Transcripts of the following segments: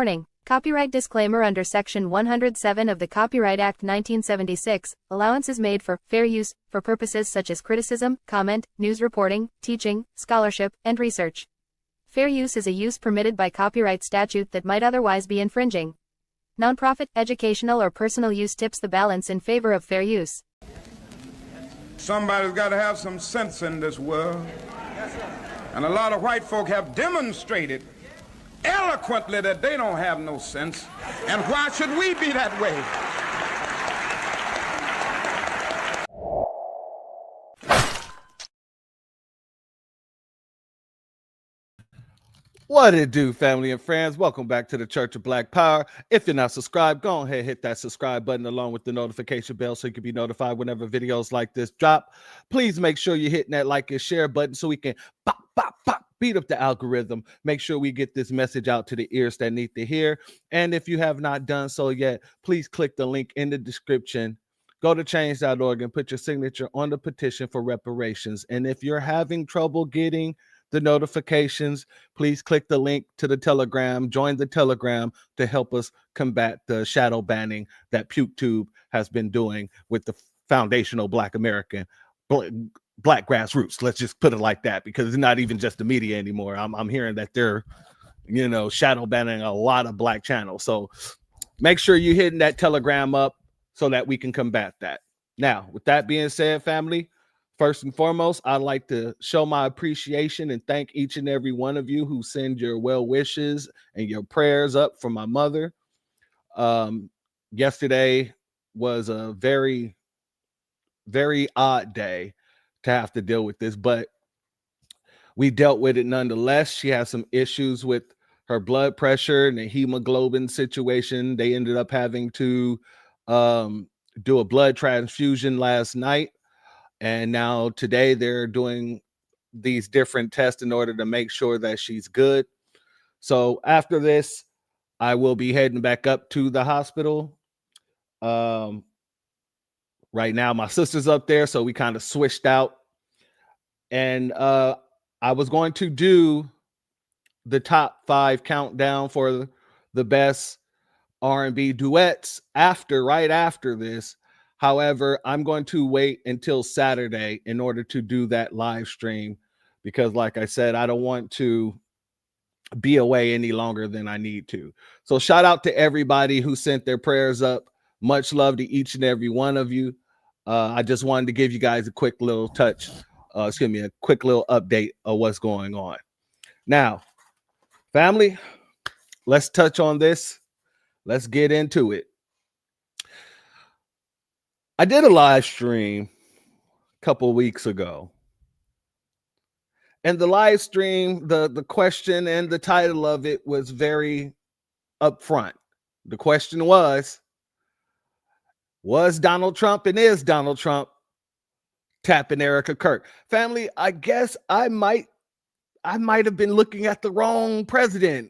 Warning. Copyright disclaimer under Section 107 of the Copyright Act 1976, allowance is made for fair use for purposes such as criticism, comment, news reporting, teaching, scholarship, and research. Fair use is a use permitted by copyright statute that might otherwise be infringing. Nonprofit, educational, or personal use tips the balance in favor of fair use. Somebody's got to have some sense in this world. And a lot of white folk have demonstrated eloquently that they don't have no sense. And why should we be that way? What it do, family and friends? Welcome back to the Church of Black Power. If you're not subscribed, go ahead, hit that subscribe button along with the notification bell so you can be notified whenever videos like this drop. Please make sure you're hitting that like and share button so we can pop, pop, pop, beat up the algorithm. Make sure we get this message out to the ears that need to hear. And if you have not done so yet, please click the link in the description. Go to change.org and put your signature on the petition for reparations. And if you're having trouble getting the notifications, please click the link to the Telegram, join the Telegram to help us combat the shadow banning that PukeTube has been doing with the foundational Black American, Black grassroots. Let's just put it like that, because it's not even just the media anymore. I'm hearing that they're, shadow banning a lot of Black channels. So make sure you're hitting that Telegram up so that we can combat that. Now, with that being said, family, first and foremost, I'd like to show my appreciation and thank each and every one of you who send your well wishes and your prayers up for my mother. Yesterday was a very, very odd day to have to deal with this, but we dealt with it nonetheless. She has some issues with her blood pressure and the hemoglobin situation. They ended up having to do a blood transfusion last night. And now today they're doing these different tests in order to make sure that she's good. So after this, I will be heading back up to the hospital. Right now, my sister's up there, so we kind of switched out. And I was going to do the top 5 countdown for the best R&B duets right after this. However, I'm going to wait until Saturday in order to do that live stream because, like I said, I don't want to be away any longer than I need to. So shout out to everybody who sent their prayers up. Much love to each and every one of you. I just wanted to give you guys a quick little a quick little update of what's going on. Now, family, let's touch on this. Let's get into it. I did a live stream a couple of weeks ago. And the live stream, the question and the title of it was very upfront. The question was Donald Trump and is Donald Trump tapping Erica Kirk? Family, I guess I might have been looking at the wrong president.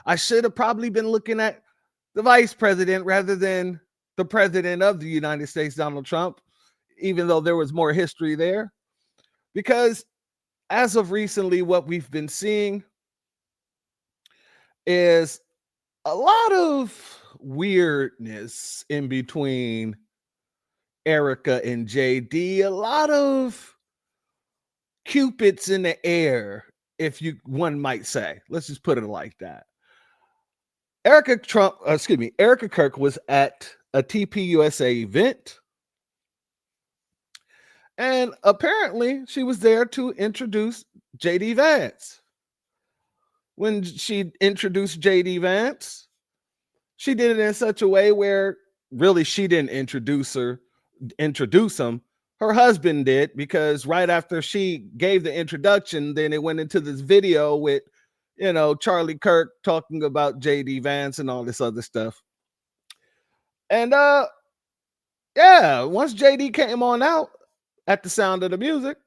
I should have probably been looking at the vice president rather than the president of the United States, Donald Trump, even though there was more history there. Because as of recently, what we've been seeing is a lot of weirdness in between Erica and JD, a lot of cupids in the air, one might say. Let's just put it like that. Erica Kirk was at a TPUSA event, and apparently she was there to introduce JD Vance. When she introduced JD Vance, she did it in such a way where really she didn't introduce him. Her husband did, because right after she gave the introduction, then it went into this video with Charlie Kirk talking about JD Vance and all this other stuff. And once JD came on out at the sound of the music,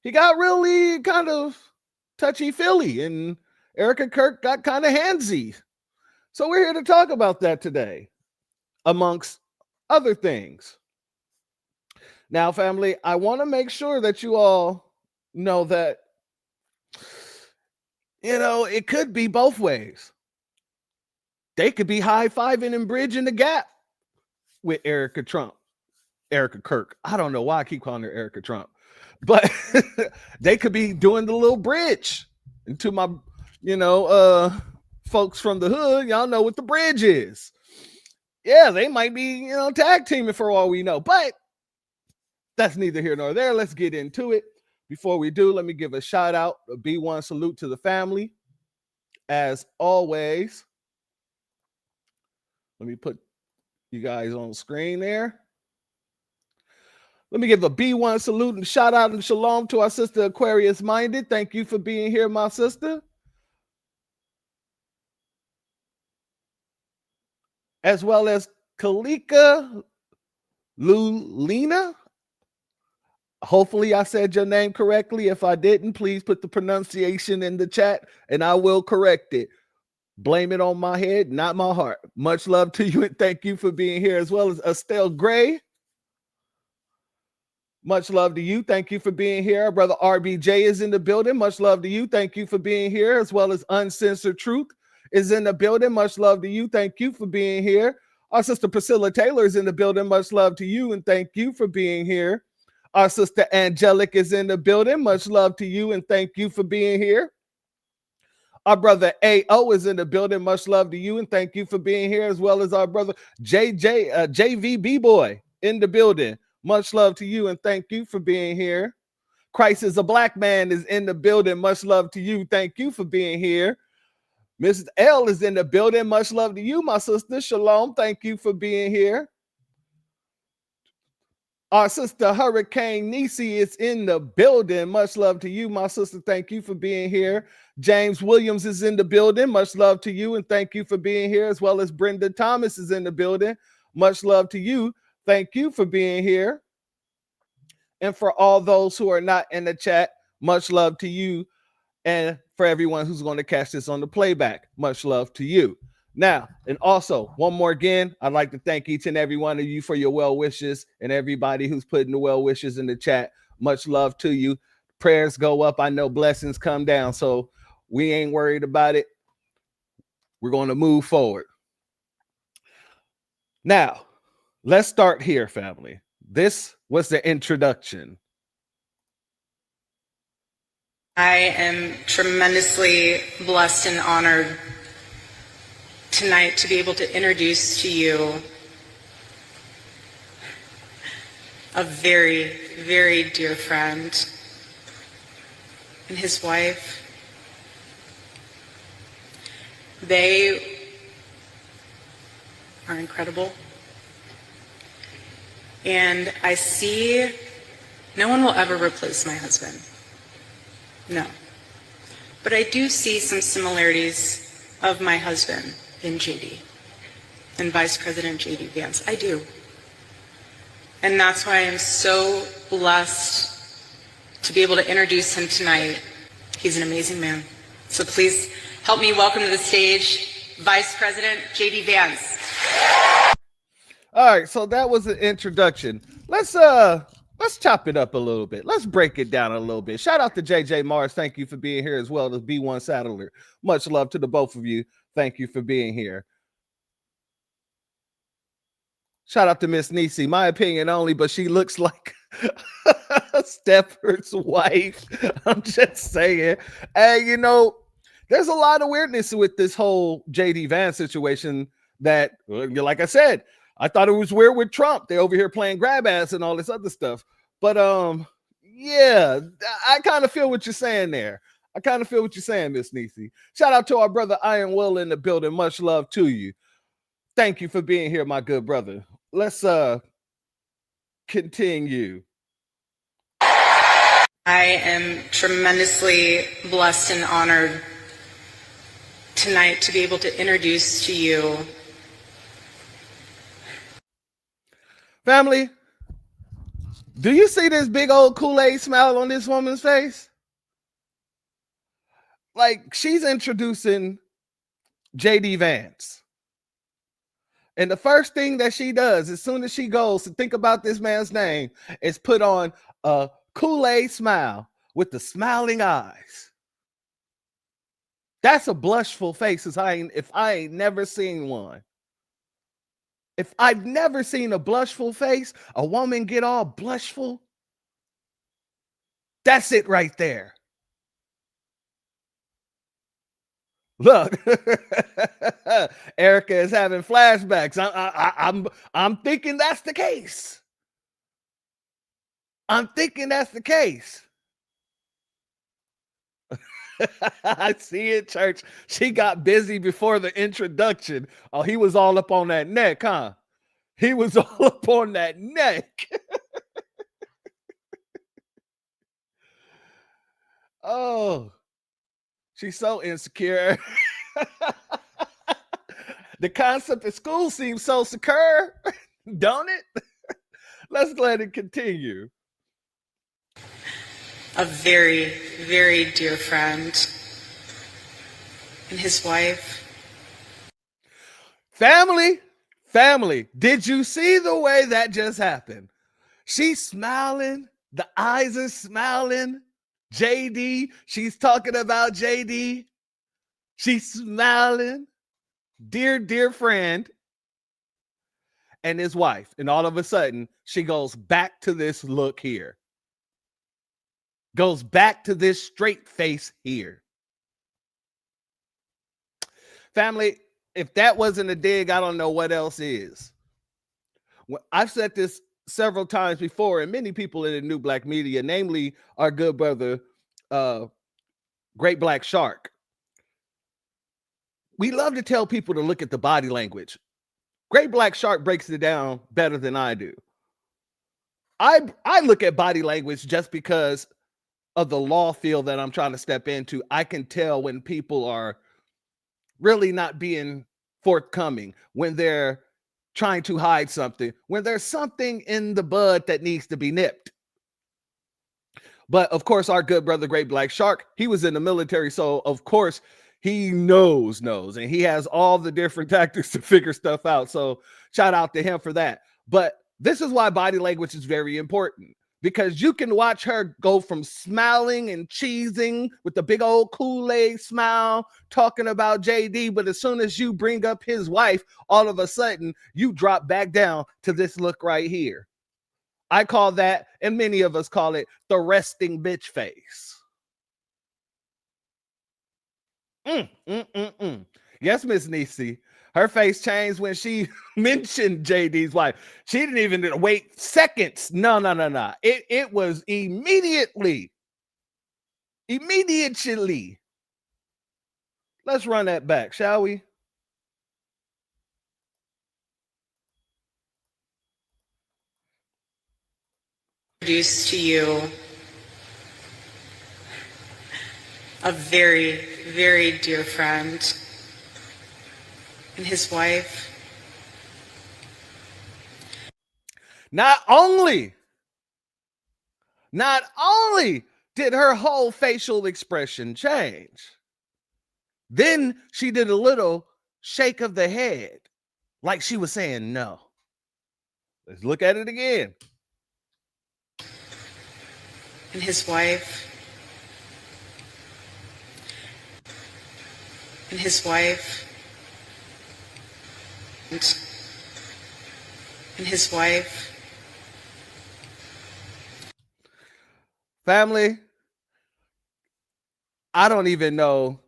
he got really kind of touchy-feely, and Erica Kirk got kind of handsy. So we're here to talk about that today, amongst other things. Now, family, I want to make sure that you all know that It could be both ways. They could be high-fiving and bridging the gap with Erica Kirk. I don't know why I keep calling her Erica Trump, but they could be doing the little bridge. And to my, folks from the hood, y'all know what the bridge is. Yeah, they might be, tag teaming for all we know, but that's neither here nor there. Let's get into it. Before we do, let me give a shout out, a B1 salute to the family. As always, let me put you guys on screen there. Let me give a B1 salute and shout out and shalom to our sister Aquarius Minded. Thank you for being here, my sister. As well as Kalika Lulina. Hopefully I said your name correctly. If I didn't, please put the pronunciation in the chat and I will correct it. Blame it on my head, not my heart. Much love to you and thank you for being here, as well as Estelle Gray. Much love to you. Thank you for being here. Our brother RBJ is in the building. Much love to you. Thank you for being here, as well as Uncensored Truth is in the building. Much love to you. Thank you for being here. Our sister Priscilla Taylor is in the building. Much love to you and thank you for being here. Our sister Angelic is in the building. Much love to you and thank you for being here. Our brother AO is in the building. Much love to you and thank you for being here, as well as our brother JVB Boy in the building. Much love to you and thank you for being here. Christ is a Black Man is in the building. Much love to you. Thank you for being here. Mrs. L is in the building. Much love to you, my sister. Shalom. Thank you for being here. Our sister Hurricane Nisi is in the building. Much love to you, my sister. Thank you for being here. James Williams is in the building. Much love to you and thank you for being here, as well as Brenda Thomas is in the building. Much love to you. Thank you for being here. And for all those who are not in the chat, much love to you. And for everyone who's going to catch this on the playback, much love to you. Now, and also, one more again, I'd like to thank each and every one of you for your well wishes and everybody who's putting the well wishes in the chat. Much love to you. Prayers go up. I know blessings come down, so we ain't worried about it. We're going to move forward. Now, let's start here, family. This was the introduction. I am tremendously blessed and honored tonight to be able to introduce to you a very, very dear friend and his wife. They are incredible. And I see no one will ever replace my husband. No. But I do see some similarities of my husband in JD and Vice President JD Vance. I do. And that's why I'm so blessed to be able to introduce him tonight. He's an amazing man. So please help me welcome to the stage Vice President JD Vance. All right, so that was an introduction. Let's chop it up a little bit. Let's break it down a little bit. Shout out to JJ Mars. Thank you for being here, as well as B1 Saddler. Much love to the both of you. Thank you for being here. Shout out to Miss Nisi. My opinion only, but she looks like Stepford's wife. I'm just saying. And there's a lot of weirdness with this whole JD Vance situation that, like I said, I thought it was weird with Trump. They over here playing grab ass and all this other stuff. But yeah, I kind of feel what you're saying there. I kind of feel what you're saying, Miss Nisi. Shout out to our brother Iron Will in the building. Much love to you. Thank you for being here, my good brother. Let's continue. I am tremendously blessed and honored tonight to be able to introduce to you. Family, do you see this big old Kool-Aid smile on this woman's face? Like, she's introducing JD Vance. And the first thing that she does, as soon as she goes to think about this man's name, is put on a Kool-Aid smile with the smiling eyes. That's a blushful face. If I ain't never seen one. If I've never seen a blushful face, a woman get all blushful, that's it right there. Look, Erica is having flashbacks. I'm thinking that's the case. I'm thinking that's the case. I see it, church. She got busy before the introduction. Oh, he was all up on that neck, huh? He was all up on that neck. Oh, she's so insecure. The concept of school seems so secure, don't it? Let's let it continue. A very, very dear friend and his wife. Family, did you see the way that just happened? She's smiling. The eyes are smiling. JD, she's talking about JD. She's smiling. Dear friend. And his wife. And all of a sudden, she goes back to this look here. Goes back to this straight face here. Family, if that wasn't a dig, I don't know what else is. I've said this several times before, and many people in the new black media, namely our good brother, Great Black Shark. We love to tell people to look at the body language. Great Black Shark breaks it down better than I do. I look at body language just because of the law field that I'm trying to step into. I can tell when people are really not being forthcoming, when they're trying to hide something, when there's something in the bud that needs to be nipped. But of course, our good brother, Great Black Shark, he was in the military. So of course, he knows, and he has all the different tactics to figure stuff out. So shout out to him for that. But this is why body language is very important, because you can watch her go from smiling and cheesing with the big old Kool-Aid smile, talking about JD. But as soon as you bring up his wife, all of a sudden you drop back down to this look right here. I call that, and many of us call it, the resting bitch face. Yes, Miss Niecy. Her face changed when she mentioned JD's wife. She didn't even wait seconds. No. It was immediately. Immediately. Let's run that back, shall we? Introduce to you a very, very dear friend and his wife. Not only did her whole facial expression change, then she did a little shake of the head, like she was saying no. Let's look at it again. And his wife. And his wife. And his wife. Family, I don't even know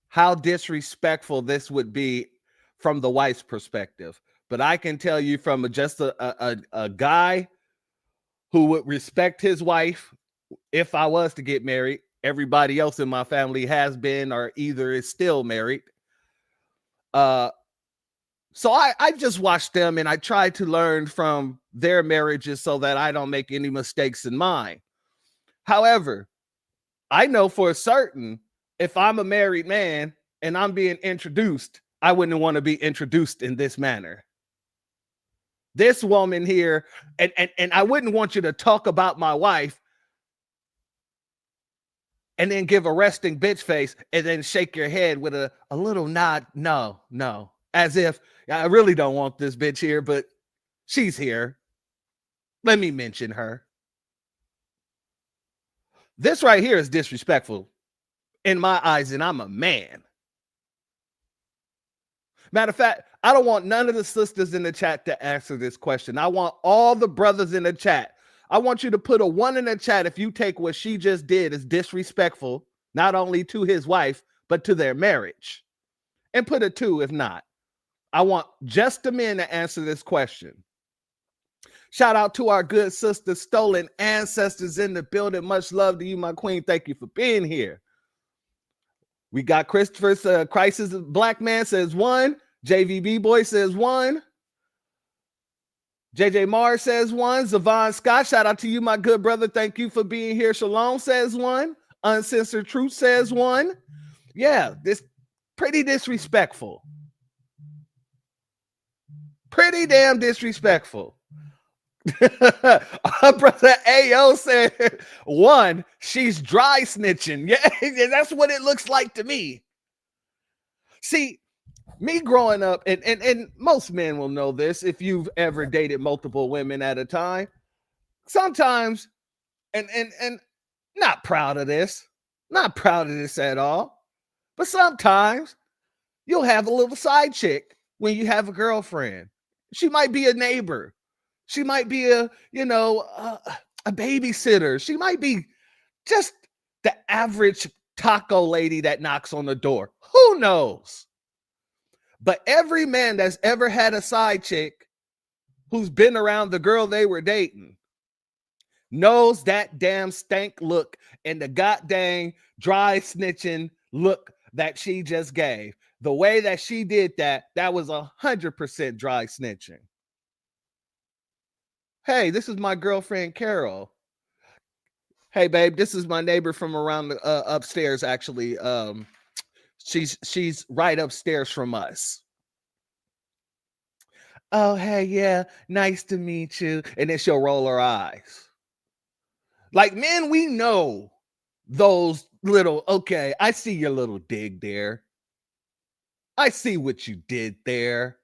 how disrespectful this would be from the wife's perspective, but I can tell you from just a guy who would respect his wife. If I was to get married, everybody else in my family has been or either is still married. So I just watch them and I try to learn from their marriages so that I don't make any mistakes in mine. However, I know for certain if I'm a married man and I'm being introduced, I wouldn't want to be introduced in this manner. This woman here, and I wouldn't want you to talk about my wife and then give a resting bitch face and then shake your head with a little nod. No. As if I really don't want this bitch here, but she's here. Let me mention her. This right here is disrespectful in my eyes, and I'm a man. Matter of fact, I don't want none of the sisters in the chat to answer this question. I want all the brothers in the chat. I want you to put a 1 in the chat if you take what she just did as disrespectful, not only to his wife, but to their marriage. And put a 2 if not. I want just the men to answer this question. Shout out to our good sister, Stolen Ancestors in the building. Much love to you, my queen. Thank you for being here. We got Christopher's Crisis Black Man says 1. JVB Boy says 1. JJ Mars says 1. Zavon Scott, shout out to you, my good brother. Thank you for being here. Shalom says 1. Uncensored Truth says 1. Yeah, this pretty disrespectful. Pretty damn disrespectful. Our brother AO said 1. She's dry snitching. Yeah, that's what it looks like to me. See, me growing up, and most men will know this if you've ever dated multiple women at a time. Sometimes, and not proud of this, at all, but sometimes you'll have a little side chick when you have a girlfriend. She might be a neighbor. She might be a babysitter. She might be just the average taco lady that knocks on the door. Who knows? But every man that's ever had a side chick who's been around the girl they were dating knows that damn stank look and the goddamn dry snitching look that she just gave. The way that she did that was 100% dry snitching. Hey, this is my girlfriend, Carol. Hey, babe, this is my neighbor from around the upstairs, actually. She's right upstairs from us. Oh, hey, yeah, nice to meet you. And then she'll roll her eyes. Like, men, we know those little, okay, I see your little dig there. I see what you did there.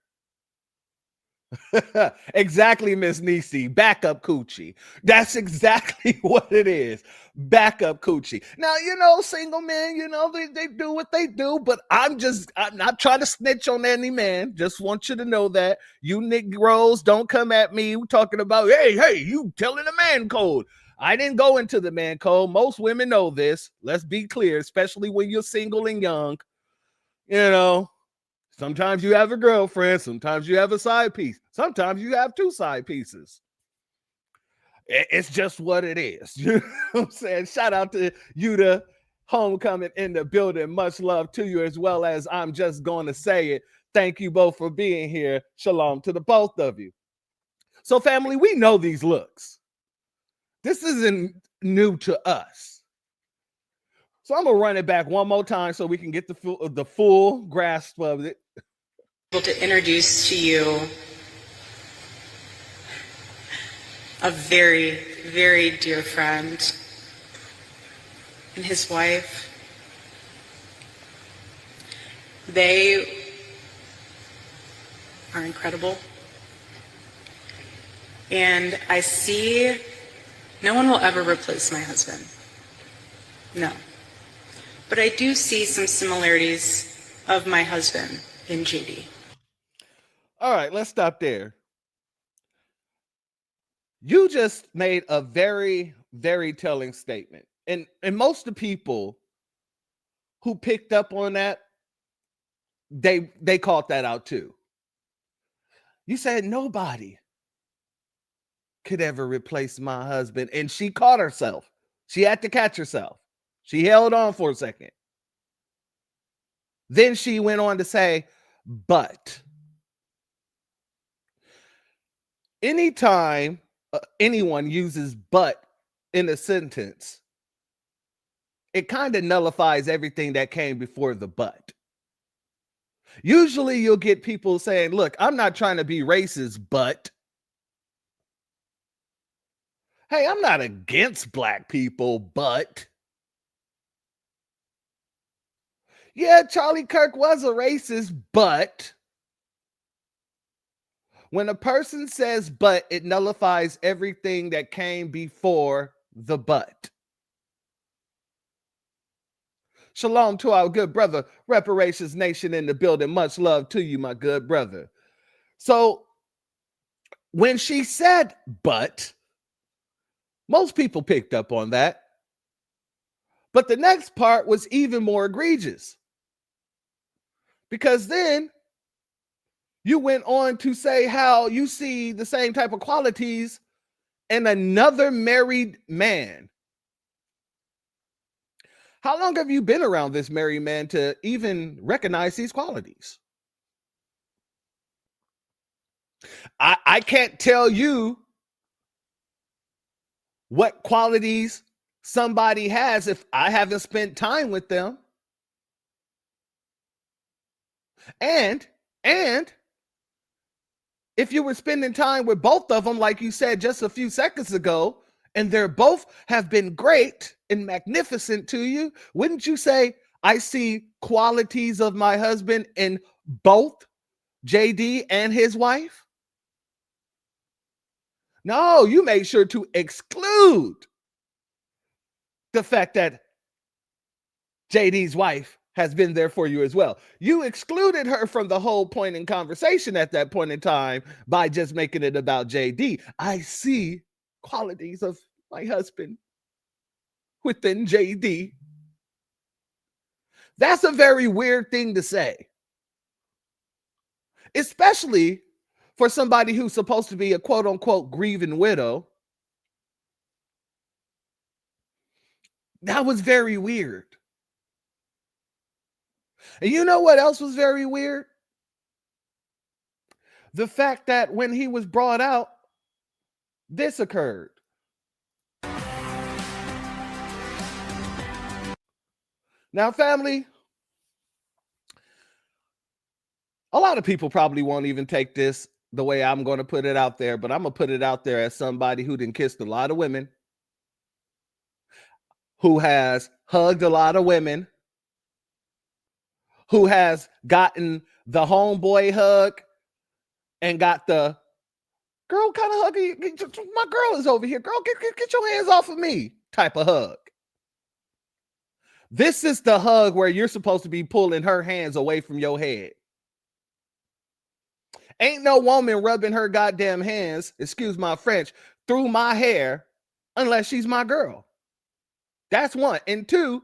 Exactly, Miss Nisi. Backup coochie. That's exactly what it is. Backup coochie. Now, single men, they do what they do, but I'm not trying to snitch on any man. Just want you to know that. You Negroes, don't come at me talking about, hey, you telling the man code. I didn't go into the man code. Most women know this. Let's be clear, especially when you're single and young. Sometimes you have a girlfriend. Sometimes you have a side piece. Sometimes you have 2 side pieces. It's just what it is. You know what I'm saying? Shout out to Yuta Homecoming in the building. Much love to you, as well as I'm just going to say it. Thank you both for being here. Shalom to the both of you. So, family, we know these looks. This isn't new to us. So I'm going to run it back one more time so we can get the full grasp of it. To introduce to you a very, very dear friend and his wife. They are incredible. And I see no one will ever replace my husband. No. But I do see some similarities of my husband in JD. All right, let's stop there. You just made a very, very telling statement. And most of the people who picked up on that, they called that out too. You said nobody could ever replace my husband. And she caught herself. She had to catch herself. She held on for a second. Then she went on to say, but anytime anyone uses but in a sentence, it kind of nullifies everything that came before the but. Usually you'll get people saying, look, I'm not trying to be racist, but hey, I'm not against black people, but yeah, Charlie Kirk was a racist, but when a person says but, it nullifies everything that came before the but. Shalom to our good brother, Reparations Nation in the building. Much love to you, my good brother. So when she said but, most people picked up on that. But the next part was even more egregious. Because then you went on to say how you see the same type of qualities in another married man. How long have you been around this married man to even recognize these qualities? I can't tell you what qualities somebody has if I haven't spent time with them. And if you were spending time with both of them, like you said just a few seconds ago, and they're both have been great and magnificent to you, wouldn't you say, I see qualities of my husband in both JD and his wife? No, you made sure to exclude the fact that JD's wife has been there for you as well. You excluded her from the whole point in conversation at that point in time by just making it about JD. I see qualities of my husband within JD. That's a very weird thing to say, especially for somebody who's supposed to be a quote unquote grieving widow. That was very weird. And you know what else was very weird? The fact that when he was brought out, this occurred. Now, family, a lot of people probably won't even take this the way I'm going to put it out there, but I'm going to put it out there as somebody who done kissed a lot of women, who has hugged a lot of women, who has gotten the homeboy hug and got the girl kind of hug. My girl is over here. Girl, get your hands off of me type of hug. This is the hug where you're supposed to be pulling her hands away from your head. Ain't no woman rubbing her goddamn hands, excuse my French, through my hair unless she's my girl. That's one. And two,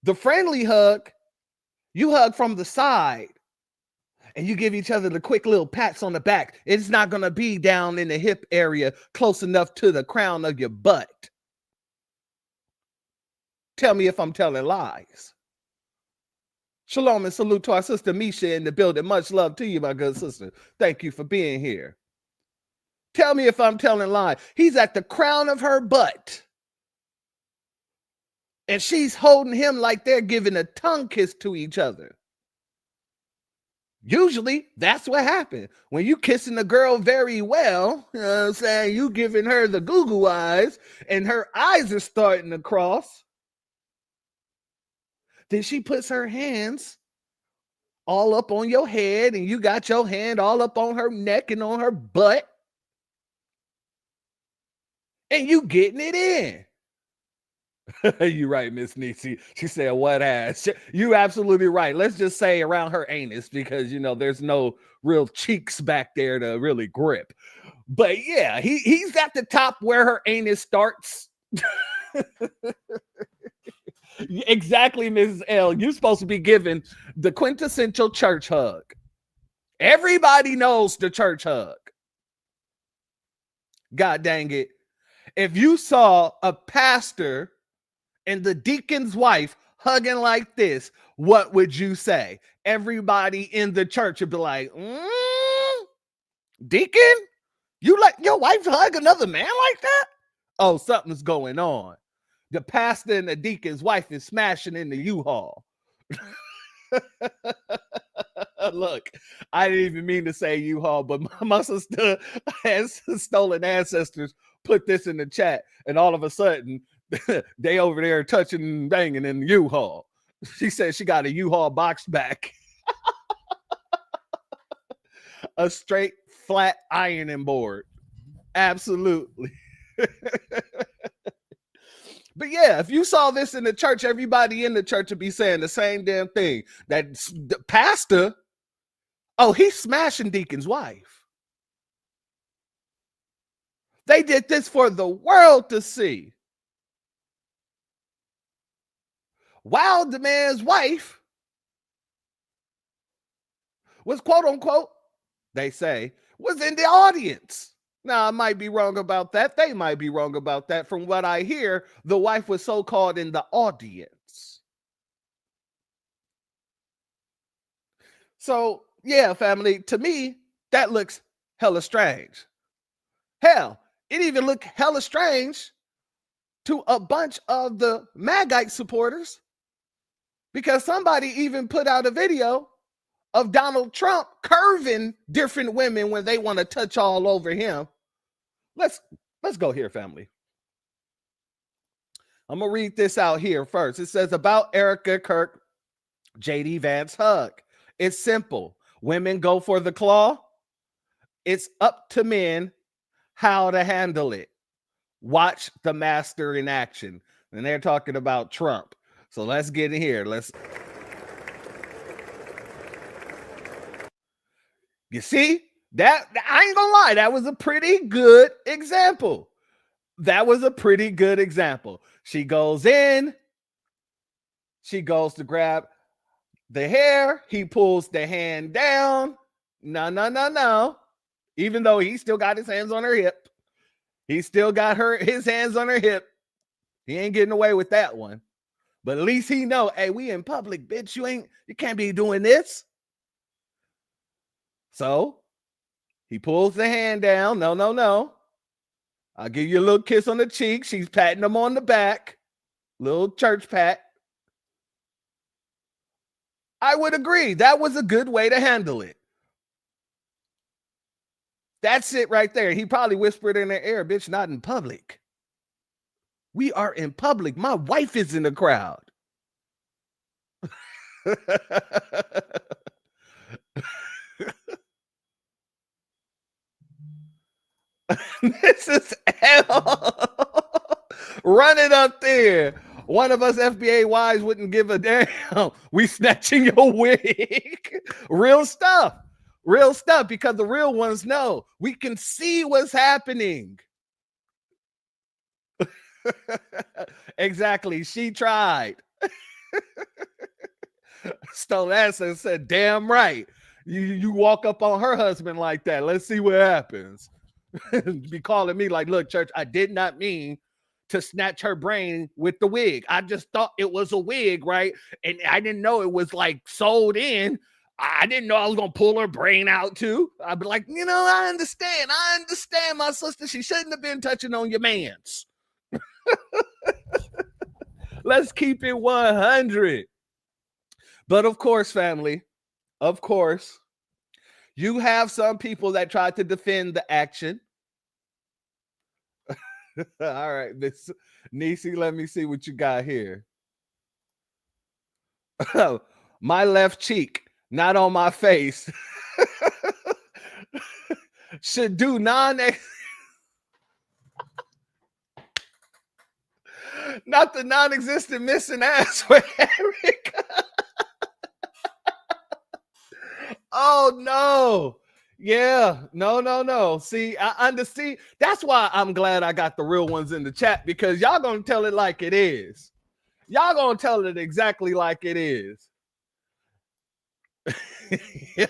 the friendly hug, you hug from the side and you give each other the quick little pats on the back. It's not going to be down in the hip area close enough to the crown of your butt. Tell me if I'm telling lies. Shalom and salute to our sister Misha in the building. Much love to you, my good sister. Thank you for being here. Tell me if I'm telling lies. He's at the crown of her butt. And she's holding him like they're giving a tongue kiss to each other. Usually, that's what happened. When you kissing a girl very well, you know what I'm saying? You giving her the goo-goo eyes, and her eyes are starting to cross. Then she puts her hands all up on your head, and you got your hand all up on her neck and on her butt. And you getting it in. You right, Miss Nietzsche. She said, what ass? You absolutely right. Let's just say around her anus, because, you know, there's no real cheeks back there to really grip. But yeah, he's at the top where her anus starts. Exactly, Mrs. L. You're supposed to be giving the quintessential church hug. Everybody knows the church hug. God dang it. If you saw a pastor and the deacon's wife hugging like this, what would you say? Everybody in the church would be like, Deacon, you let your wife hug another man like that? Oh, something's going on. The pastor and the deacon's wife is smashing in the U-Haul. Look, I didn't even mean to say U-Haul, but my sister has stolen ancestors put this in the chat, and all of a sudden, they over there touching and banging in the U-Haul. She said she got a U-Haul box back. A straight flat ironing board. Absolutely. But yeah, if you saw this in the church, everybody in the church would be saying the same damn thing. That the pastor, oh, he's smashing Deacon's wife. They did this for the world to see. While the man's wife was, quote unquote, they say, was in the audience. Now, I might be wrong about that. They might be wrong about that. From what I hear, the wife was so-called in the audience. So, yeah, family, to me, that looks hella strange. Hell, it even looked hella strange to a bunch of the Magite supporters, because somebody even put out a video of Donald Trump curving different women when they want to touch all over him. Let's go here, family. I'm going to read this out here first. It says, about Erica Kirk, JD Vance hug. It's simple. Women go for the claw. It's up to men how to handle it. Watch the master in action. And they're talking about Trump. So let's get in here. You see, that I ain't gonna lie, that was a pretty good example. That was a pretty good example. She goes in, she goes to grab the hair, he pulls the hand down. No. Even though he still got his hands on her hip. He still got his hands on her hip. He ain't getting away with that one. But at least he know, hey, we in public, bitch. You can't be doing this. So he pulls the hand down. No. I'll give you a little kiss on the cheek. She's patting him on the back. Little church pat. I would agree. That was a good way to handle it. That's it right there. He probably whispered in their ear, bitch, not in public. We are in public. My wife is in the crowd. This is hell. Run it up there. One of us FBA wives wouldn't give a damn. We snatching your wig. Real stuff. Real stuff, because the real ones know. We can see what's happening. Exactly. She tried. Stole ass and said, damn right. You walk up on her husband like that. Let's see what happens. Be calling me like, look, church, I did not mean to snatch her brain with the wig. I just thought it was a wig, right? And I didn't know it was like sewed in. I didn't know I was going to pull her brain out too. I'd be like, I understand, my sister. She shouldn't have been touching on your mans. Let's keep it 100. But of course, family, of course, you have some people that try to defend the action. All right, Miss Nisi, let me see what you got here. My left cheek, not on my face, should do not the non-existent missing ass for Erica. Oh no. Yeah, no. See, I understand. That's why I'm glad I got the real ones in the chat, because y'all gonna tell it like it is. Y'all gonna tell it exactly like it is.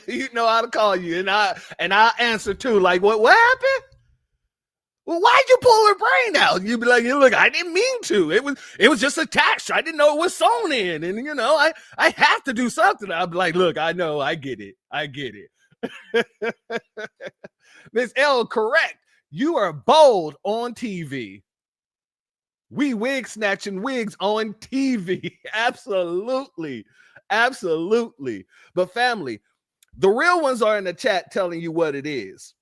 You know how to call you, and I answer too. Like, what happened? Well, why'd you pull her brain out? You'd be like, look, I didn't mean to. It was just attached. I didn't know it was sewn in, and I have to do something. I'd be like, look, I know, I get it. Miss L, correct. You are bold on TV. We wig snatching wigs on TV. Absolutely. But family, the real ones are in the chat telling you what it is.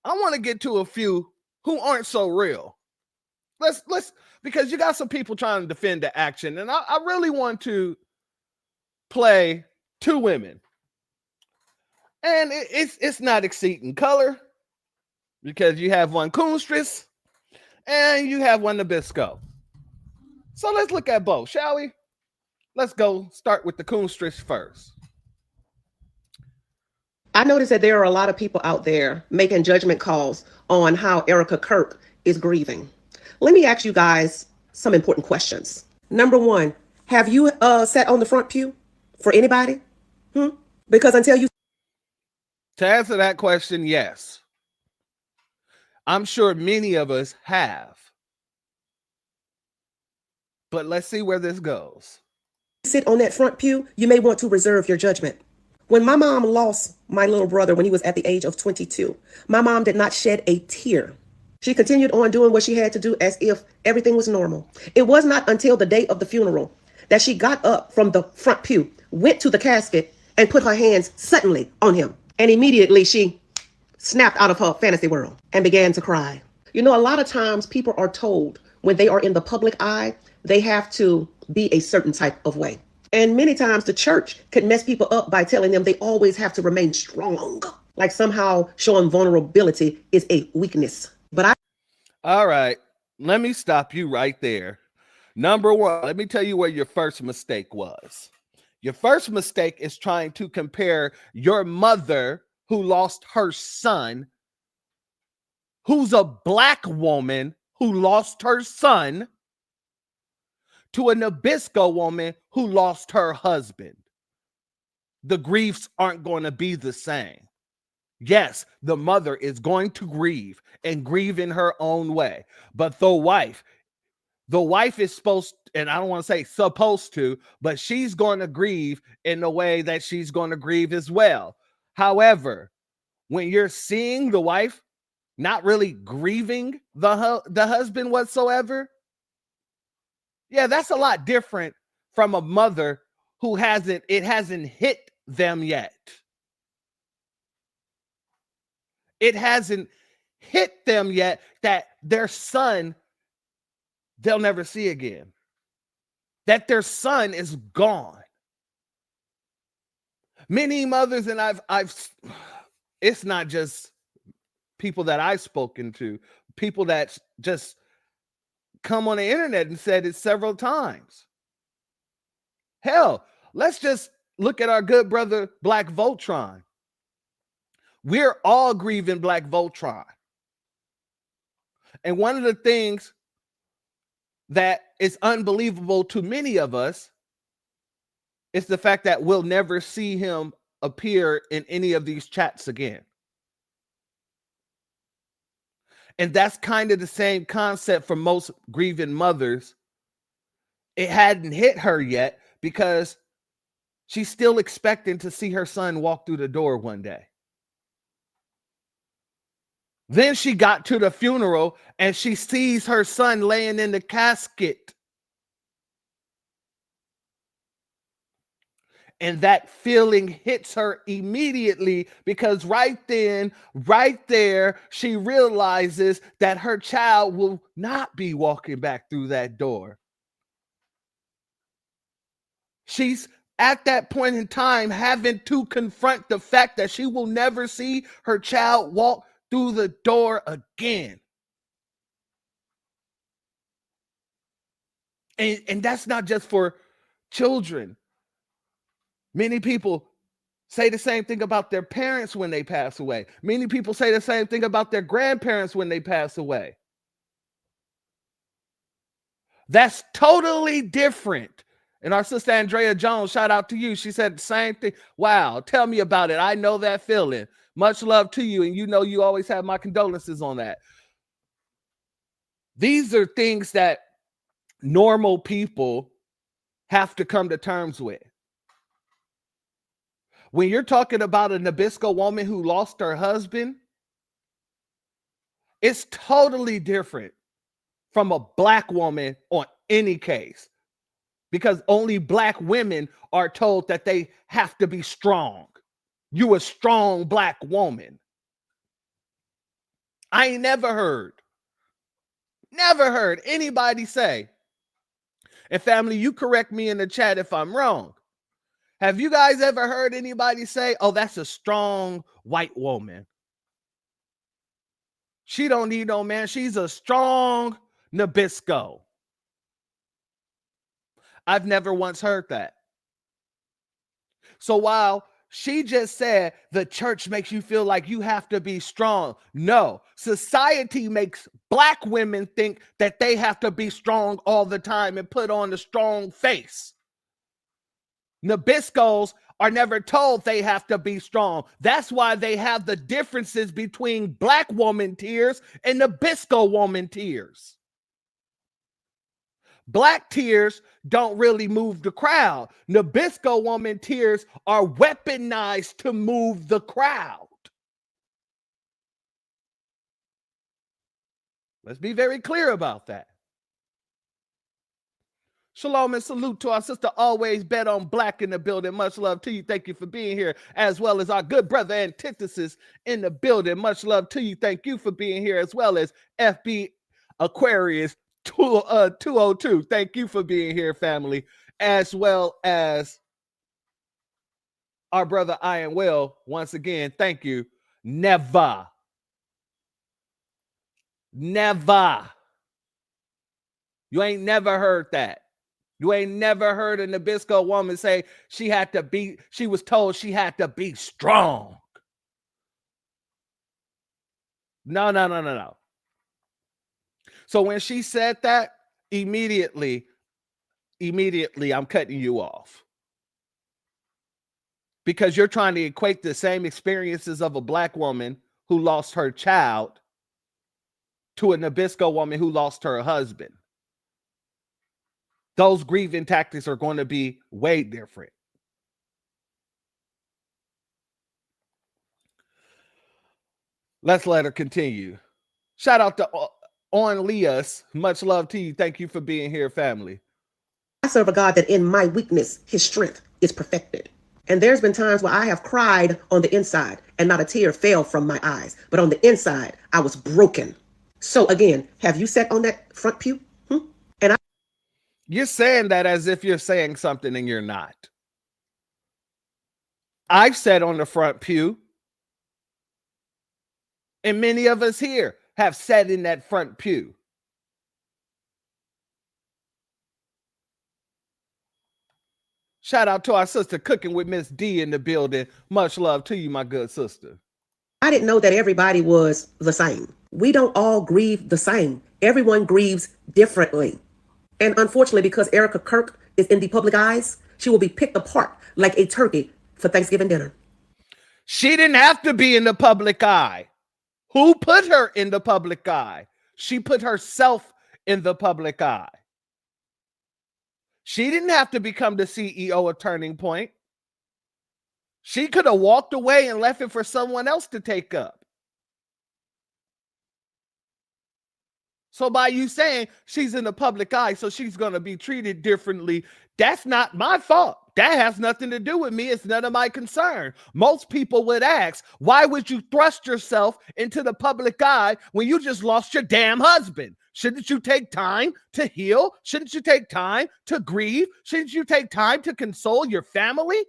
I want to get to a few who aren't so real. Let's because you got some people trying to defend the action, and I really want to play two women. And it's not exceeding color, because you have one Coonstress and you have one Nabisco. So let's look at both, shall we? Let's go start with the coonstress first. I noticed that there are a lot of people out there making judgment calls on how Erica Kirk is grieving. Let me ask you guys some important questions. Number one, have you sat on the front pew for anybody? Because until you To answer that question, yes. I'm sure many of us have. But let's see where this goes. sit on that front pew, you may want to reserve your judgment. When my mom lost my little brother when he was at the age of 22, my mom did not shed a tear. She continued on doing what she had to do as if everything was normal. It was not until the day of the funeral that she got up from the front pew, went to the casket, and put her hands suddenly on him. And immediately she snapped out of her fantasy world and began to cry. You know, a lot of times people are told when they are in the public eye, they have to be a certain type of way. And many times the church could mess people up by telling them they always have to remain strong, like somehow showing vulnerability is a weakness. All right, let me stop you right there. Number one, let me tell you where your first mistake was. Your first mistake is trying to compare your mother, who lost her son, who's a black woman who lost her son, to a Nabisco woman who lost her husband. The griefs aren't going to be the same. Yes, the mother is going to grieve and grieve in her own way, but the wife is supposed, and I don't want to say supposed to, but she's going to grieve in the way that she's going to grieve as well. However, when you're seeing the wife not really grieving the husband whatsoever, yeah, that's a lot different from a mother who hasn't hit them yet. It hasn't hit them yet that their son they'll never see again. That their son is gone. Many mothers, and I've it's not just people that I've spoken to, people that just come on the internet and said it several times. Hell, let's just look at our good brother Black Voltron. We're all grieving Black Voltron. And one of the things that is unbelievable to many of us is the fact that we'll never see him appear in any of these chats again. And that's kind of the same concept for most grieving mothers. It hadn't hit her yet because she's still expecting to see her son walk through the door one day. Then she got to the funeral and she sees her son laying in the casket. And that feeling hits her immediately because right then, right there, she realizes that her child will not be walking back through that door. She's at that point in time having to confront the fact that she will never see her child walk through the door again. And that's not just for children. Many people say the same thing about their parents when they pass away. Many people say the same thing about their grandparents when they pass away. That's totally different. And our sister Andrea Jones, shout out to you. She said the same thing. Wow, tell me about it. I know that feeling. Much love to you. And you know you always have my condolences on that. These are things that normal people have to come to terms with. When you're talking about a Nabisco woman who lost her husband, it's totally different from a black woman on any case, because only black women are told that they have to be strong. You a strong black woman. I ain't never heard anybody say, and family, you correct me in the chat if I'm wrong. Have you guys ever heard anybody say, oh, that's a strong white woman? She don't need no man. She's a strong Nabisco. I've never once heard that. So while she just said the church makes you feel like you have to be strong, no, society makes Black women think that they have to be strong all the time and put on a strong face. Nabiscos are never told they have to be strong. That's why they have the differences between Black woman tears and Nabisco woman tears. Black tears don't really move the crowd. Nabisco woman tears are weaponized to move the crowd. Let's be very clear about that. Shalom and salute to our sister Always Bet on Black in the building. Much love to you. Thank you for being here, as well as our good brother Antithesis in the building. Much love to you. Thank you for being here, as well as FB Aquarius 202. Thank you for being here, family, as well as our brother Iron Will. Once again, thank you. Never. You ain't never heard that. You ain't never heard a Nabisco woman say she was told she had to be strong. No. So when she said that, immediately, I'm cutting you off. Because you're trying to equate the same experiences of a Black woman who lost her child to a Nabisco woman who lost her husband. Those grieving tactics are going to be way different. Let's let her continue. Shout out to On Leas. Much love to you. Thank you for being here, family. I serve a God that in my weakness, his strength is perfected. And there's been times where I have cried on the inside and not a tear fell from my eyes. But on the inside, I was broken. So again, have you sat on that front pew? You're saying that as if you're saying something and you're not. I've sat on the front pew. And many of us here have sat in that front pew. Shout out to our sister Cooking with Miss D in the building. Much love to you, my good sister. I didn't know that everybody was the same. We don't all grieve the same. Everyone grieves differently. And unfortunately, because Erica Kirk is in the public eyes, she will be picked apart like a turkey for Thanksgiving dinner. She didn't have to be in the public eye. Who put her in the public eye? She put herself in the public eye. She didn't have to become the CEO of Turning Point. She could have walked away and left it for someone else to take up. So by you saying she's in the public eye, so she's going to be treated differently, that's not my fault. That has nothing to do with me. It's none of my concern. Most people would ask, why would you thrust yourself into the public eye when you just lost your damn husband? Shouldn't you take time to heal? Shouldn't you take time to grieve? Shouldn't you take time to console your family?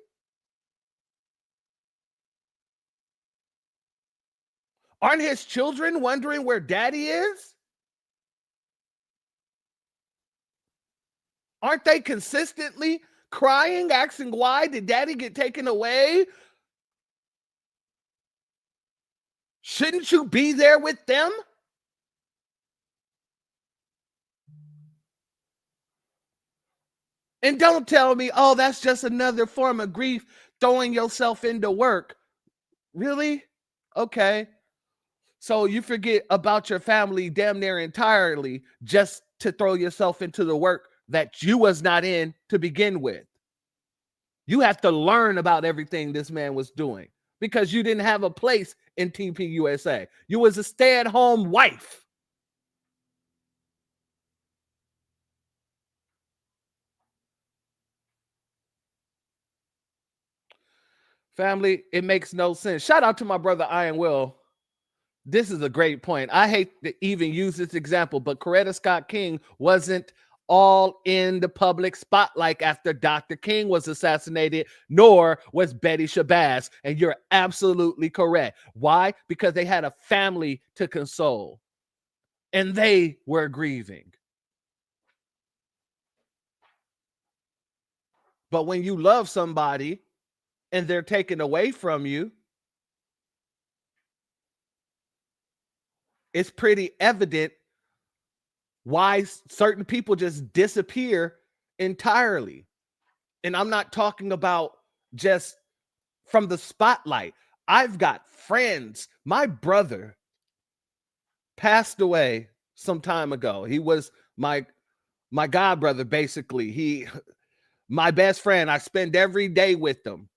Aren't his children wondering where daddy is? Aren't they consistently crying, asking why did daddy get taken away? Shouldn't you be there with them? And don't tell me, oh, that's just another form of grief, throwing yourself into work. Really? Okay. So you forget about your family damn near entirely just to throw yourself into the work that you was not in to begin with. You have to learn about everything this man was doing because you didn't have a place in TPUSA. You was a stay-at-home wife. Family, it makes no sense. Shout out to my brother Iron Will. This is a great point. I hate to even use this example, but Coretta Scott King wasn't all in the public spotlight after Dr. King was assassinated, nor was Betty Shabazz. And you're absolutely correct. Why? Because they had a family to console, and they were grieving. But when you love somebody and they're taken away from you, it's pretty evident why certain people just disappear entirely. And I'm not talking about just from the spotlight. I've got friends. My brother passed away some time ago. He was my god brother, basically. My best friend. I spend every day with him.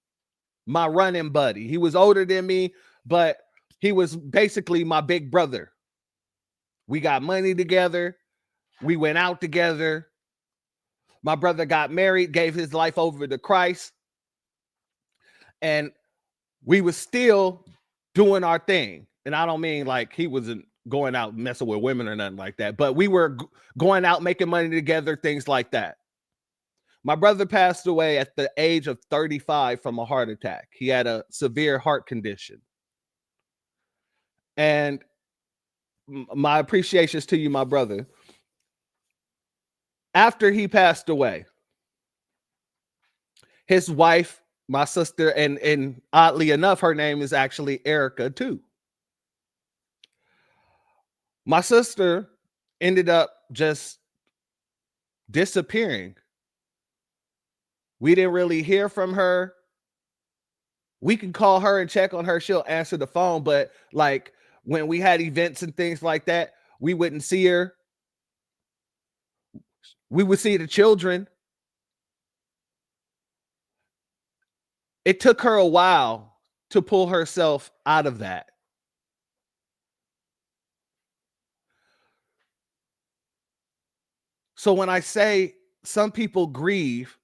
My running buddy. He was older than me, but he was basically my big brother. We got money together. We went out together. My brother got married, gave his life over to Christ. And we were still doing our thing. And I don't mean like he wasn't going out messing with women or nothing like that, but we were going out making money together, things like that. My brother passed away at the age of 35 from a heart attack. He had a severe heart condition. And my appreciations to you, my brother. After he passed away, his wife, my sister, and oddly enough, her name is actually Erica too. My sister ended up just disappearing. We didn't really hear from her. We can call her and check on her. She'll answer the phone, but like when we had events and things like that, we wouldn't see her. We would see the children. It took her a while to pull herself out of that. So when I say some people grieve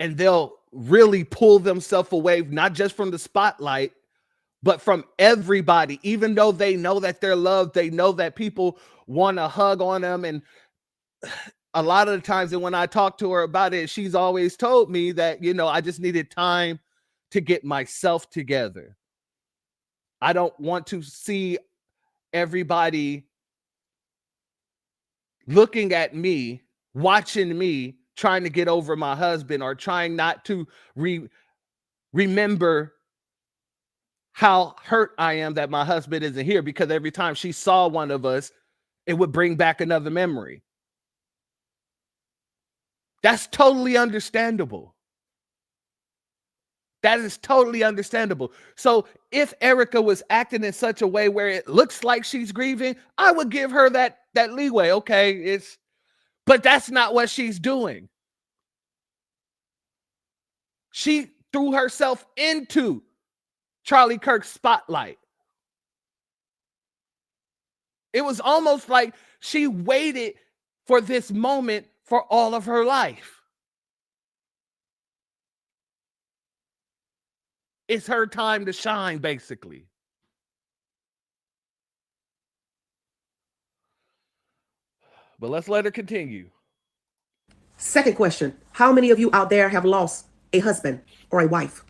and they'll really pull themselves away, not just from the spotlight, but from everybody, even though they know that they're loved, they know that people want to hug on them. And a lot of the times that when I talk to her about it, she's always told me that, I just needed time to get myself together. I don't want to see everybody looking at me, watching me, trying to get over my husband or trying not to remember how hurt I am that my husband isn't here, because every time she saw one of us, it would bring back another memory. That's totally understandable. That is totally understandable. So if Erica was acting in such a way where it looks like she's grieving, I would give her that leeway. Okay, but that's not what she's doing. She threw herself into Charlie Kirk's spotlight. It was almost like she waited for this moment for all of her life. It's her time to shine, basically. But let's let her continue. Second question. How many of you out there have lost a husband or a wife?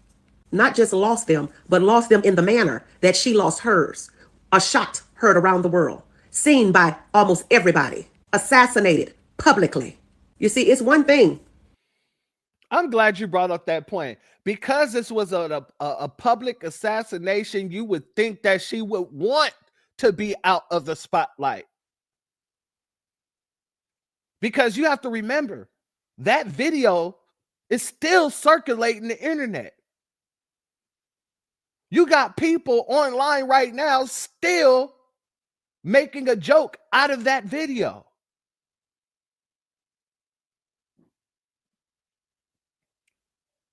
Not just lost them, but lost them in the manner that she lost hers. A shot heard around the world, seen by almost everybody, assassinated publicly. You see, it's one thing. I'm glad you brought up that point. Because this was a public assassination, you would think that she would want to be out of the spotlight. Because you have to remember, that video is still circulating the internet. You got people online right now still making a joke out of that video.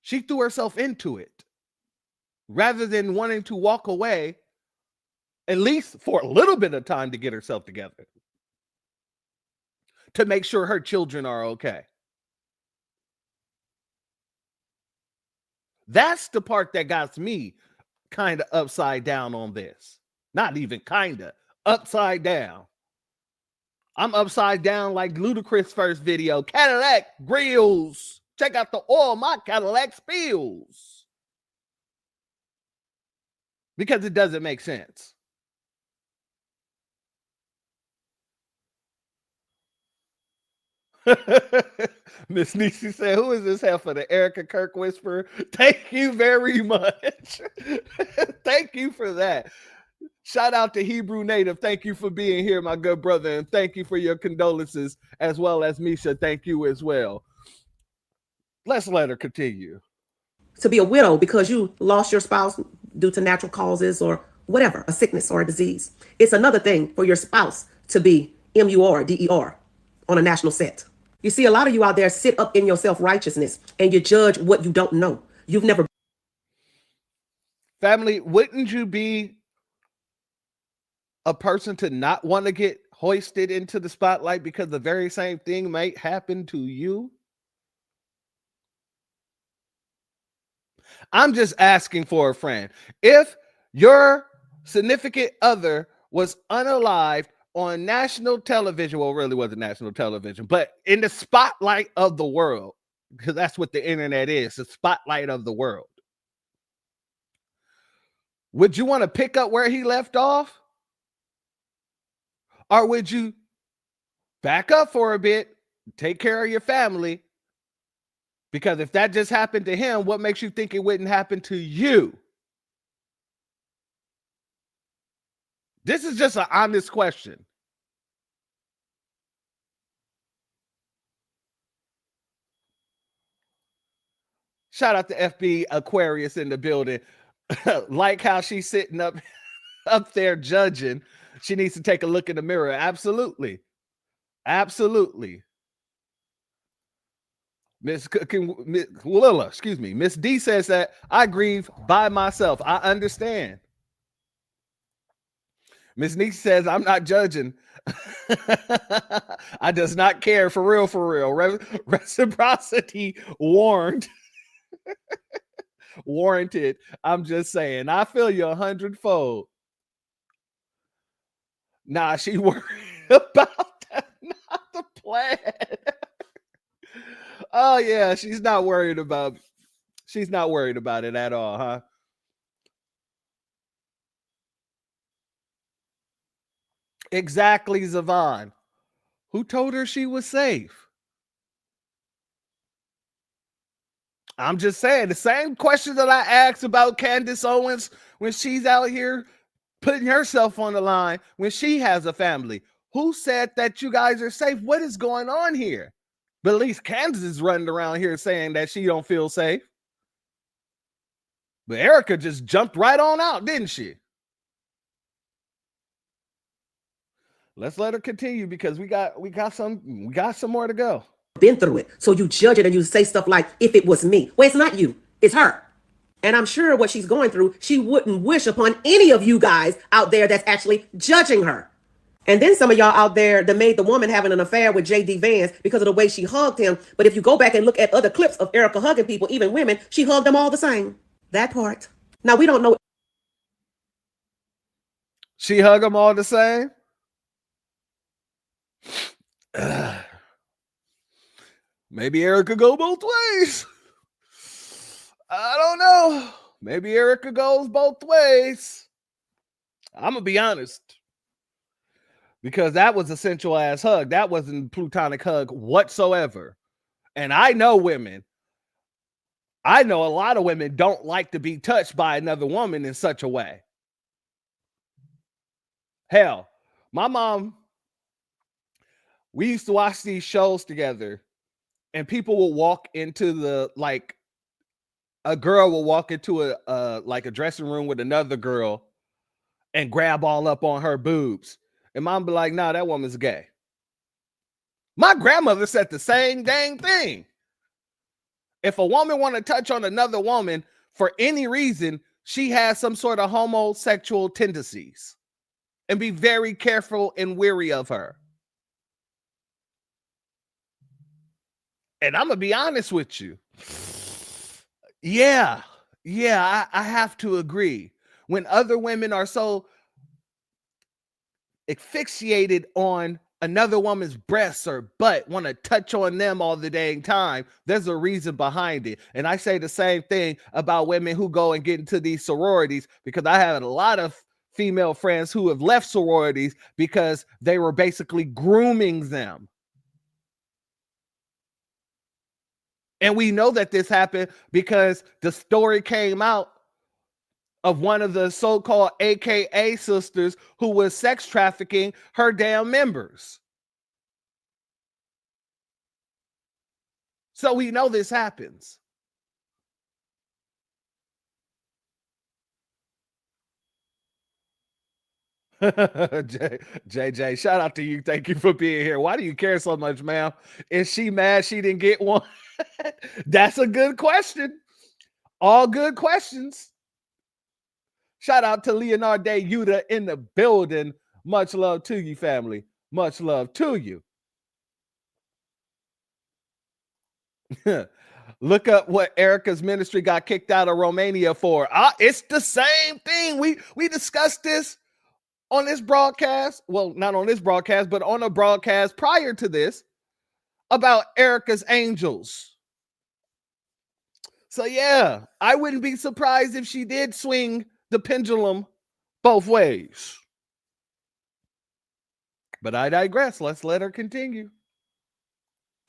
She threw herself into it rather than wanting to walk away, at least for a little bit of time, to get herself together, to make sure her children are okay. That's the part that got me kind of upside down on this. Not even kind of, upside down. I'm upside down like Ludacris' first video, Cadillac grills. Check out the oil my Cadillac spills. Because it doesn't make sense. Miss Niecy said, who is this heifer? The Erica Kirk whisperer. Thank you very much. Thank you for that. Shout out to Hebrew Native. Thank you for being here, my good brother. And thank you for your condolences, as well as Misha. Thank you as well. Let's let her continue. To be a widow because you lost your spouse due to natural causes or whatever, a sickness or a disease. It's another thing for your spouse to be MUR, on a national set. You see, a lot of you out there sit up in your self-righteousness and you judge what you don't know. You've never. Family, wouldn't you be a person to not want to get hoisted into the spotlight because the very same thing might happen to you? I'm just asking for a friend. If your significant other was unalived on national television, well, it really wasn't national television, but in the spotlight of the world, because that's what the internet is, the spotlight of the world, would you want to pick up where he left off? Or would you back up for a bit, take care of your family? Because if that just happened to him, what makes you think it wouldn't happen to you? This is just an honest question. Shout out to FB Aquarius in the building. Like how she's sitting up there judging. She needs to take a look in the mirror. Absolutely. Absolutely. Miss Willa, excuse me. Miss D says that I grieve by myself. I understand. Miss Nietzsche says I'm not judging. I does not care, for real, for real. Reciprocity warned. Warranted. I'm just saying. I feel you 100-fold. Nah, she worried about that, not the plan. Oh yeah, she's not worried about it at all, huh? Exactly, Zavon. Who told her she was safe? I'm just saying the same question that I asked about Candace Owens when she's out here putting herself on the line when she has a family. Who said that you guys are safe? What is going on here? But at least Candace is running around here saying that she don't feel safe. But Erica just jumped right on out, didn't she? Let's let her continue because we got some more to go. Been through it. So you judge it and you say stuff like, if it was me. Well, it's not you. It's her. And I'm sure what she's going through, she wouldn't wish upon any of you guys out there that's actually judging her. And then some of y'all out there that made the woman having an affair with J.D. Vance because of the way she hugged him. But if you go back and look at other clips of Erica hugging people, even women, she hugged them all the same. That part. Now, we don't know. She hugged them all the same? Maybe Erica go both ways. I don't know. Maybe Erica goes both ways. I'm going to be honest. Because that was a sensual ass hug. That wasn't a plutonic hug whatsoever. And I know women. I know a lot of women don't like to be touched by another woman in such a way. Hell, my mom, we used to watch these shows together and people will walk into the, like, a girl will walk into a dressing room with another girl and grab all up on her boobs. And mom be like, nah, that woman's gay. My grandmother said the same dang thing. If a woman want to touch on another woman for any reason, she has some sort of homosexual tendencies. And be very careful and wary of her. And I'm going to be honest with you. Yeah, I have to agree. When other women are so asphyxiated on another woman's breasts or butt, want to touch on them all the dang time, there's a reason behind it. And I say the same thing about women who go and get into these sororities, because I have a lot of female friends who have left sororities because they were basically grooming them. And we know that this happened because the story came out of one of the so-called AKA sisters who was sex trafficking her damn members. So we know this happens. JJ, shout out to you. Thank you for being here. Why do you care so much, ma'am? Is she mad she didn't get one? That's a good question. All good questions. Shout out to Leonardo Yuta in the building. Much love to you, family. Much love to you. Look up what Erica's ministry got kicked out of Romania for. It's the same thing. We discussed this on this broadcast. Well, not on this broadcast, but on a broadcast prior to this about Erica's angels. So yeah, I wouldn't be surprised if she did swing the pendulum both ways. But I digress. Let's let her continue.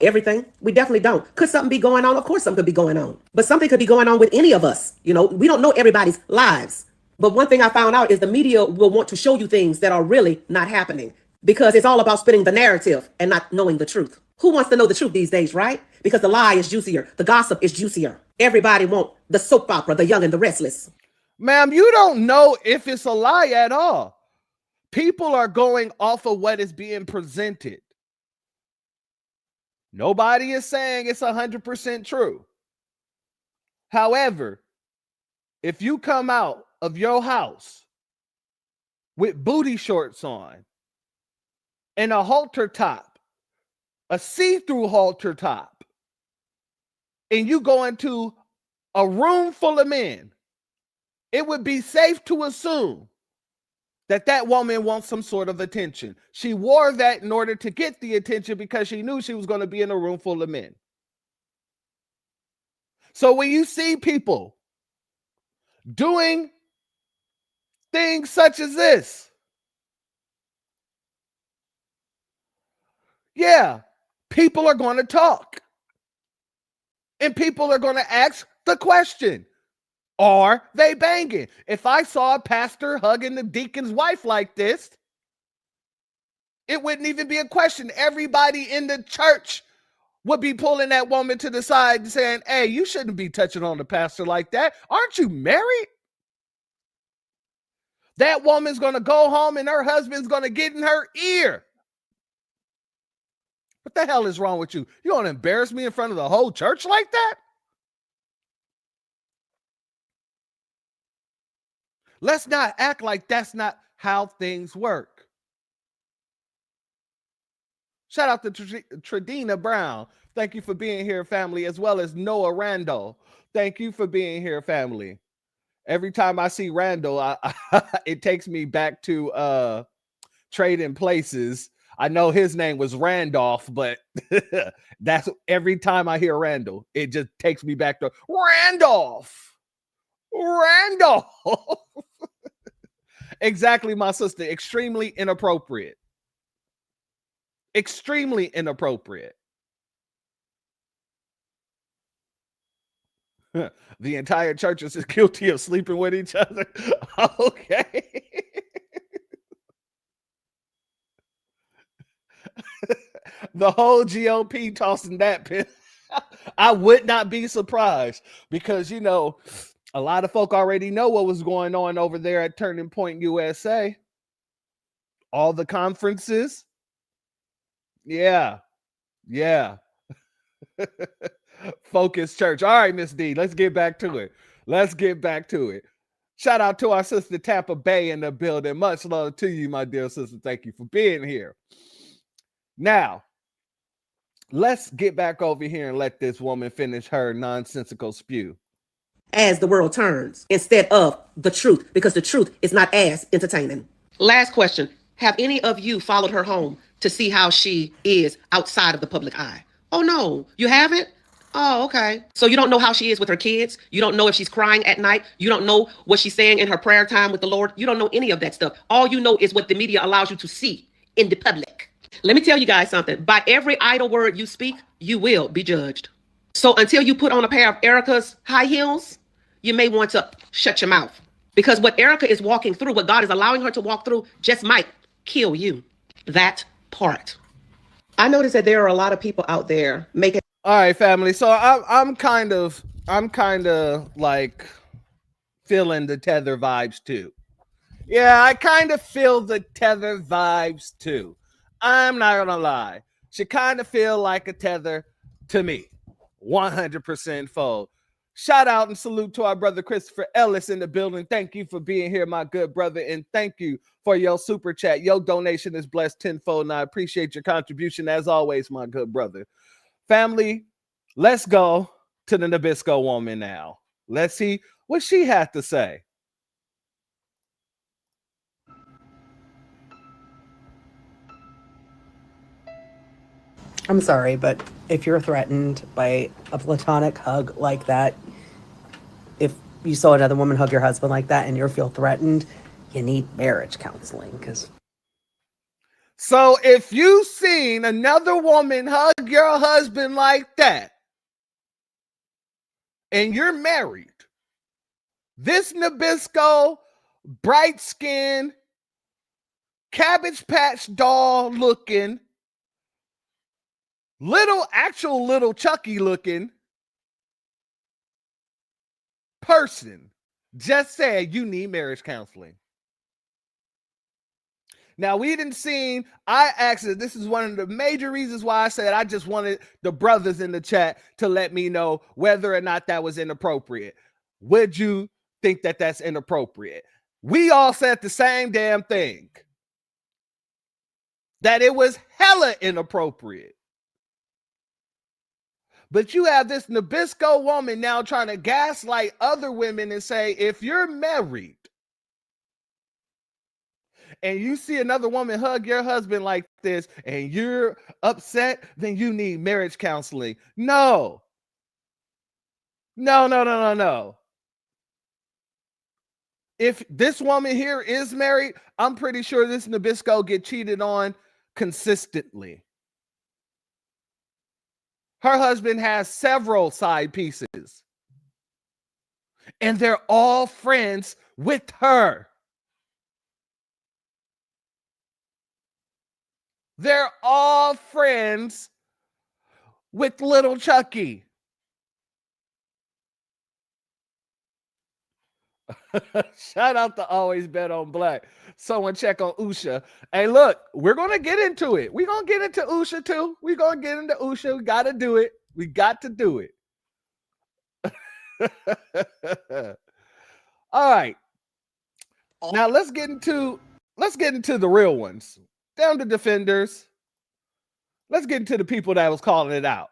Everything. We definitely don't. Could something be going on? Of course something could be going on. But something could be going on with any of us. You know, we don't know everybody's lives. But one thing I found out is the media will want to show you things that are really not happening because it's all about spinning the narrative and not knowing the truth. Who wants to know the truth these days, right? Because the lie is juicier. The gossip is juicier. Everybody wants the soap opera, the young and the restless. Ma'am, you don't know if it's a lie at all. People are going off of what is being presented. Nobody is saying it's 100% true. However, if you come out of your house with booty shorts on and a halter top, a see-through halter top, and you go into a room full of men, it would be safe to assume that that woman wants some sort of attention. She wore that in order to get the attention because she knew she was going to be in a room full of men. So when you see people doing things such as this, yeah, people are going to talk. And people are going to ask the question, are they banging? If I saw a pastor hugging the deacon's wife like this, it wouldn't even be a question. Everybody in the church would be pulling that woman to the side and saying, hey, you shouldn't be touching on the pastor like that. Aren't you married? That woman's going to go home and her husband's going to get in her ear. What the hell is wrong with you? You want to embarrass me in front of the whole church like that? Let's not act like that's not how things work. Shout out to Tradina Brown. Thank you for being here, family, as well as Noah Randall. Thank you for being here, family. Every time I see Randall, it takes me back to Trading Places. I know his name was Randolph, but that's every time I hear Randall, it just takes me back to Randolph. Exactly, my sister. Extremely inappropriate. Extremely inappropriate. The entire church is guilty of sleeping with each other. Okay. The whole GOP tossing that pin. I would not be surprised because, you know, a lot of folk already know what was going on over there at Turning Point USA. All the conferences. Yeah. Focus Church. All right, Miss D, let's get back to it. Shout out to our sister Tampa Bay in the building. Much love to you, my dear sister. Thank you for being here. Now, let's get back over here and let this woman finish her nonsensical spew. As the world turns instead of the truth, because the truth is not as entertaining. Last question. Have any of you followed her home to see how she is outside of the public eye? Oh, no, you haven't? Oh, okay. So you don't know how she is with her kids. You don't know if she's crying at night. You don't know what she's saying in her prayer time with the Lord. You don't know any of that stuff. All you know is what the media allows you to see in the public. Let me tell you guys something. By every idle word you speak, you will be judged. So until you put on a pair of Erica's high heels, you may want to shut your mouth. Because what Erica is walking through, what God is allowing her to walk through, just might kill you. That part. I noticed that there are a lot of people out there making. All right, family. So I'm kind of like feeling the Tether vibes too. Yeah, I kind of feel the Tether vibes too. I'm not gonna lie. She kind of feel like a Tether to me. 100% full. Shout out and salute to our brother Christopher Ellis in the building. Thank you for being here, my good brother, and thank you for your super chat. Your donation is blessed tenfold, and I appreciate your contribution as always, my good brother. Family, let's go to the Nabisco woman now. Let's see what she had to say. I'm sorry, but if you're threatened by a platonic hug like that, if you saw another woman hug your husband like that and you feel threatened, you need marriage counseling. Because so if you seen another woman hug your husband like that and you're married, this Nabisco, bright skin, Cabbage Patch doll looking, little Chucky looking person just said you need marriage counseling. Now, we didn't see, I asked it, this is one of the major reasons why I said I just wanted the brothers in the chat to let me know whether or not that was inappropriate. Would you think that that's inappropriate? We all said the same damn thing, that it was hella inappropriate. But you have this Nabisco woman now trying to gaslight other women and say, if you're married and you see another woman hug your husband like this and you're upset, then you need marriage counseling. No. If this woman here is married, I'm pretty sure this Nabisco get cheated on consistently. Her husband has several side pieces, and they're all friends with her. They're all friends with little Chucky. Shout out to Always Bet on Black. Someone check on Usha. Hey, look, we're going to get into it. We're going to get into Usha too. We're going to get into Usha. We got to do it. We got to do it. All right. Now let's get into the real ones. Down to defenders. Let's get into the people that was calling it out.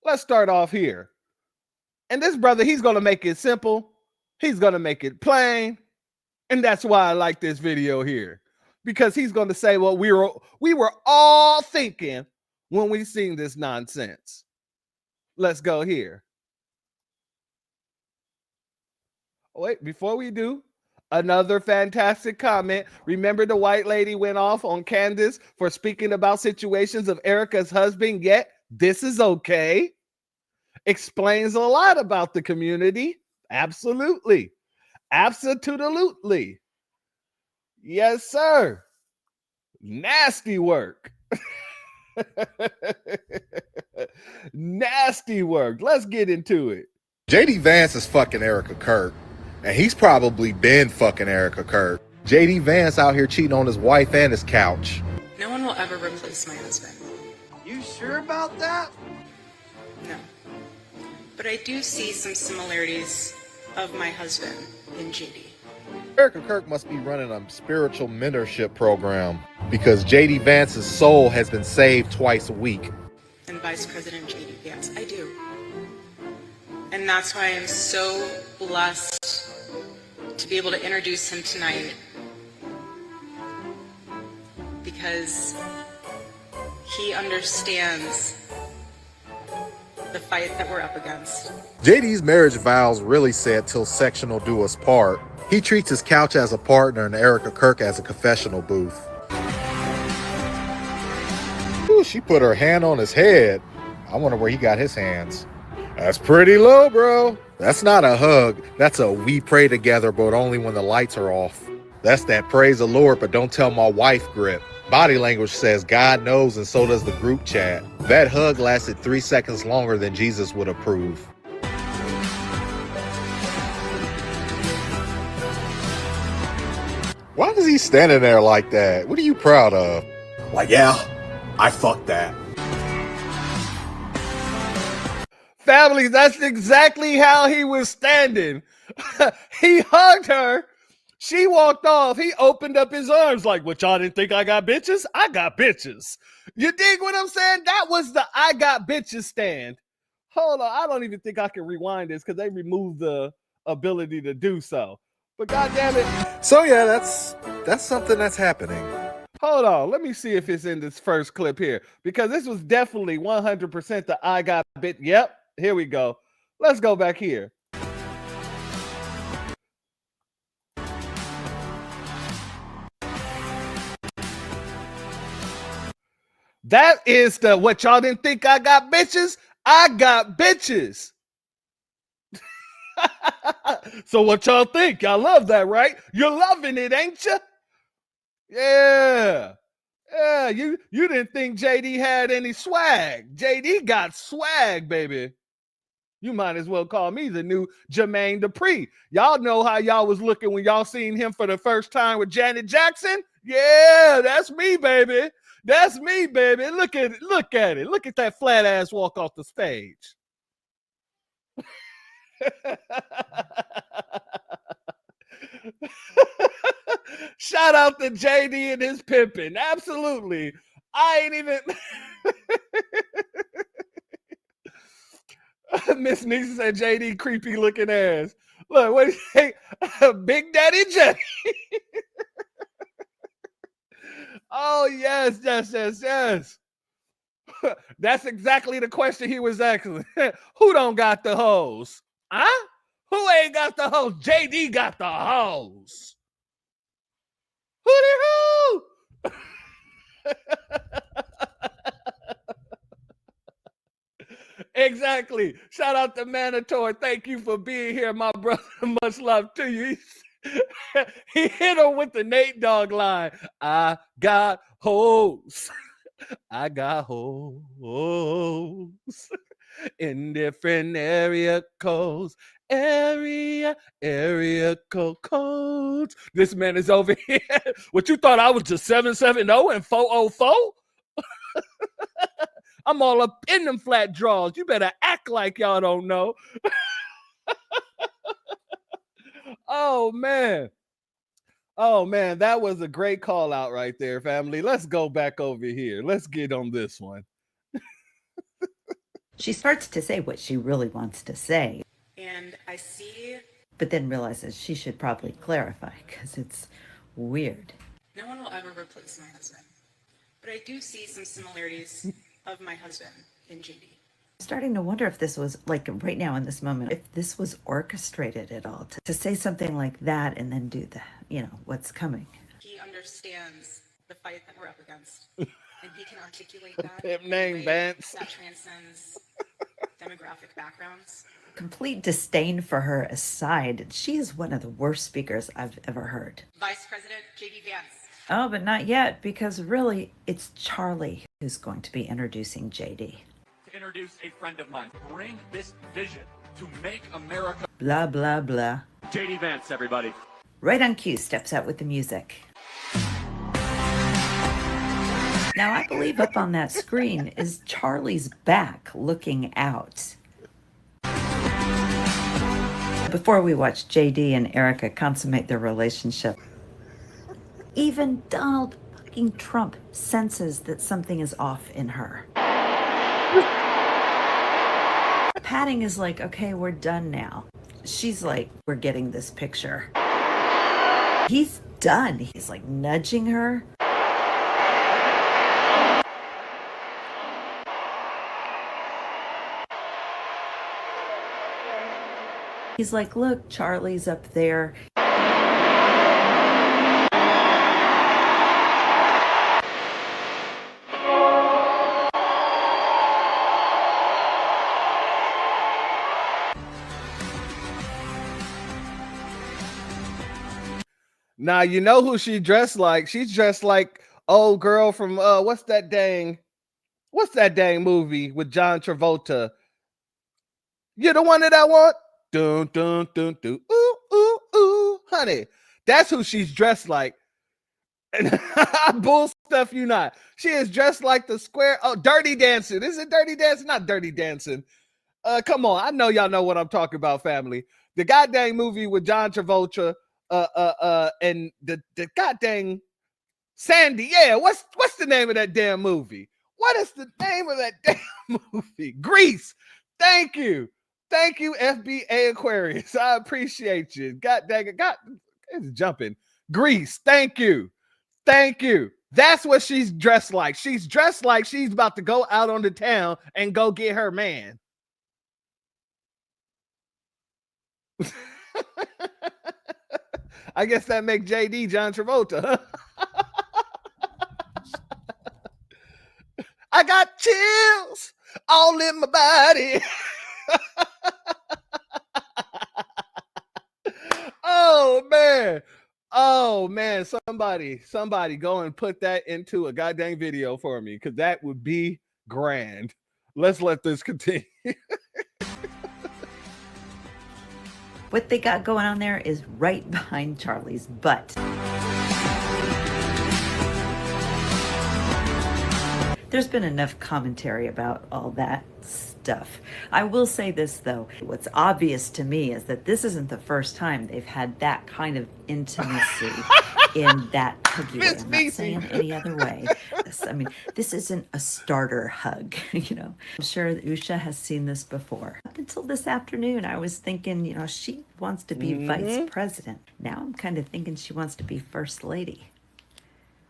Let's start off here. And this brother, he's going to make it simple. He's going to make it plain. And that's why I like this video here. Because he's going to say what we were all thinking when we seen this nonsense. Let's go here. Wait, before we do, another fantastic comment. Remember the white lady went off on Candace for speaking about situations of Erica's husband, yet this is okay. Explains a lot about the community. Absolutely. Absolutely. Yes, sir. Nasty work. Nasty work. Let's get into it. JD Vance is fucking Erica Kirk, and he's probably been fucking Erica Kirk. JD Vance out here cheating on his wife and his couch. No one will ever replace my husband. You sure about that? No. But I do see some similarities of my husband in JD. Erica Kirk must be running a spiritual mentorship program because JD Vance's soul has been saved twice a week. And Vice President JD, yes, I do. And that's why I'm so blessed to be able to introduce him tonight, because he understands the fight that we're up against. JD's marriage vows really said till sectional do us part. He treats his couch as a partner and Erica Kirk as a confessional booth. Ooh, she put her hand on his head. I wonder where he got his hands. That's pretty low, bro. That's not a hug. That's a we pray together, but only when the lights are off. That's that praise the Lord, but don't tell my wife grip. Body language says God knows, and so does the group chat. That hug lasted 3 seconds longer than Jesus would approve. Why is he standing there like that? What are you proud of? Like, yeah, I fucked that. Family, that's exactly how he was standing. He hugged her. She walked off. He opened up his arms like, what, y'all didn't think I got bitches? I got bitches. You dig what I'm saying? That was the I got bitches stand. Hold on. I don't even think I can rewind this because they removed the ability to do so. But goddamn it. So yeah, that's something that's happening. Hold on. Let me see if it's in this first clip here because this was definitely 100% the I got bit. Yep. Here we go. Let's go back here. That is the what y'all didn't think I got bitches? I got bitches. So what y'all think? Y'all love that, right? You're loving it, ain't you? Yeah. Yeah, you didn't think JD had any swag. JD got swag, baby. You might as well call me the new Jermaine Dupri. Y'all know how y'all was looking when y'all seen him for the first time with Janet Jackson? Yeah, that's me, baby. That's me, baby. Look at it. Look at it. Look at that flat ass walk off the stage. Shout out to JD and his pimping. Absolutely. I ain't even. Miss Nisa said JD creepy looking ass. Look, what do you think? Big Daddy J. Oh, yes. That's exactly the question he was asking. Who don't got the hose? Huh? Who ain't got the hose? JD got the hose. Who? Exactly. Shout out to Manitor. Thank you for being here, my brother. Much love to you. He hit her with the Nate Dogg line. I got hoes. I got hoes in different area codes. Area codes. This man is over here. What you thought I was just 770 and 404? I'm all up in them flat draws. You better act like y'all don't know. Oh, man. Oh, man. That was a great call out right there, family. Let's go back over here. Let's get on this one. She starts to say what she really wants to say. And I see. But then realizes she should probably clarify because it's weird. No one will ever replace my husband. But I do see some similarities of my husband in JD. I'm starting to wonder if this was, like right now in this moment, if this was orchestrated at all to say something like that and then do the, what's coming. He understands the fight that we're up against. And he can articulate that. Pimp name, Vance. That transcends demographic backgrounds. Complete disdain for her aside, she is one of the worst speakers I've ever heard. Vice President JD Vance. Oh, but not yet, because really, it's Charlie who's going to be introducing JD. To introduce a friend of mine. Bring this vision to make America. Blah, blah, blah. JD Vance, everybody. Right on cue, steps out with the music. Now, I believe up on that screen is Charlie's back looking out. Before we watch JD and Erica consummate their relationship, even Donald fucking Trump senses that something is off in her. Patting is like, okay, we're done now. She's like, we're getting this picture. He's done. He's like nudging her. He's like, look, Charlie's up there. Now you know who she dressed like. She's dressed like old girl from what's that dang movie with John Travolta? You're the one that I want. Dun dun dun dun. Ooh ooh ooh, honey. That's who she's dressed like. And bull stuff you not. She is dressed like the square. Oh, Dirty Dancing. Is it Dirty Dancing? Not Dirty Dancing. Come on. I know y'all know what I'm talking about, family. The goddamn movie with John Travolta, and the goddamn Sandy. Yeah, what's the name of that damn movie? What is the name of that damn movie? Grease. Thank you, FBA Aquarius. I appreciate you. God dang it, it's jumping. Grease. Thank you. That's what she's dressed like. She's dressed like she's about to go out on the town and go get her man. I guess that makes JD John Travolta. I got chills all in my body. Oh man, somebody go and put that into a goddamn video for me, because that would be grand. Let's let this continue. What they got going on there is right behind Charlie's butt. There's been enough commentary about all that stuff. I will say this though, what's obvious to me is that this isn't the first time they've had that kind of intimacy in that huggy way. I'm not saying any other way. This isn't a starter hug, you know. I'm sure that Usha has seen this before. Up until this afternoon, I was thinking, you know, she wants to be vice president. Now I'm kind of thinking she wants to be first lady.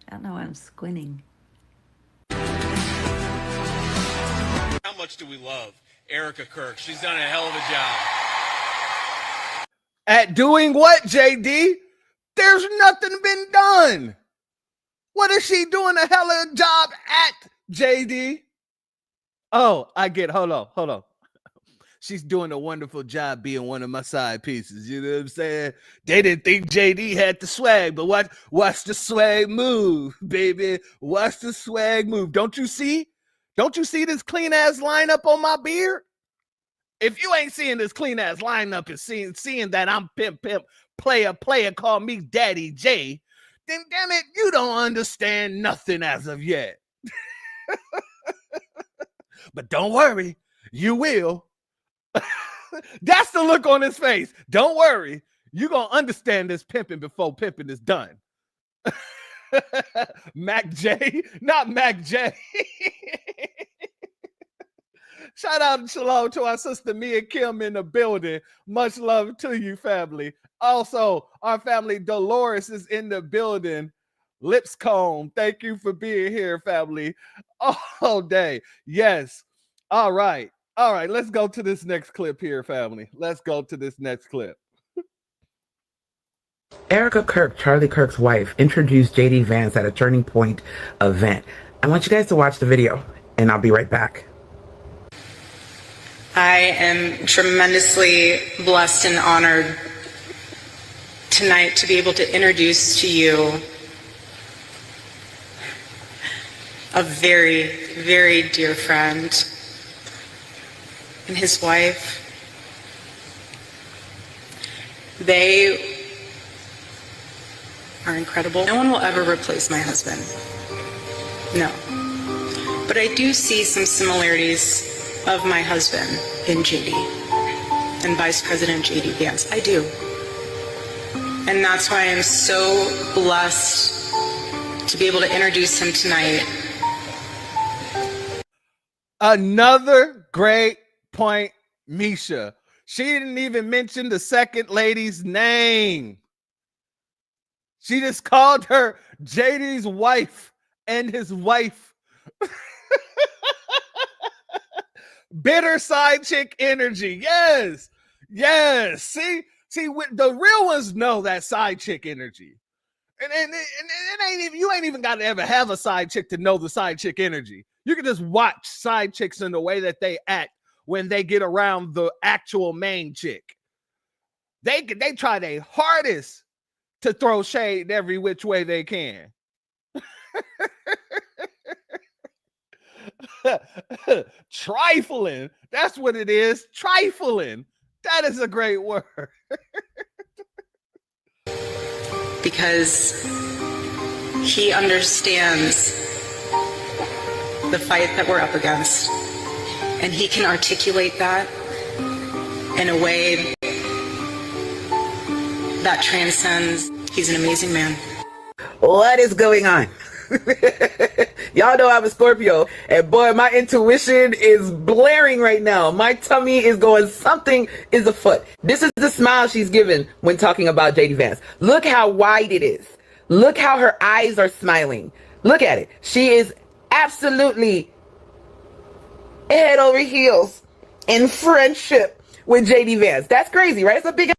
I don't know, I'm squinting. How much do we love Erica Kirk? She's done a hell of a job. At doing what, JD? There's nothing been done. What is she doing a hell of a job at, JD? Oh, I get it. Hold on. She's doing a wonderful job being one of my side pieces. You know what I'm saying? They didn't think JD had the swag, but what's the swag move, baby? What's the swag move? Don't you see? Don't you see this clean ass lineup on my beard? If you ain't seeing this clean ass lineup and seeing that I'm pimp, player, call me Daddy J, then damn it, you don't understand nothing as of yet. But don't worry, you will. That's the look on his face. Don't worry, you gonna understand this pimping before pimping is done. Mac J, not Mac J. Shout out and shalom to our sister Mia Kim in the building. Much love to you, family. Also, our family Dolores is in the building. Lipscomb, thank you for being here, family. All day. Yes. All right. Let's go to this next clip here, family. Let's go to this next clip. Erica Kirk, Charlie Kirk's wife, introduced JD Vance at a Turning Point event. I want you guys to watch the video, and I'll be right back. I am tremendously blessed and honored tonight to be able to introduce to you a very, very dear friend and his wife. They are incredible. No one will ever replace my husband. No. But I do see some similarities of my husband in JD and Vice President JD Vance. I do. And that's why I'm so blessed to be able to introduce him tonight. Another great point, Misha. She didn't even mention the second lady's name. She just called her JD's wife and his wife. Bitter side chick energy. Yes. See, the real ones know that side chick energy. And it ain't even, you ain't even got to ever have a side chick to know the side chick energy. You can just watch side chicks in the way that they act when they get around the actual main chick. They try their hardest to throw shade every which way they can. Trifling. That's what it is. Trifling. That is a great word. Because he understands the fight that we're up against, and he can articulate that in a way that transcends. He's an amazing man. What is going on? Y'all know I'm a Scorpio, and boy, my intuition is blaring right now. My tummy is going, something is afoot. This is the smile she's given when talking about JD Vance. Look how wide it is. Look how her eyes are smiling. Look at it. She is absolutely head over heels in friendship with JD Vance. That's crazy, right? It's a big...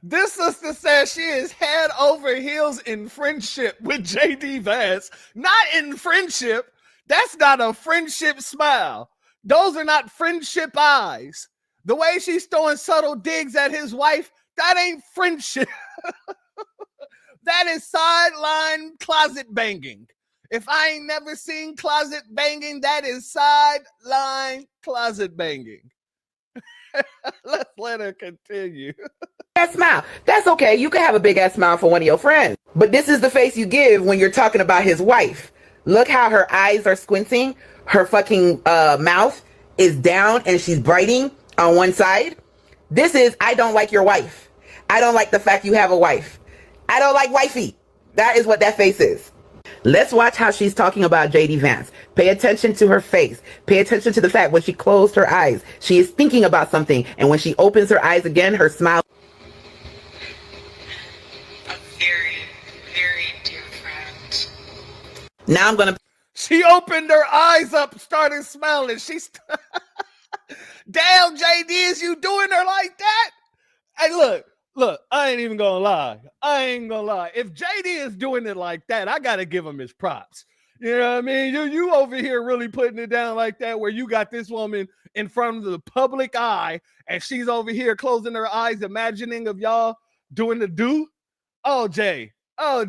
This sister says she is head over heels in friendship with JD Vance. Not in friendship. That's not a friendship smile. Those are not friendship eyes. The way she's throwing subtle digs at his wife, that ain't friendship. That is sideline closet banging. If I ain't never seen closet banging, that is sideline closet banging. Let's let her continue. That smile. That's okay. You can have a big ass smile for one of your friends. But this is the face you give when you're talking about his wife. Look how her eyes are squinting. Her fucking mouth is down and she's biting on one side. This is, I don't like your wife. I don't like the fact you have a wife. I don't like wifey. That is what that face is. Let's watch how she's talking about JD Vance. Pay attention to her face. Pay attention to the fact when she closed her eyes, she is thinking about something. And when she opens her eyes again, her smile. A very, very dear friend. Now I'm going to... She opened her eyes up, started smiling. She's... Damn, JD, is you doing her like that? Hey, look, I ain't even gonna lie. If JD is doing it like that, I gotta give him his props. You know what I mean? You over here really putting it down like that, where you got this woman in front of the public eye, and she's over here closing her eyes, imagining of y'all doing the do. Oh, Jay. Oh,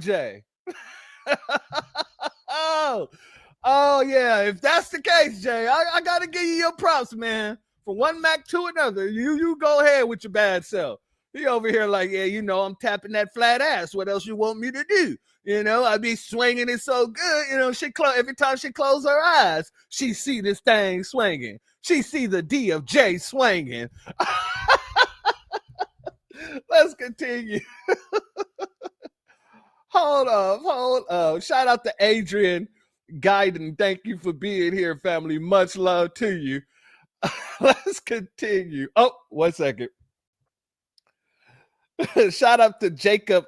yeah. If that's the case, Jay, I gotta give you your props, man. From one Mac to another, you go ahead with your bad self. He over here like, yeah, you know, I'm tapping that flat ass. What else you want me to do? You know, I be swinging it so good. You know, every time she close her eyes, she see this thing swinging. She see the D of J swinging. Let's continue. Hold up. Shout out to Adrian Guyton. Thank you for being here, family. Much love to you. Let's continue. Oh, 1 second. Shout out to Jacob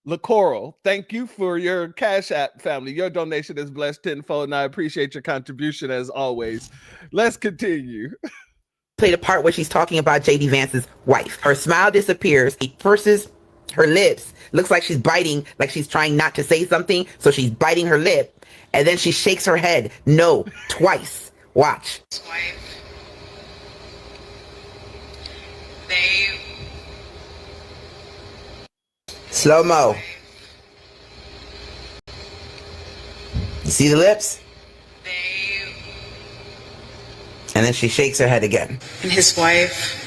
LaCoral. Thank you for your Cash App, family. Your donation is blessed tenfold, and I appreciate your contribution as always. Let's continue. Played a part where she's talking about JD Vance's wife. Her smile disappears. She purses her lips. Looks like she's biting, like she's trying not to say something, so she's biting her lip. And then she shakes her head. No, twice. Watch. Wife. Slow-mo. You see the lips? And then she shakes her head again. And his wife,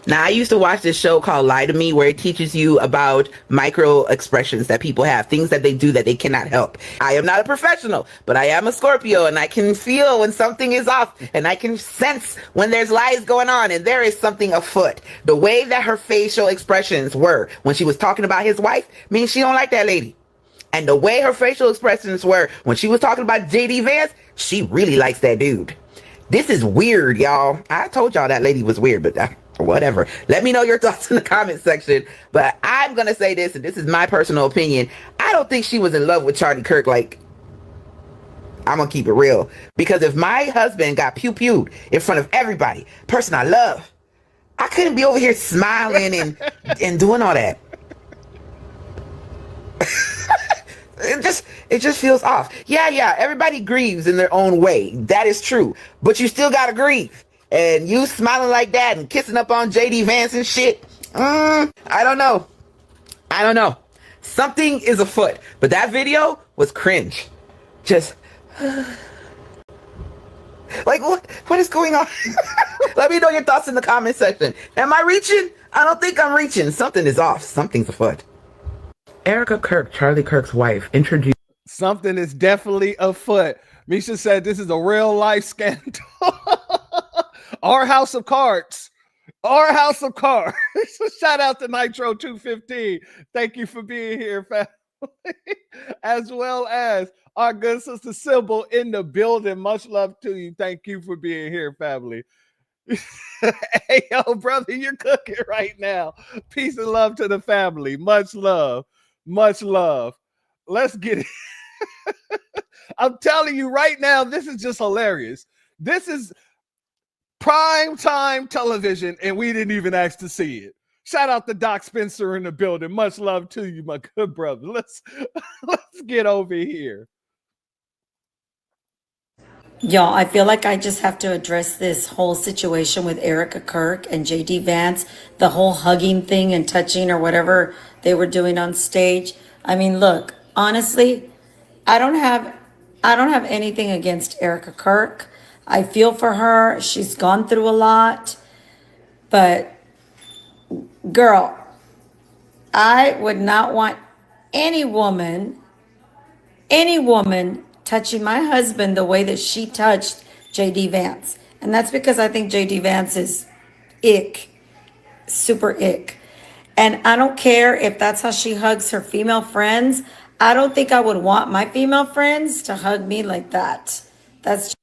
Now, I used to watch this show called Lie to Me, where it teaches you about micro expressions that people have, things that they do that they cannot help. I am not a professional, but I am a Scorpio, and I can feel when something is off, and I can sense when there's lies going on, and there is something afoot. The way that her facial expressions were when she was talking about his wife means she don't like that lady. And the way her facial expressions were when she was talking about JD Vance, she really likes that dude. This is weird, y'all. I told y'all that lady was weird, but whatever. Let me know your thoughts in the comment section. But I'm going to say this, and this is my personal opinion. I don't think she was in love with Charlie Kirk. Like, I'm going to keep it real. Because if my husband got pew-pewed in front of everybody, person I love, I couldn't be over here smiling and doing all that. It just feels off. Yeah, everybody grieves in their own way. That is true. But you still gotta grieve. and you smiling like that and kissing up on JD Vance and shit. I don't know. Something is afoot. But that video was cringe. Just like what is going on? Let me know your thoughts in the comment section. Am I reaching? I don't think I'm reaching. Something is off. Something's afoot. Erica Kirk, Charlie Kirk's wife, introduced. Something is definitely afoot. Misha said this is a real life scandal. Our house of cards. Our house of cards. Shout out to Nitro 215. Thank you for being here, family. As well as our good sister Sybil in the building. Much love to you. Thank you for being here, family. Hey, yo, brother, you're cooking right now. Peace and love to the family. Much love. Much love. Let's get it. I'm telling you right now, this is just hilarious. This is prime time television, and we didn't even ask to see it. Shout out to Doc Spencer in the building. Much love to you, my good brother. Let's get over here. Y'all, I feel like I just have to address this whole situation with Erica Kirk and JD Vance, the whole hugging thing and touching or whatever they were doing on stage. I mean, look, honestly, I don't have anything against Erica Kirk. I feel for her. She's gone through a lot. But girl, I would not want any woman touching my husband the way that she touched JD Vance. And that's because I think JD Vance is ick, super ick. And I don't care if that's how she hugs her female friends. I don't think I would want my female friends to hug me like that. That's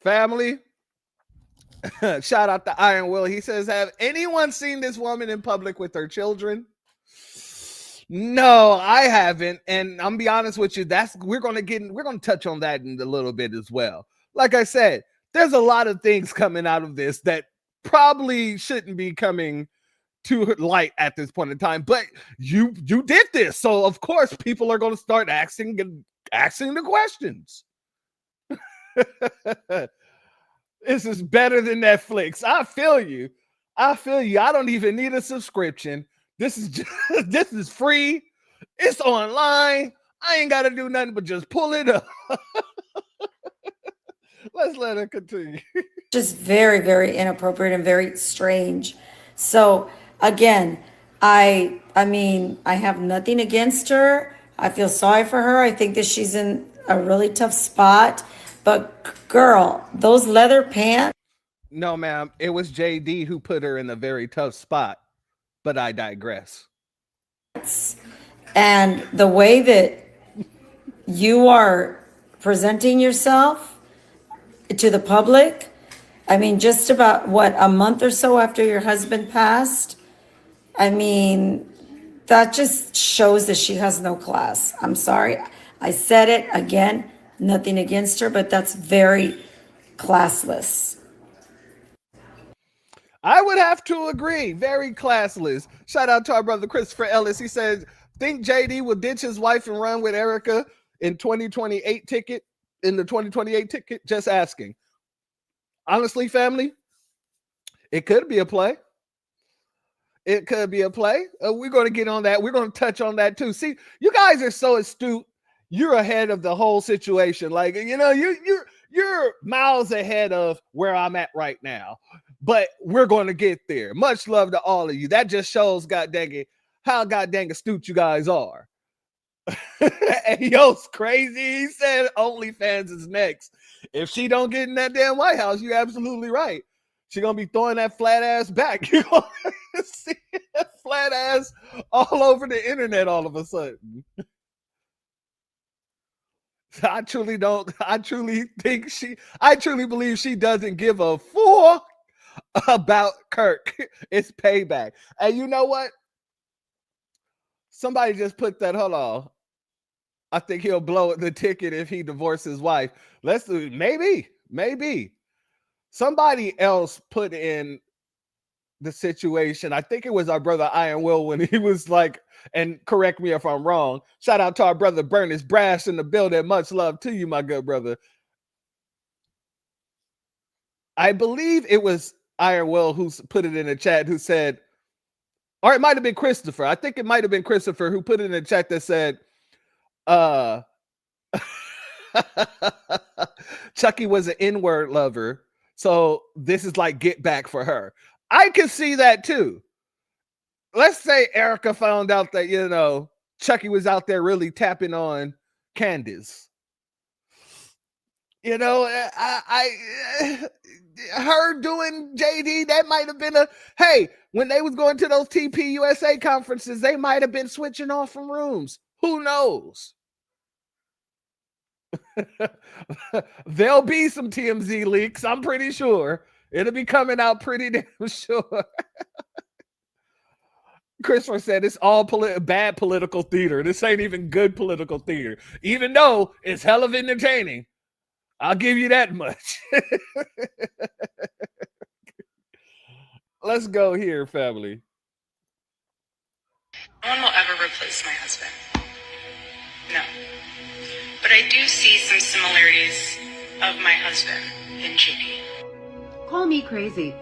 family. Shout out to Iron Will. He says, have anyone seen this woman in public with her children? No, I haven't. And I'm be honest with you, we're gonna touch on that in a little bit as well. Like I said, there's a lot of things coming out of this that probably shouldn't be coming to light at this point in time, but you did this, so of course people are going to start asking the questions. This is better than Netflix. I feel you. I don't even need a subscription. This is free. It's online. I ain't got to do nothing but just pull it up. Let's let her continue. just very, very inappropriate and very strange. So again, I mean, I have nothing against her. I feel sorry for her. I think that she's in a really tough spot. But girl, those leather pants. No, ma'am. It was JD who put her in a very tough spot. But I digress. And the way that you are presenting yourself to the public, I mean, just about a month or so after your husband passed, I mean, that just shows that she has no class. I'm sorry. I said it again, nothing against her, but that's very classless. I would have to agree. Very classless. Shout out to our brother Christopher Ellis. He says, think JD will ditch his wife and run with Erica in 2028 ticket? In the 2028 ticket? Just asking. Honestly, family, it could be a play. It could be a play. We're going to get on that. We're going to touch on that too. See, you guys are so astute. You're ahead of the whole situation. Like, you know, you're miles ahead of where I'm at right now. But we're going to get there. Much love to all of you. That just shows, god dang it, how god dang astute you guys are. Hey, yo's crazy. He said OnlyFans is next. If she don't get in that damn White House, you're absolutely right. She's going to be throwing that flat ass back. You're going to see that flat ass all over the internet all of a sudden. I truly believe she doesn't give a fuck about Kirk. It's payback. And you know what? Somebody just put that. Hold on. I think he'll blow the ticket if he divorces his wife. Let's do maybe. Somebody else put in the situation. I think it was our brother Iron Will when he was like, and correct me if I'm wrong. Shout out to our brother Bernice Brash in the building. Much love to you, my good brother. I believe it was Will who put it in the chat, who said, or it might have been Christopher. I think it might have been Christopher who put it in the chat that said, Chucky was an N-word lover, so this is like get back for her. I can see that too. Let's say Erica found out that, you know, Chucky was out there really tapping on Candace. You know, her doing JD, that might have been hey, when they was going to those TPUSA conferences, they might have been switching off from rooms. Who knows? There'll be some TMZ leaks. I'm pretty sure it'll be coming out pretty damn sure. Christopher said it's all bad political theater. This ain't even good political theater, even though it's hell of entertaining. I'll give you that much. Let's go here, family. No one will ever replace my husband. No. But I do see some similarities of my husband in JD. Call me crazy.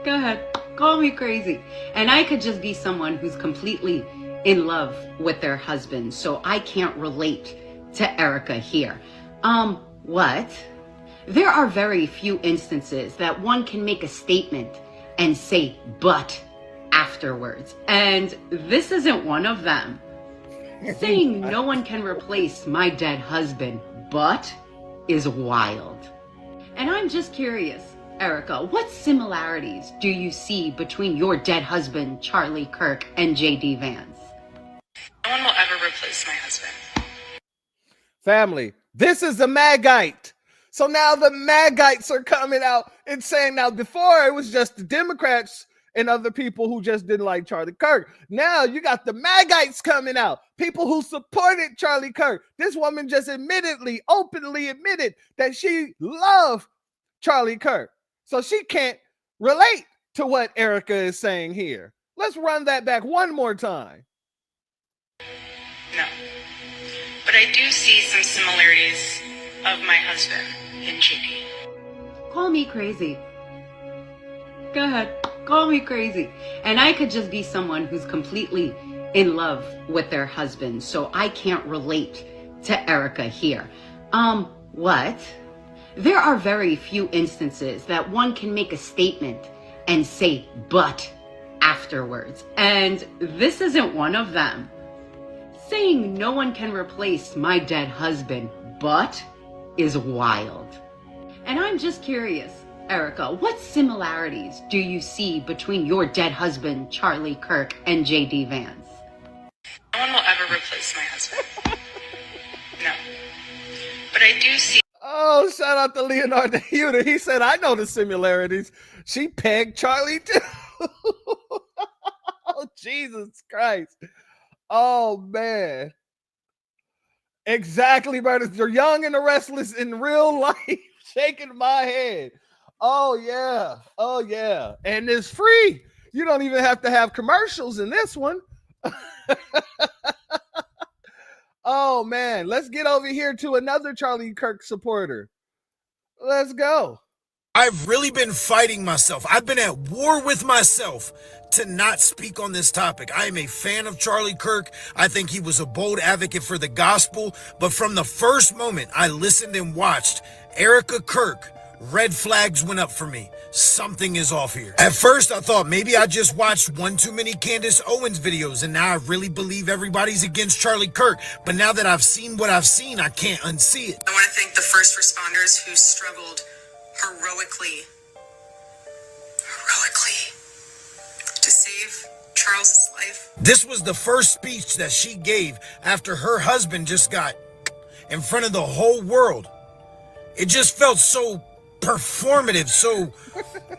Go ahead. Call me crazy. And I could just be someone who's completely in love with their husband, so I can't relate to Erica here. What? There are very few instances that one can make a statement and say but afterwards. And this isn't one of them. Saying no one can replace my dead husband but is wild. And I'm just curious, Erica, what similarities do you see between your dead husband, Charlie Kirk, and JD Vance? No one will ever replace my husband. Family, this is the Magite. So now the Magites are coming out and saying, now before it was just the Democrats and other people who just didn't like Charlie Kirk. Now you got the Magites coming out, people who supported Charlie Kirk. This woman just openly admitted that she loved Charlie Kirk. So she can't relate to what Erica is saying here. Let's run that back one more time. No. But I do see some similarities of my husband in JD. Call me crazy. Go ahead. Call me crazy. And I could just be someone who's completely in love with their husband, so I can't relate to Erica here. What? There are very few instances that one can make a statement and say but afterwards. And this isn't one of them. Saying no one can replace my dead husband but is wild. And I'm just curious, Erica, what similarities do you see between your dead husband, Charlie Kirk, and JD Vance? No one will ever replace my husband. No. But I do see... Oh, shout out to Leonardo Huda. He said, I know the similarities. She pegged Charlie too. Oh, Jesus Christ. Oh, man. Exactly, brother. You're young and the restless in real life. Shaking my head. Oh, yeah. Oh, yeah. And it's free. You don't even have to have commercials in this one. Oh, man. Let's get over here to another Charlie Kirk supporter. Let's go. I've really been fighting myself. I've been at war with myself to not speak on this topic. I am a fan of Charlie Kirk. I think he was a bold advocate for the gospel. But from the first moment I listened and watched Erica Kirk, red flags went up for me. Something is off here. At first, I thought maybe I just watched one too many Candace Owens videos, and now I really believe everybody's against Charlie Kirk. But now that I've seen what I've seen, I can't unsee it. I want to thank the first responders who struggled heroically to save Charles's life. This was the first speech that she gave after her husband just got in front of the whole world. It just felt so performative, so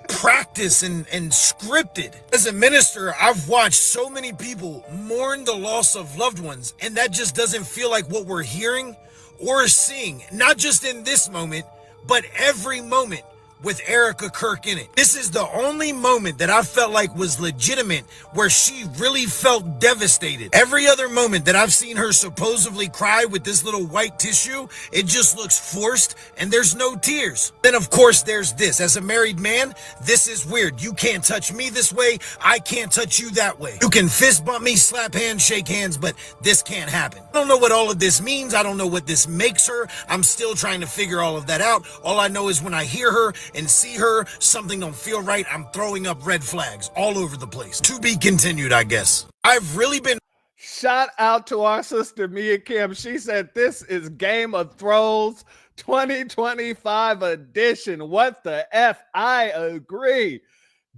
practiced and scripted. As a minister, I've watched so many people mourn the loss of loved ones, and that just doesn't feel like what we're hearing or seeing, not just in this moment, but every moment with Erica Kirk in it. This is the only moment that I felt like was legitimate where she really felt devastated. Every other moment that I've seen her supposedly cry with this little white tissue, it just looks forced and there's no tears. Then of course there's this. As a married man, this is weird. You can't touch me this way. I can't touch you that way. You can fist bump me, slap hands, shake hands, but this can't happen. I don't know what all of this means. I don't know what this makes her. I'm still trying to figure all of that out. All I know is when I hear her and see her, something don't feel right. I'm throwing up red flags all over the place. To be continued, I guess. I've really been... Shout out to our sister Mia Kim. She said this is Game of Thrones 2025 edition. What the F? I agree.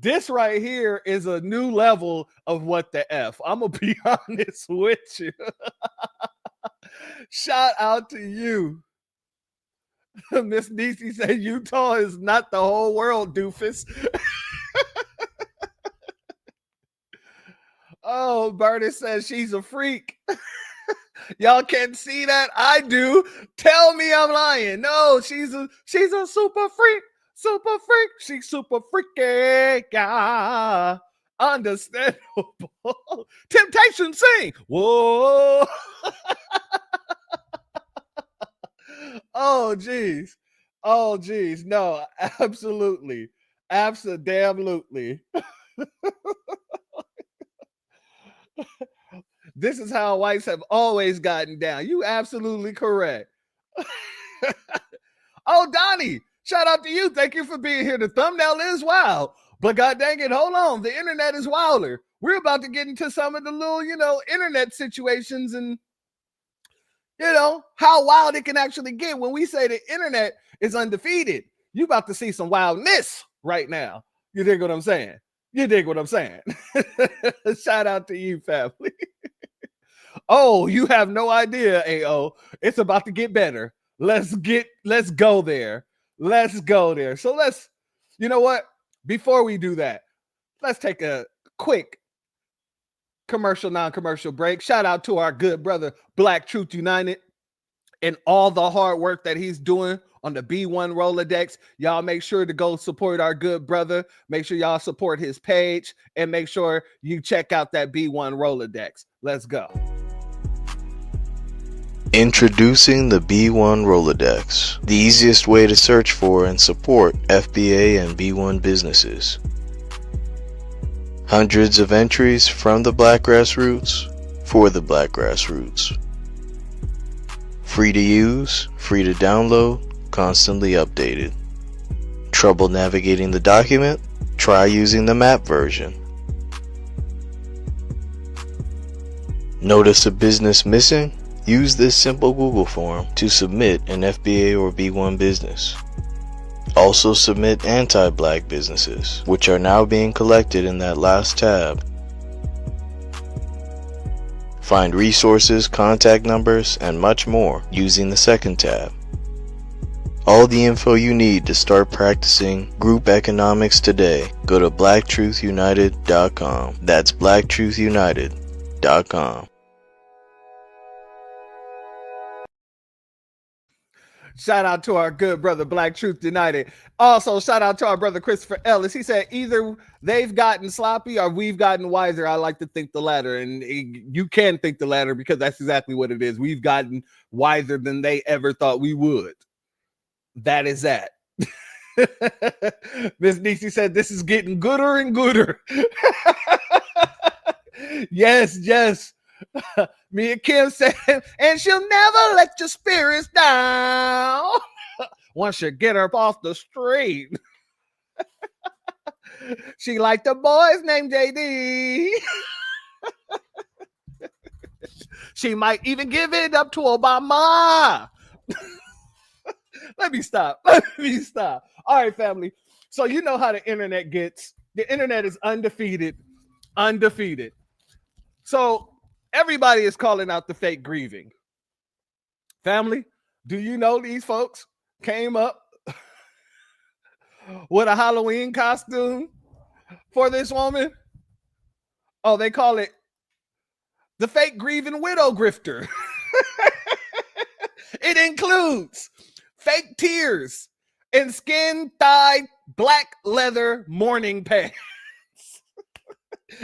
This right here is a new level of what the F. I'm going to be honest with you. Shout out to you. Miss Niecy said Utah is not the whole world, doofus. Oh, Bernie says she's a freak. Y'all can't see that? I do. Tell me I'm lying. No, she's a super freak. Super freak. She's super freaky. Yeah. Understandable. Temptation sing. Whoa. Oh, geez. Oh, geez. No, absolutely. Absolutely. This is how whites have always gotten down. You absolutely correct. Oh, Donnie, shout out to you. Thank you for being here. The thumbnail is wild, but god dang it, hold on. The internet is wilder. We're about to get into some of the little, internet situations and, how wild it can actually get when we say the internet is undefeated. You about to see some wildness right now. You dig what I'm saying? You dig what I'm saying? Shout out to you, family. Oh, you have no idea, AO. It's about to get better. Let's go there. Let's go there. So you know what? Before we do that, let's take a quick commercial, non-commercial break. Shout out to our good brother, Black Truth United, and all the hard work that he's doing on the B1 Rolodex. Y'all make sure to go support our good brother. Make sure y'all support his page and make sure you check out that B1 Rolodex. Let's go. Introducing the B1 Rolodex, the easiest way to search for and support FBA and B1 businesses. Hundreds of entries from the Black grassroots for the Black grassroots. Free to use, free to download, constantly updated. Trouble navigating the document? Try using the map version. Notice a business missing? Use this simple Google form to submit an FBA or B1 business. Also submit anti-Black businesses, which are now being collected in that last tab. Find resources, contact numbers, and much more using the second tab. All the info you need to start practicing group economics today. Go to blacktruthunited.com. That's blacktruthunited.com. Shout out to our good brother, Black Truth United. Also, shout out to our brother, Christopher Ellis. He said either they've gotten sloppy or we've gotten wiser. I like to think the latter. And you can think the latter because that's exactly what it is. We've gotten wiser than they ever thought we would. That is that. Miss Niecy said this is getting gooder and gooder. Yes. Me and Kim said, and she'll never let your spirits down once you get her off the street. She liked the boys named JD. She might even give it up to Obama. Let me stop. All right, family. So you know how the internet gets. The internet is undefeated. So everybody is calling out the fake grieving. Family, do you know these folks came up with a Halloween costume for this woman? Oh, they call it the fake grieving widow grifter. It includes fake tears in skin-dyed black leather morning pants.